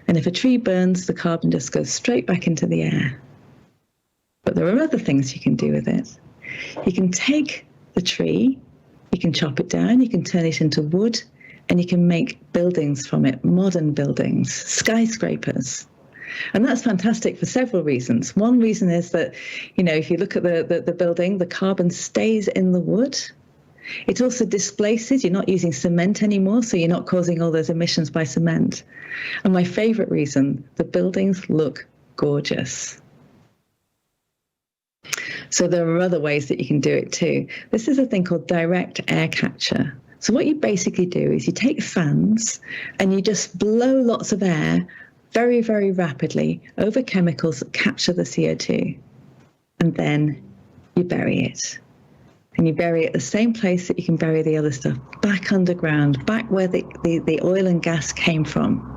And if a tree burns, the carbon just goes straight back into the air. But there are other things you can do with it. You can take the tree, you can chop it down, you can turn it into wood, and you can make buildings from it, modern buildings, skyscrapers. And that's fantastic for several reasons. One reason is that, if you look at the building, the carbon stays in the wood. It also displaces, you're not using cement anymore, so you're not causing all those emissions by cement. And my favorite reason, the buildings look gorgeous. So there are other ways that you can do it too. This is a thing called direct air capture. So what you basically do is you take fans and you just blow lots of air very, very rapidly over chemicals that capture the CO2. And then you bury it. And you bury it the same place that you can bury the other stuff, back underground, back where the oil and gas came from.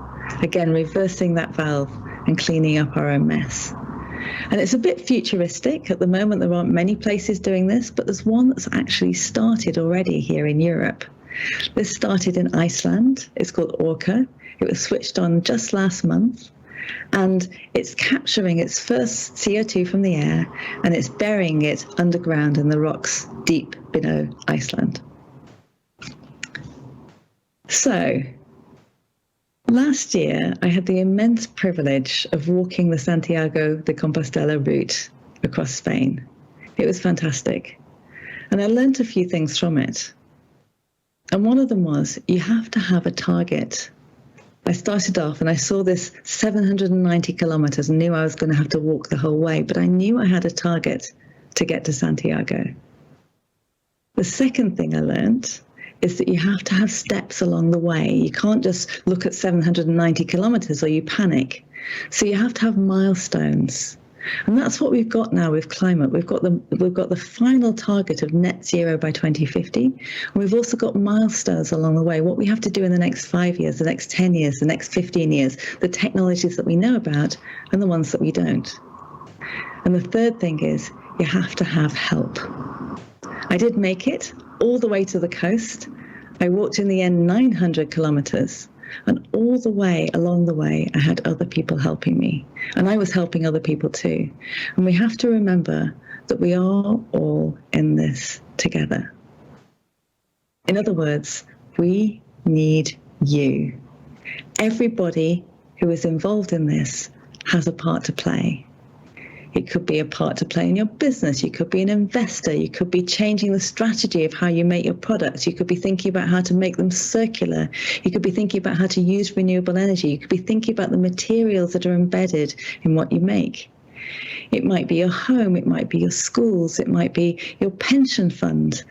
Again, reversing that valve and cleaning up our own mess. And it's a bit futuristic. At the moment, there aren't many places doing this, but there's one that's actually started already here in Europe. This started in Iceland. It's called Orca. It was switched on just last month, and it's capturing its first CO2 from the air, and it's burying it underground in the rocks deep below Iceland. So, last year, I had the immense privilege of walking the Santiago de Compostela route across Spain. It was fantastic. And I learned a few things from it. And one of them was, you have to have a target. I started off and I saw this 790 kilometers and knew I was going to have to walk the whole way, but I knew I had a target to get to Santiago. The second thing I learned is that you have to have steps along the way. You can't just look at 790 kilometers or you panic. So you have to have milestones. And that's what we've got now with climate. We've got the final target of net zero by 2050. And we've also got milestones along the way, what we have to do in the next 5 years, the next 10 years, the next 15 years, the technologies that we know about and the ones that we don't. And the third thing is you have to have help. I did make it all the way to the coast. I walked in the end 900 kilometers. And all the way, along the way, I had other people helping me. And I was helping other people too. And we have to remember that we are all in this together. In other words, we need you. Everybody who is involved in this has a part to play. It could be a part to play in your business. You could be an investor. You could be changing the strategy of how you make your products. You could be thinking about how to make them circular. You could be thinking about how to use renewable energy. You could be thinking about the materials that are embedded in what you make. It might be your home. It might be your schools. It might be your pension fund.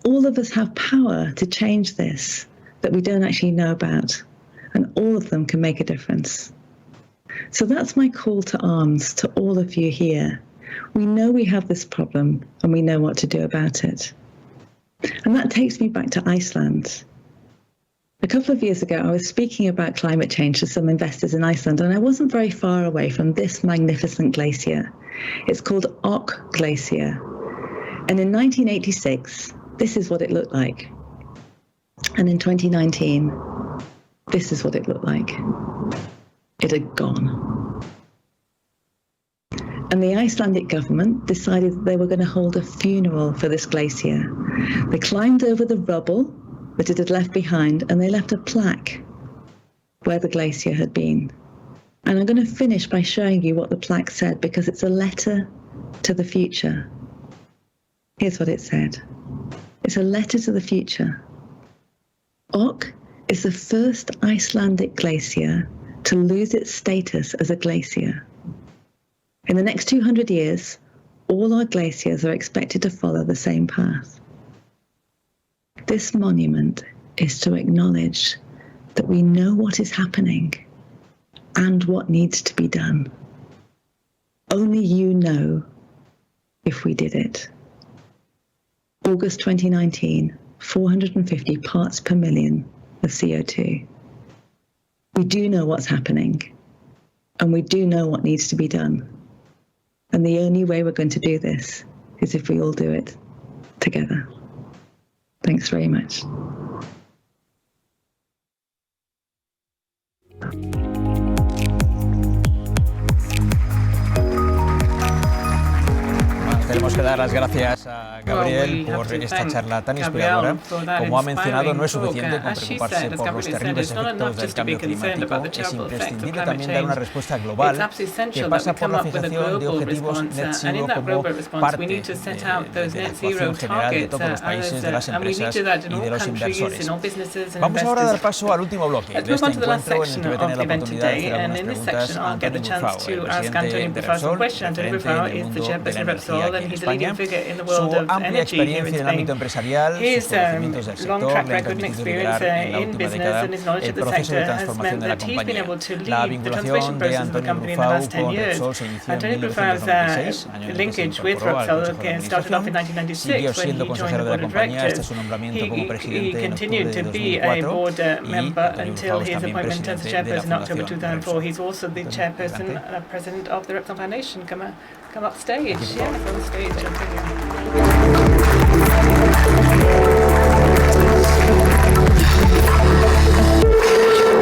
All of us have power to change this that we don't actually know about. And all of them can make a difference. So that's my call to arms to all of you here. We know we have this problem and we know what to do about it. And that takes me back to Iceland. A couple of years ago, I was speaking about climate change to some investors in Iceland, and I wasn't very far away from this magnificent glacier. It's called Ok Glacier. And in 1986, this is what it looked like. And in 2019, this is what it looked like. It had gone. And the Icelandic government decided that they were going to hold a funeral for this glacier. They climbed over the rubble that it had left behind, and they left a plaque where the glacier had been. And I'm going to finish by showing you what the plaque said, because it's a letter to the future. Here's what it said. It's a letter to the future. Ok is the first Icelandic glacier to lose its status as a glacier. In the next 200 years, all our glaciers are expected to follow the same path. This monument is to acknowledge that we know what is happening and what needs to be done. Only you know if we did it. August 2019, 450 parts per million of CO2. We do know what's happening, and we do know what needs to be done. And the only way we're going to do this is if we all do it together. Thanks very much. Tenemos que dar las gracias a Gabriel por esta charla tan inspiradora. Como ha mencionado, no es suficiente con preocuparse por los terribles efectos del cambio climático. Es imprescindible también dar una respuesta global que pasa por la fijación de objetivos net zero como parte de la actuación general de todos los países, de las empresas y de los inversores. Vamos ahora a dar paso al último bloque de este encuentro en el que voy a tener la oportunidad de hacer algunas preguntas a Antonio Brufau, el presidente de Repsol, referente del mundo de la energía en España. Su amplia experiencia en el ámbito empresarial, sus conocimientos del sector le han permitido liderar en la última década el proceso de transformación de la compañía. La vinculación de Antonio Brufau con Repsol se inició en 1996, año en el que se incorporó al Consejo de Administración. Siguió siendo consejero de la compañía hasta su nombramiento como presidente en octubre de 2004 y Antonio Brufau es también presidente de la Fundación Repsol. Come up stage, yeah, on stage.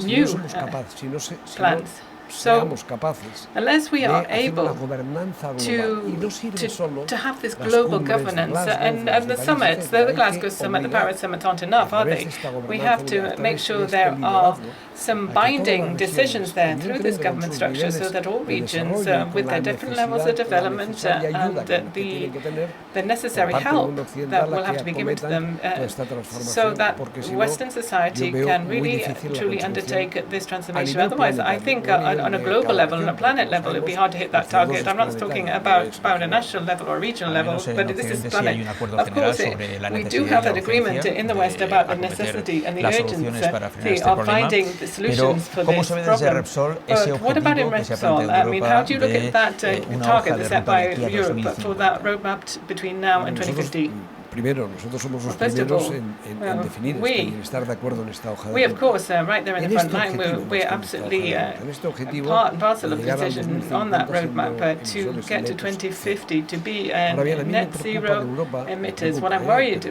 new plans. So, unless we are able to have this global governance, and the summits, the Glasgow summit, the Paris summit aren't enough, are they? We have to make sure there are some binding decisions there through this government structure so that all regions, with their different levels of development and the necessary help that will have to be given to them, so that Western society can really truly undertake this transformation. Otherwise, I think on a global level, on a planet level, it would be hard to hit that target. I'm not talking about a national level or regional level, but this is planet. Of course, we do have that agreement in the West about the necessity and the urgency of finding the solutions for this problem. But what about in Repsol? I mean, how do you look at that target set by Europe for that roadmap between now and 2050? Primero, nosotros somos los primeros en definir esto y en estar de acuerdo en esta hoja de ruta. We, of course, right there in the front line, we're absolutely part and parcel of the decision on that roadmap to get to 2050 to be net zero emitters. What I'm worried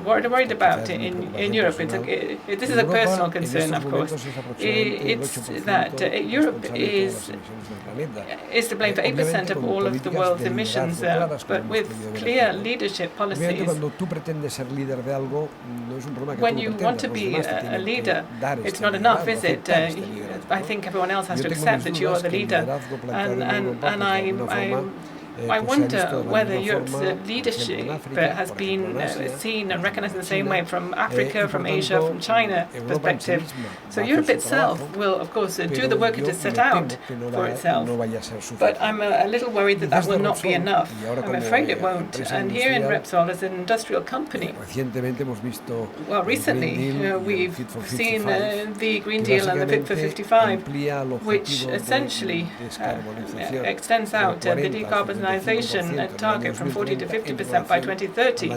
about in Europe, this is a personal concern, of course, it's that Europe is to blame for 8% of all of the world's emissions, but with clear leadership policies. When you want to be a leader, it's not enough, is it? I think everyone else has to accept that you're the leader, and I wonder whether Europe's leadership has been seen and recognized in the same way from Africa, from Asia, from China perspective. So Europe itself will, of course, do the work it has set out for itself. But I'm a little worried that will not be enough. I'm afraid it won't. And here in Repsol, as an industrial company, well, recently we've seen the Green Deal and the Fit for 55, which essentially extends out the decarbonization target from 40 to 50% by 2030,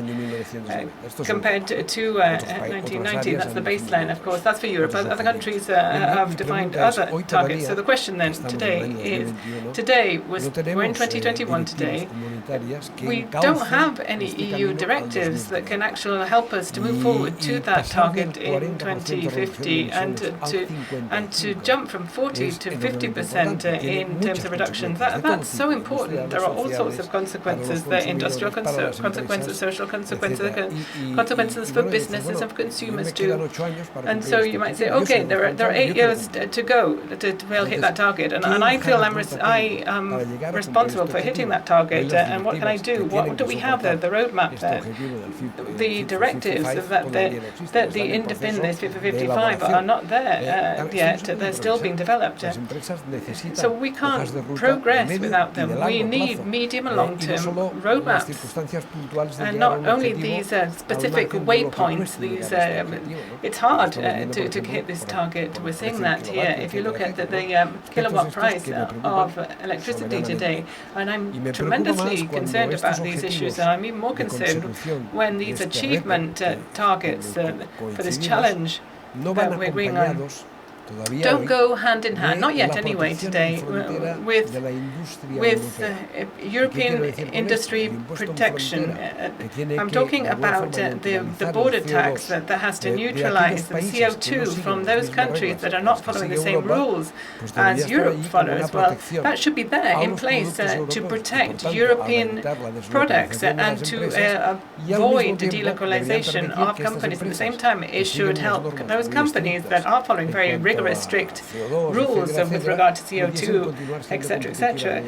compared to 1990. That's the baseline, of course. That's for Europe. Other countries have defined other targets. So the question then today is, we're in 2021 today. We don't have any EU directives that can actually help us to move forward to that target in 2050 and to jump from 40 to 50% in terms of reduction. That's so important. There are all sorts of consequences, the industrial consequences, social consequences, consequences for businesses and for consumers too. And so you might say, okay, there are 8 years to go to hit that target, and I feel I'm responsible for hitting that target. And what can I do? What do we have there? The roadmap there, the directives that the independent Fit for 55 are not there yet. They're still being developed. So we can't progress without them. We need medium and long-term roadmaps, and not only these specific waypoints. It's hard to hit this target. We're seeing that here. If you look at the kilowatt price of electricity today, and I'm tremendously concerned about these issues, and I'm even more concerned when these achievement targets for this challenge that we're agreeing on don't go hand in hand, not yet anyway today, with European industry protection. I'm talking about the border tax that has to neutralize the CO2 from those countries that are not following the same rules as Europe follows. Well, that should be there in place to protect European products and to avoid the delocalization of companies. At the same time, it should help those companies that are following very rigorous, strict rules with regard to CO2, etc.,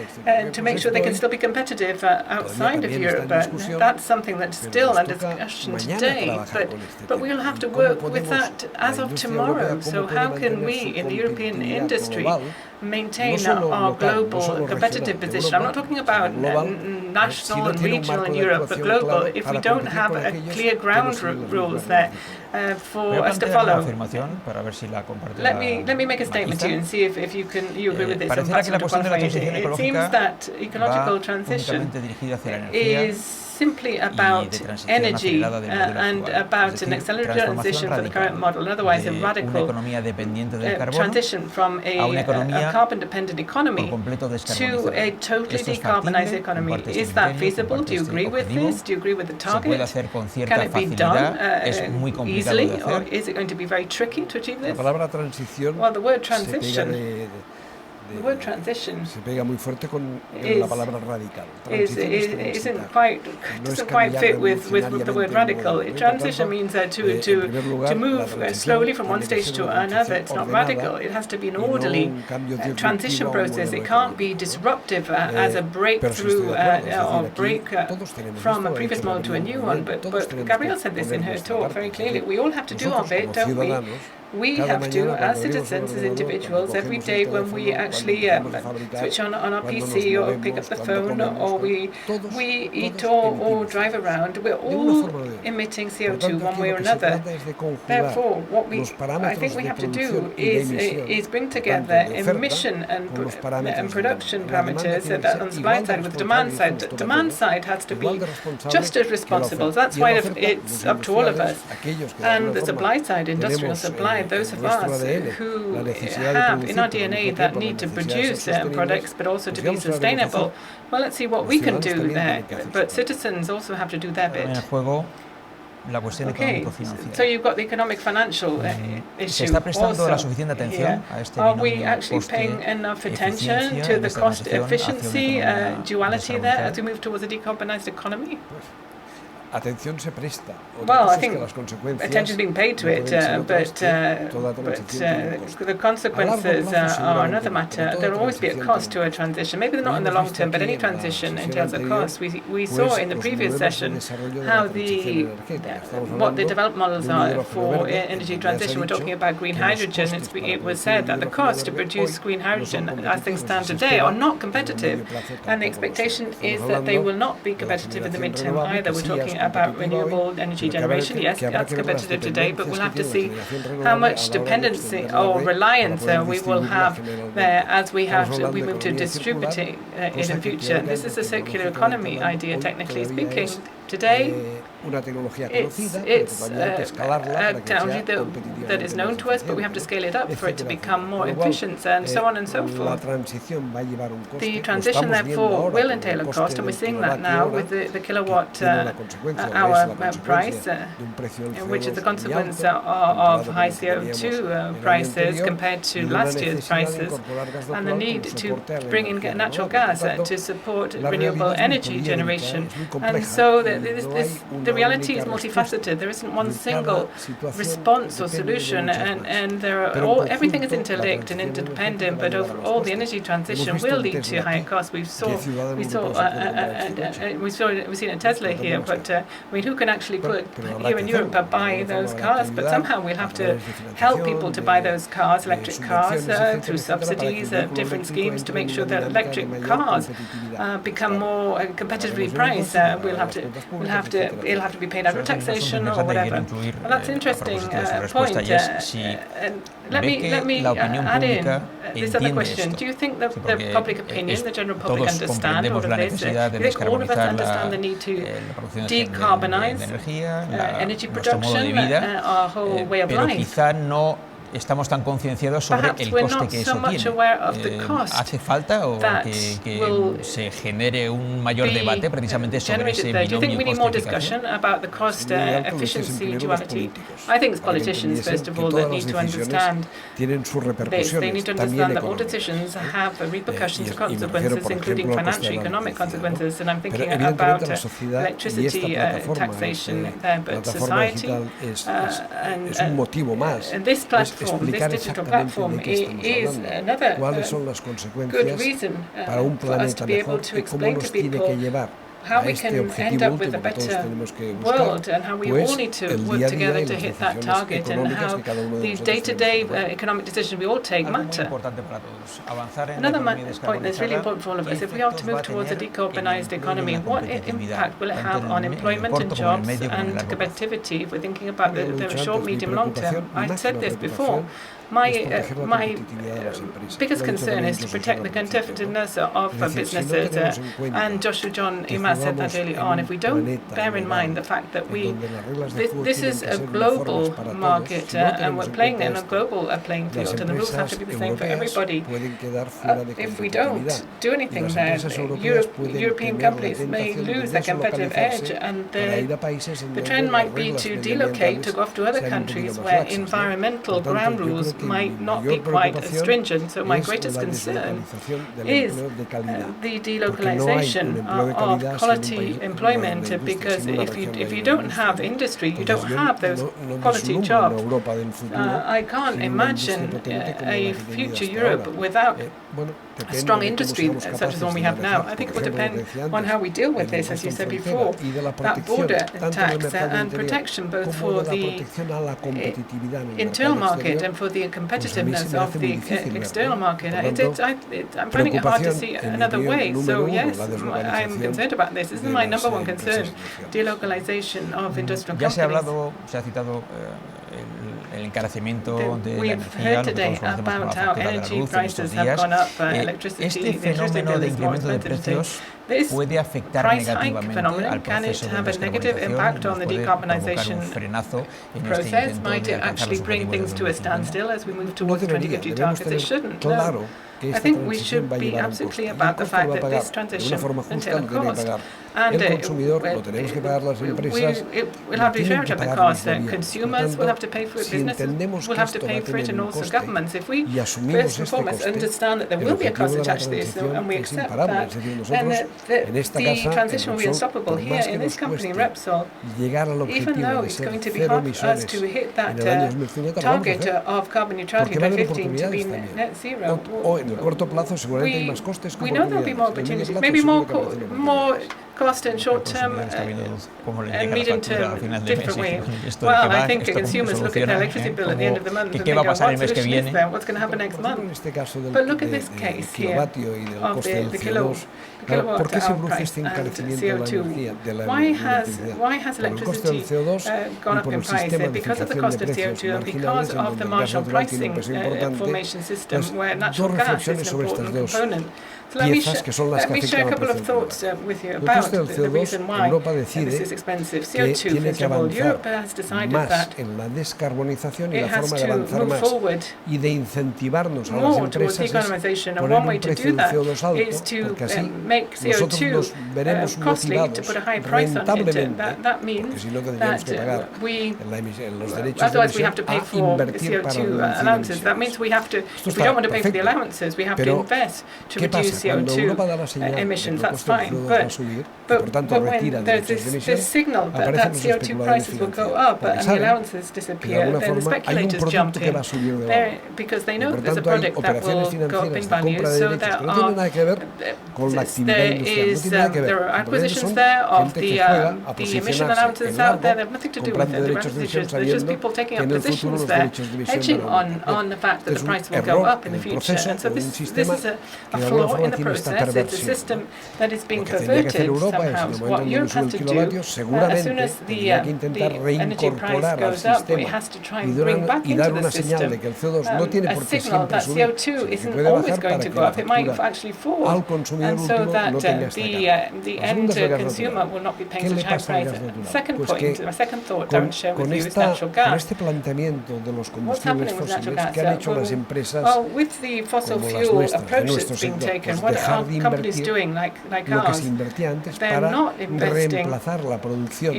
to make sure they can still be competitive outside of Europe. That's something that's still under discussion today, but we'll have to work with that as of tomorrow. So how can we in the European industry maintain our global competitive position? I'm not talking about national and regional in Europe, but global. If we don't have clear ground rules there for us to follow. Let me make a statement to you and see if you agree with this. It seems that ecological transition is simply about energy and about an accelerated transition from the current model, otherwise a radical transition from a carbon-dependent economy to a totally decarbonized economy. Is that feasible? Do you agree with this? Do you agree with the target? Can it be done easily, or is it going to be very tricky to achieve this? Well, the word transition The word transition se pega muy fuerte con la palabra radical. Doesn't quite fit with the word radical. Transition means to move slowly from one stage to another. It's not radical. It has to be an orderly transition process. It can't be disruptive as a breakthrough or break from a previous model to a new one. But Gabrielle said this in her talk very clearly. We all have to do our bit, don't we? We have to, as citizens, as individuals, every day when we actually switch on our PC or pick up the phone or we eat or drive around, we're all emitting CO2 one way or another. Therefore, what I think we have to do is bring together emission and production parameters on the supply side with the demand side. The demand side has to be just as responsible. That's why it's up to all of us. And the supply side, industrial supply, those of us who have in our DNA that need to produce products but also to be sustainable, well, let's see what we can do there. But citizens also have to do their bit. Okay, so you've got the economic financial issue also. Are we actually paying enough attention to the cost efficiency duality there as we move towards a decarbonized economy? Well, I think attention is being paid to it, but the consequences are another matter. There will always be a cost to a transition. Maybe not in the long term, but any transition entails a cost. We saw in the previous session how what the developed models are for energy transition. We're talking about green hydrogen. It was said that the cost to produce green hydrogen, as things stand today, are not competitive, and the expectation is that they will not be competitive in the midterm either. We're talking about renewable energy generation. Yes, that's competitive today, but we'll have to see how much dependency or reliance we will have there as we move to distributing in the future. This is a circular economy idea, technically speaking. Today, it's a technology that is known to us, but we have to scale it up for it to become more efficient and so on and so forth. The transition, therefore, will entail a cost, and we're seeing that now with the kilowatt hour price, which is the consequence of high CO2 prices compared to last year's prices, and the need to bring in natural gas to support renewable energy generation. And so the reality is multifaceted. There isn't one single response or solution, and everything is interlinked and interdependent. But overall, the energy transition will lead to higher costs. We've seen a Tesla here, but I mean, who can actually here in Europe buy those cars? But somehow we'll have to help people to buy those cars, electric cars, through subsidies, different schemes to make sure that electric cars become more competitively priced. It'll have to be paid out of taxation or whatever. Well, that's an interesting point. Let me add in this other question. Do you think that the public opinion, the general public, understand all of this? Do you think all of us understand the need to decarbonize energy production, our whole way of life? Estamos tan concienciados sobre el coste que eso tiene. ¿Hace falta o que se genere un mayor debate precisamente sobre ese binomio coste-eficacia? I think it's politicians, first of all, that need to understand this. They need to understand that all decisions have repercussions and consequences, including financial, economic consequences. And I'm thinking about electricity taxation there, but society and this platform, this digital platform is another good reason for us to be able to explain to people how we can end up with a better world and how we all need to work together to hit that target, and how these day-to-day economic decisions we all take matter. Another point that's really important for all of us, if we are to move towards a decarbonized economy, what impact will it have on employment and jobs and competitivity if we're thinking about the short, medium, long term? I said this before. My biggest concern is to protect the competitiveness of businesses, and Joshua John Imas Thomas said that early on, if we don't bear in mind the fact that this is a global market and we're playing in a global playing field and the rules have to be the same for everybody, if we don't do anything there, European companies may lose their competitive edge, and the trend might be to delocate, to go off to other countries where environmental ground rules might not be quite as stringent. So my greatest concern is the delocalization of quality employment, because if you don't have industry, you don't have those quality jobs. I can't imagine a future Europe without a strong industry such as the one we have now. I think it will depend on how we deal with this, as you said before, that border tax and protection both for the internal market and for the competitiveness of the external market. I'm finding it hard to see another way. So yes, I'm concerned about this. This is my number one concern, delocalization of industrial companies. Se ha citado el encarecimiento de la energía, lo que todos conocemos como la factura de la luz en estos días. Este fenómeno de incremento de precios puede afectar negativamente al proceso de descarbonización, puede provocar un frenazo en este intento de alcanzar los objetivos de 2050. Claro que I think we should be absolutely about the fact that this transition entails a cost. And we'll have to share the cost. Consumers will have to pay for it, businesses will have to pay for it, and also governments. If we first and foremost understand that there will be a cost attached to this, and we accept that, then the transition will be unstoppable. Here in this company, Repsol, even though it's going to be hard for us to hit that target of carbon neutrality by 2015 to be net zero, we know there will be more opportunities, maybe more cost in short term and medium term different way. Well, I think consumers look at their electricity bill at the end of the month and think, what solution is there? What's going to happen next month? But look at this case here of the kilowatt hour price and CO2. Why has electricity gone up in price? Because of the cost of CO2 and because of the marginal pricing formation system where natural gas is an important component. So let me share a couple of thoughts with you about the reason why this is expensive. CO2, first of all, Europe has decided that it has to move forward more towards decarbonization, and one way to do that is to make CO2 costly, to put a high price on it. That means that otherwise we have to pay for the CO2 allowances. That means we have to, if we don't want to pay for the allowances, we have to invest to reduce CO2 emissions. That's fine, but when there's this signal that CO2 prices will go up and the allowances disappear, then the speculators jump in because they know that there's a product that will go up in value. So there are acquisitions there of the emission allowances out there. They have nothing to do with it. They're just people taking up positions there, hedging on the fact that the price will go up in the future. And so this is a flaw in the process. It's a system that is being perverted somehow. What Europe has to do, as soon as the energy price goes up, it has to try and bring back into the system a signal that CO2 isn't always going to go up. It might actually fall, and so that the end consumer will not be paying such high prices. Second point, my second thought I would share with you is natural gas. What's happening with natural gas? Well, with the fossil fuel approach that's being taken, what are companies doing like ours? They're not investing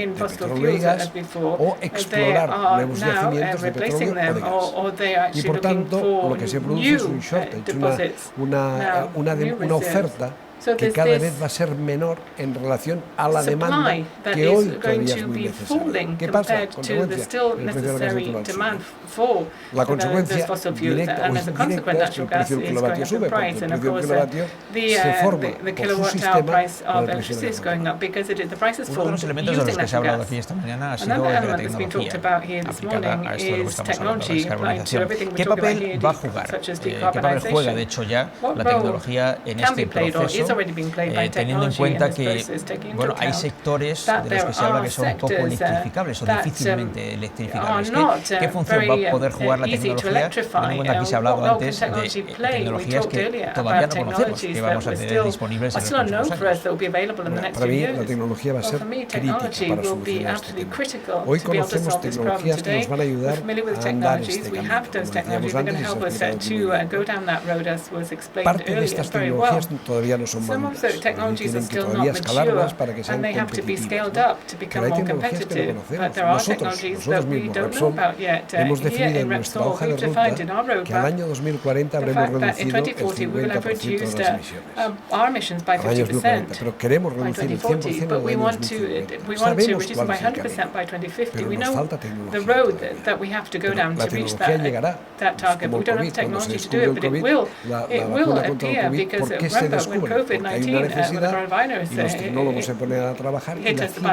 in fossil fuels as before. They are now replacing them, or they are actually looking for new deposits, new reserves. So que cada vez va a ser menor en relación a la demanda que hoy todavía es muy necesaria. ¿Qué pasa con el precio del gas natural? La consecuencia directa o indirecta es que el precio del kilovatio sube, porque el precio del kilovatio se forma por su sistema de presión. Uno de los elementos de los que se ha hablado aquí esta mañana ha sido el de la tecnología aplicada a esto de lo que estamos hablando, la descarbonización. ¿Qué papel va a jugar? ¿Qué papel juega, de hecho, ya la tecnología en este proceso teniendo en cuenta que hay sectores de los que se habla que son poco electrificables o difícilmente electrificables. ¿Qué función va a poder jugar la tecnología? Teniendo en cuenta que aquí se ha hablado antes de tecnologías que todavía no conocemos, que vamos a tener disponibles en los próximos años. Para mí la tecnología va a ser crítica para solucionar este tema. Hoy conocemos tecnologías que nos van a ayudar a andar este camino, como decíamos antes, y se ha explicado. Parte de estas tecnologías todavía no son maduras, tienen que todavía escalarlas para que sean competitivas, Pero hay tecnologías que no conocemos. Nosotros mismos, Repsol, hemos definido en nuestra hoja de ruta que al año 2040 habremos reducido el 50% de las emisiones. Al año 2040, pero queremos reducir el 100% en el año 2050. Sabemos cuál es el camino, pero nos falta tecnología todavía. Pero la tecnología llegará, como el COVID, cuando se descubre el COVID, la vacuna contra el COVID, ¿por qué se descubre? Porque hay una necesidad y los tecnólogos se ponen a trabajar y la ciencia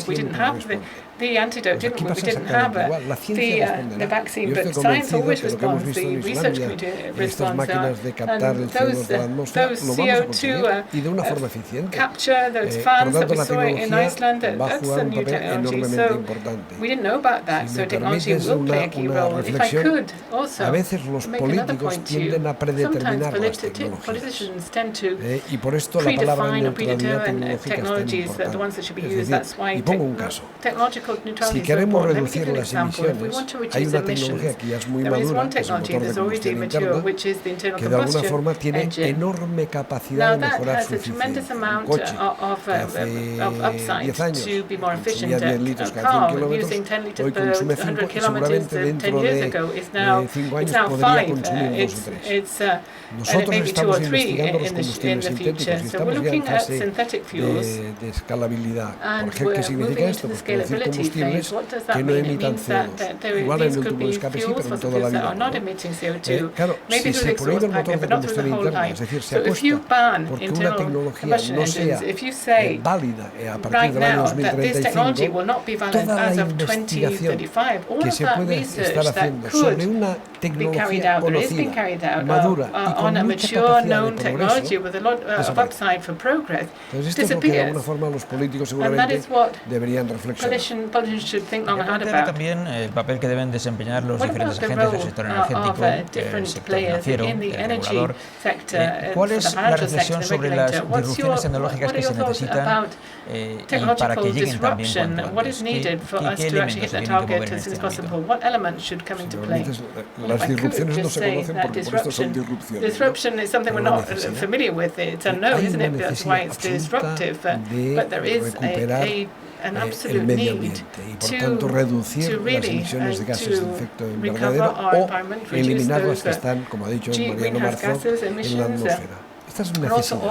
siempre responde. Pues aquí pasa exactamente igual, la ciencia responderá. Yo estoy convencido que lo que hemos visto en Islandia, estas máquinas de captar el CO2 de la atmósfera, lo vamos a conseguir y de una forma eficiente. Por lo tanto, la tecnología va a jugar un papel enormemente importante. Si me permites una reflexión, a veces los políticos tienden a predeterminar las tecnologías y por esto la palabra neutralidad tecnológica es tan importante. Es decir, y pongo un caso. Si queremos reducir las emisiones, hay una tecnología que ya es muy madura, que es el motor de combustión interna, que de alguna forma tiene enorme capacidad de mejorar su eficiencia. Un coche que hace 10 años consumía 10 litros cada 100 kilómetros, hoy consume 5 y seguramente dentro de 5 años podría consumir 2 o 3. Nosotros estamos investigando los combustibles sintéticos y estamos ya en fase de escalabilidad. ¿Qué significa esto? Pues producir combustibles que no emitan CO2. Igual en el tubo de escape sí, pero en toda la vida no. Claro, si se prohíbe el motor de combustión interna, es decir, se apuesta porque una tecnología no sea válida a partir del año 2035, toda la investigación que se puede estar haciendo sobre una tecnología conocida, madura y con mucha capacidad de progreso, desaparece. Entonces esto es lo que de alguna forma los políticos seguramente deberían reflexionar. También el papel que deben desempeñar los diferentes agentes del sector energético, el sector financiero, el regulador. ¿Cuál es la reflexión sobre las disrupciones tecnológicas que se necesitan y para que lleguen también cuanto antes? ¿Qué elementos se tienen que mover en este ámbito? Las disrupciones no se conocen porque por esto son disrupciones. Disruption is something we're not familiar with. It's a no, isn't it? That's why it's disruptive. But there is an absolute need to reducir las emisiones de gases de efecto invernadero o eliminar las que están, como ha dicho Mariano Marzón, en la atmósfera. Esta es una necesidad.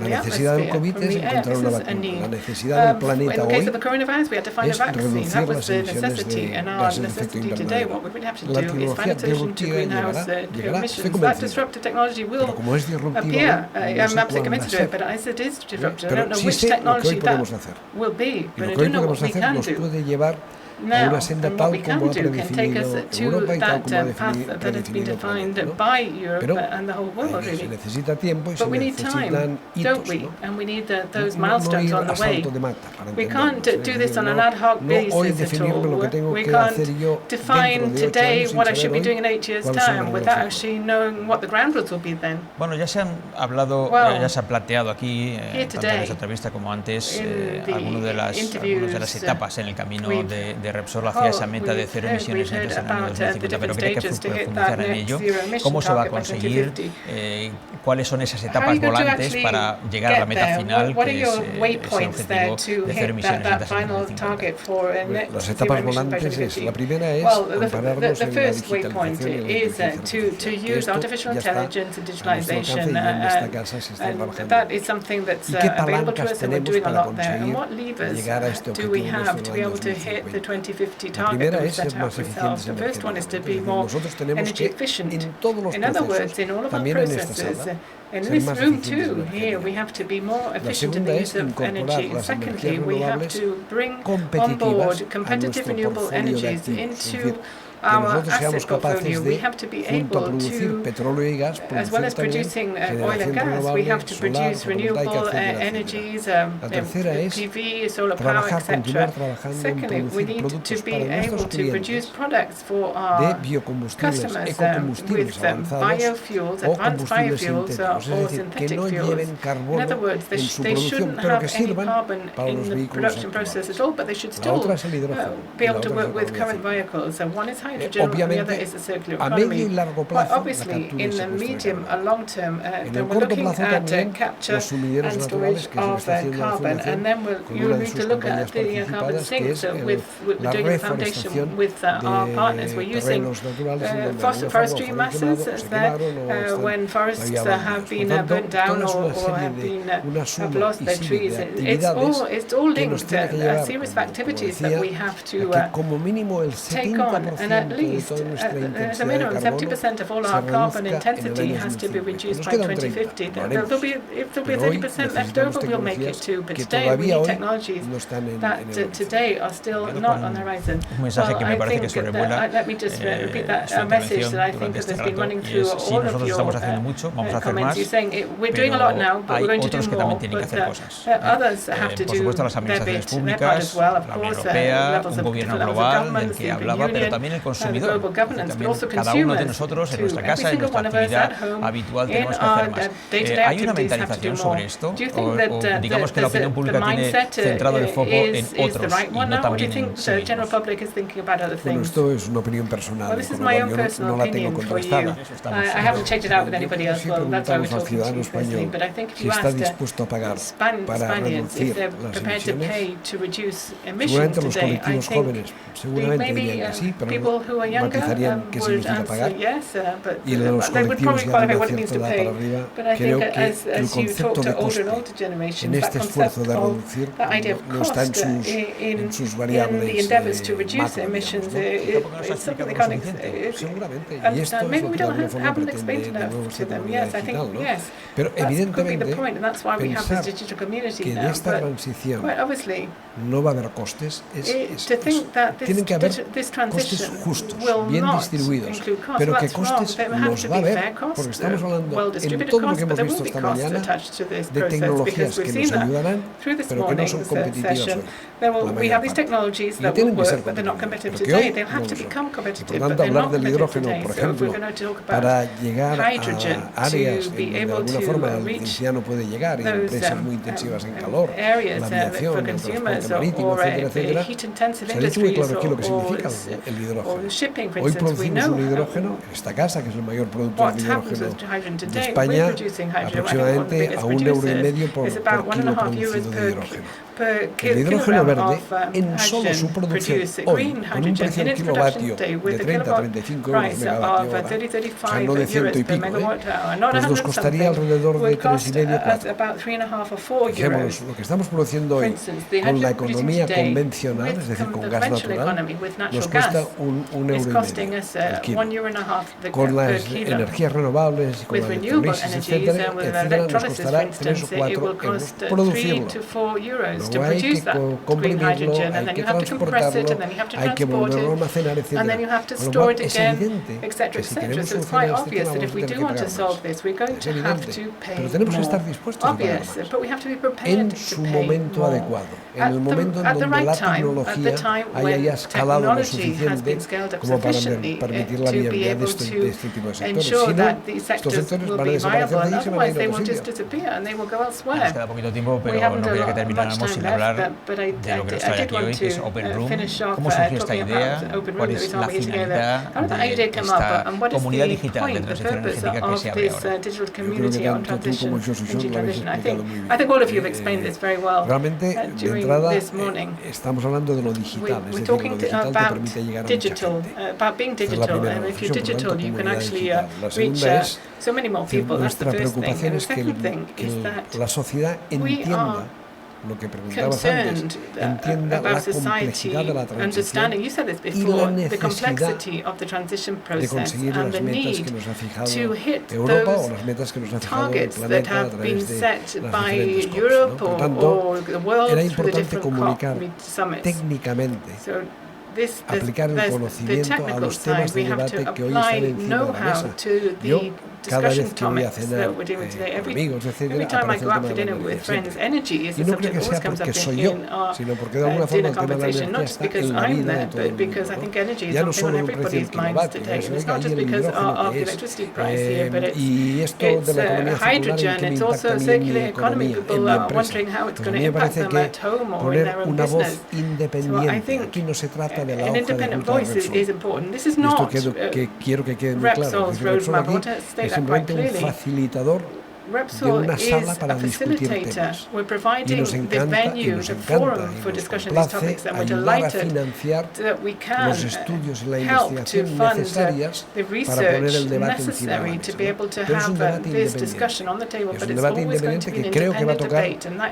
La necesidad del COVID es encontrar una vacuna. La necesidad del planeta hoy es reducir las emisiones de gases de efecto invernadero. La tecnología disruptiva llegará, estoy convencido. Pero como es disruptiva, no sé cuándo va a ser. Pero sí sé lo que hoy podemos hacer. Y lo que hoy podemos hacer nos puede llevar a una senda tal como ha predefinido Europa y tal como ha predefinido el planeta, ¿no? Pero se necesita tiempo y se necesitan hitos, ¿no? No ir a salto de mata para entenderlo. No hoy definirme lo que tengo que hacer yo dentro de 8 años sin saber hoy cuáles son las reglas. Bueno, ya se han hablado, ya se ha planteado aquí, tanto en esta entrevista como antes, algunas de las etapas en el camino de Repsol hacia esa meta de cero emisiones antes del año 2050, pero quería que profundizara en ello. ¿Cómo se va a conseguir? ¿Cuáles son esas etapas volantes para llegar a la meta final, que es ese objetivo de cero emisiones antes del 2050? Las etapas volantes la primera es compararnos en la digitalización y la inteligencia artificial. Esto ya está a nuestro alcance y en esta casa se está trabajando. ¿Y qué palancas tenemos para conseguir llegar a este objetivo en el 2050? La primera es ser más eficientes energéticamente. Nosotros tenemos que, en todos los procesos, también en esta sala, ser más eficientes energéticamente. La segunda es incorporar las energías renovables competitivas a nuestro portfolio de activos. Es decir, our asset portfolio. We have to be able to, as well as producing oil and gas, we have to produce renewable energies, PV, solar power, etc. Secondly, we need to be able to produce products for our customers with biofuels, advanced biofuels, or synthetic fuels. In other words, they shouldn't have any carbon in the production process at all, but they should still be able to work with current vehicles. One is hydrogen, and the other is the circular economy. But obviously, in the medium and long term, then we're looking at capture and storage of carbon, and then you need to look at the carbon sinks. We're doing a foundation with our partners. We're using forestry masses when forests have been burnt down or have lost their trees. It's all linked. A series of activities that we have to take on, and at least as a minimum 70% of all our carbon intensity has to be reduced by 2050. There'll be 30% left over, we'll make it too. But today we need technologies that today are still not on the horizon. Let me just repeat that message that I think has been running through all of your comments. You're saying we're doing a lot now, but we're going to do more. But others have to do their part as well. Of course, levels of governments, the European Union, global governance, but also consumers. Every single one of us at home in our day-to-day activities have to do more. Do you think that the mindset is the right one now, or do you think the general public is thinking about other things? Well, this is my own personal opinion for you. I haven't checked it out with anybody else. Well, that's why we're talking to you personally. But I think if you asked Spaniards if they're prepared to pay to reduce emissions today, I think maybe people who are younger would answer yes, but they would probably qualify what it means to pay. But I think as you talk to older and older generations, that concept of that idea of cost in the endeavors to reduce emissions, it's something they can't understand. Maybe we haven't explained enough to them. Yes, I think yes. That could be the point, and that's why we have this digital community now. But obviously, to think that this transition will not include costs, that's wrong. There have to be fair costs, well-distributed costs, but there will be costs attached to this process, because we've seen that through this morning's session. We have these technologies that will work, but they're not competitive today. They'll have to become competitive, but they're not competitive today. So if we're going to talk about hydrogen to be able to reach those areas for consumers or the heat-intensive industries or shipping, for instance, we know what happens with hydrogen today. We're producing hydrogen. One of the biggest producers is about €1.5 per kilogram of hydrogen produced. Green hydrogen in its production today with a kilowatt price of 30-35 euros per megawatt hour, not 100 something, would cost us about 3.5 or 4 euros. For instance, the hydrogen producing today with the conventional economy with natural gas is costing us €1.5 per kilo. With renewable energies and with electrolysis, for instance, it will cost 3 to 4 euros to produce that green hydrogen, and then you have to compress it, and then you have to transport it, and then you have to store it again, etc., etc. So it's quite obvious that if we do want to solve this, we're going to have to pay more. Obvious, but we have to be prepared to pay more. At the right time, at the time when technology has been scaled up sufficiently to be able to ensure that these sectors will be viable, and otherwise they will just disappear and they will go elsewhere. We haven't much time left, but I did want to finish off talking about Open Room, the reason why we're here together. How did the idea come up, and what is the point, the purpose of this digital community on transition, energy transition? I think all of you have explained this very well during this morning. We're talking about digital, about being digital, and if you're digital, you can actually reach so many more people. That's the first thing. And the second thing is that we are concerned about society understanding, you said this before, the complexity of the transition process and the need to hit those targets that have been set by Europe or the world through the different COP summits. So aplicar el conocimiento a los temas de debate que hoy están encima de la mesa. Yo, cada vez que voy a cenar con amigos, etcétera, aparece el tema de la energía. Y no creo que sea porque soy yo, sino porque de alguna forma el tema de la energía está en la vida de todo el mundo. Ya no solo en un precio del kilovatio, eso es ahí el hidrógeno que es. Y esto de la economía circular, ¿en qué me impacta a mí en mi economía, en mi empresa? Pues a mí me parece que poner una voz independiente, aquí no se trata de la hoja de ruta de Repsol. Esto que quiero que quede muy claro. Repsol aquí es simplemente un facilitador de una sala para discutir temas. Y nos encanta y nos complace ayudar a financiar los estudios y la investigación necesarias para poner el debate encima de la mesa. Pero es un debate independiente. Es un debate independiente que creo que va a tocar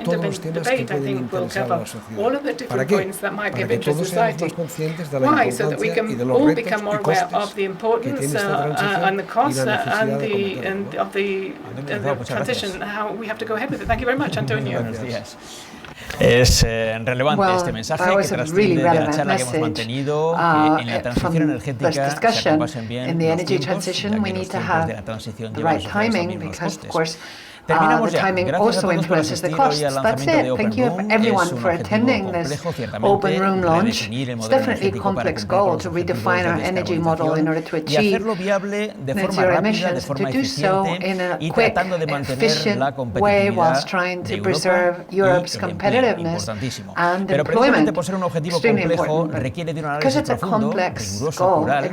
todos los temas que pueden interesar a la sociedad. ¿Para qué? Para que todos seamos más conscientes de la importancia y de los retos y costes que tiene esta transición y la necesidad de cometerlo. Transition, how we have to go ahead with it. Thank you very much, Antonio. Es relevante este mensaje que trasciende de la charla que hemos mantenido, que en la transición energética se acompasen bien los tiempos, ya que los tiempos de la transición llevan asociados también unos costes. Terminamos ya. Gracias a todos por asistir hoy al lanzamiento de Open Room. Es un objetivo complejo, ciertamente, redefinir el modelo energético para cumplir con los objetivos de descarbonización y hacerlo viable de forma rápida, de forma eficiente y tratando de mantener la competitividad de Europa y el empleo, importantísimo. Pero precisamente por ser un objetivo complejo requiere de un análisis profundo, riguroso, plural.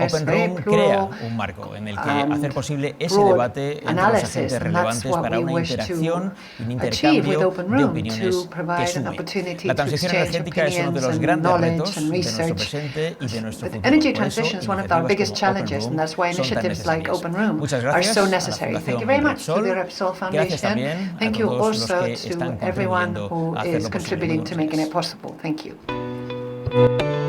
Open Room crea un marco en el que hacer posible ese debate entre los agentes relevantes para una interacción y un intercambio de opiniones que sume. La transición energética es uno de los grandes retos de nuestro presente y de nuestro futuro. Por eso, iniciativas como Open Room son tan necesarias. Muchas gracias a la Fundación Repsol. Gracias también a todos los que están contribuyendo a hacerlo posible.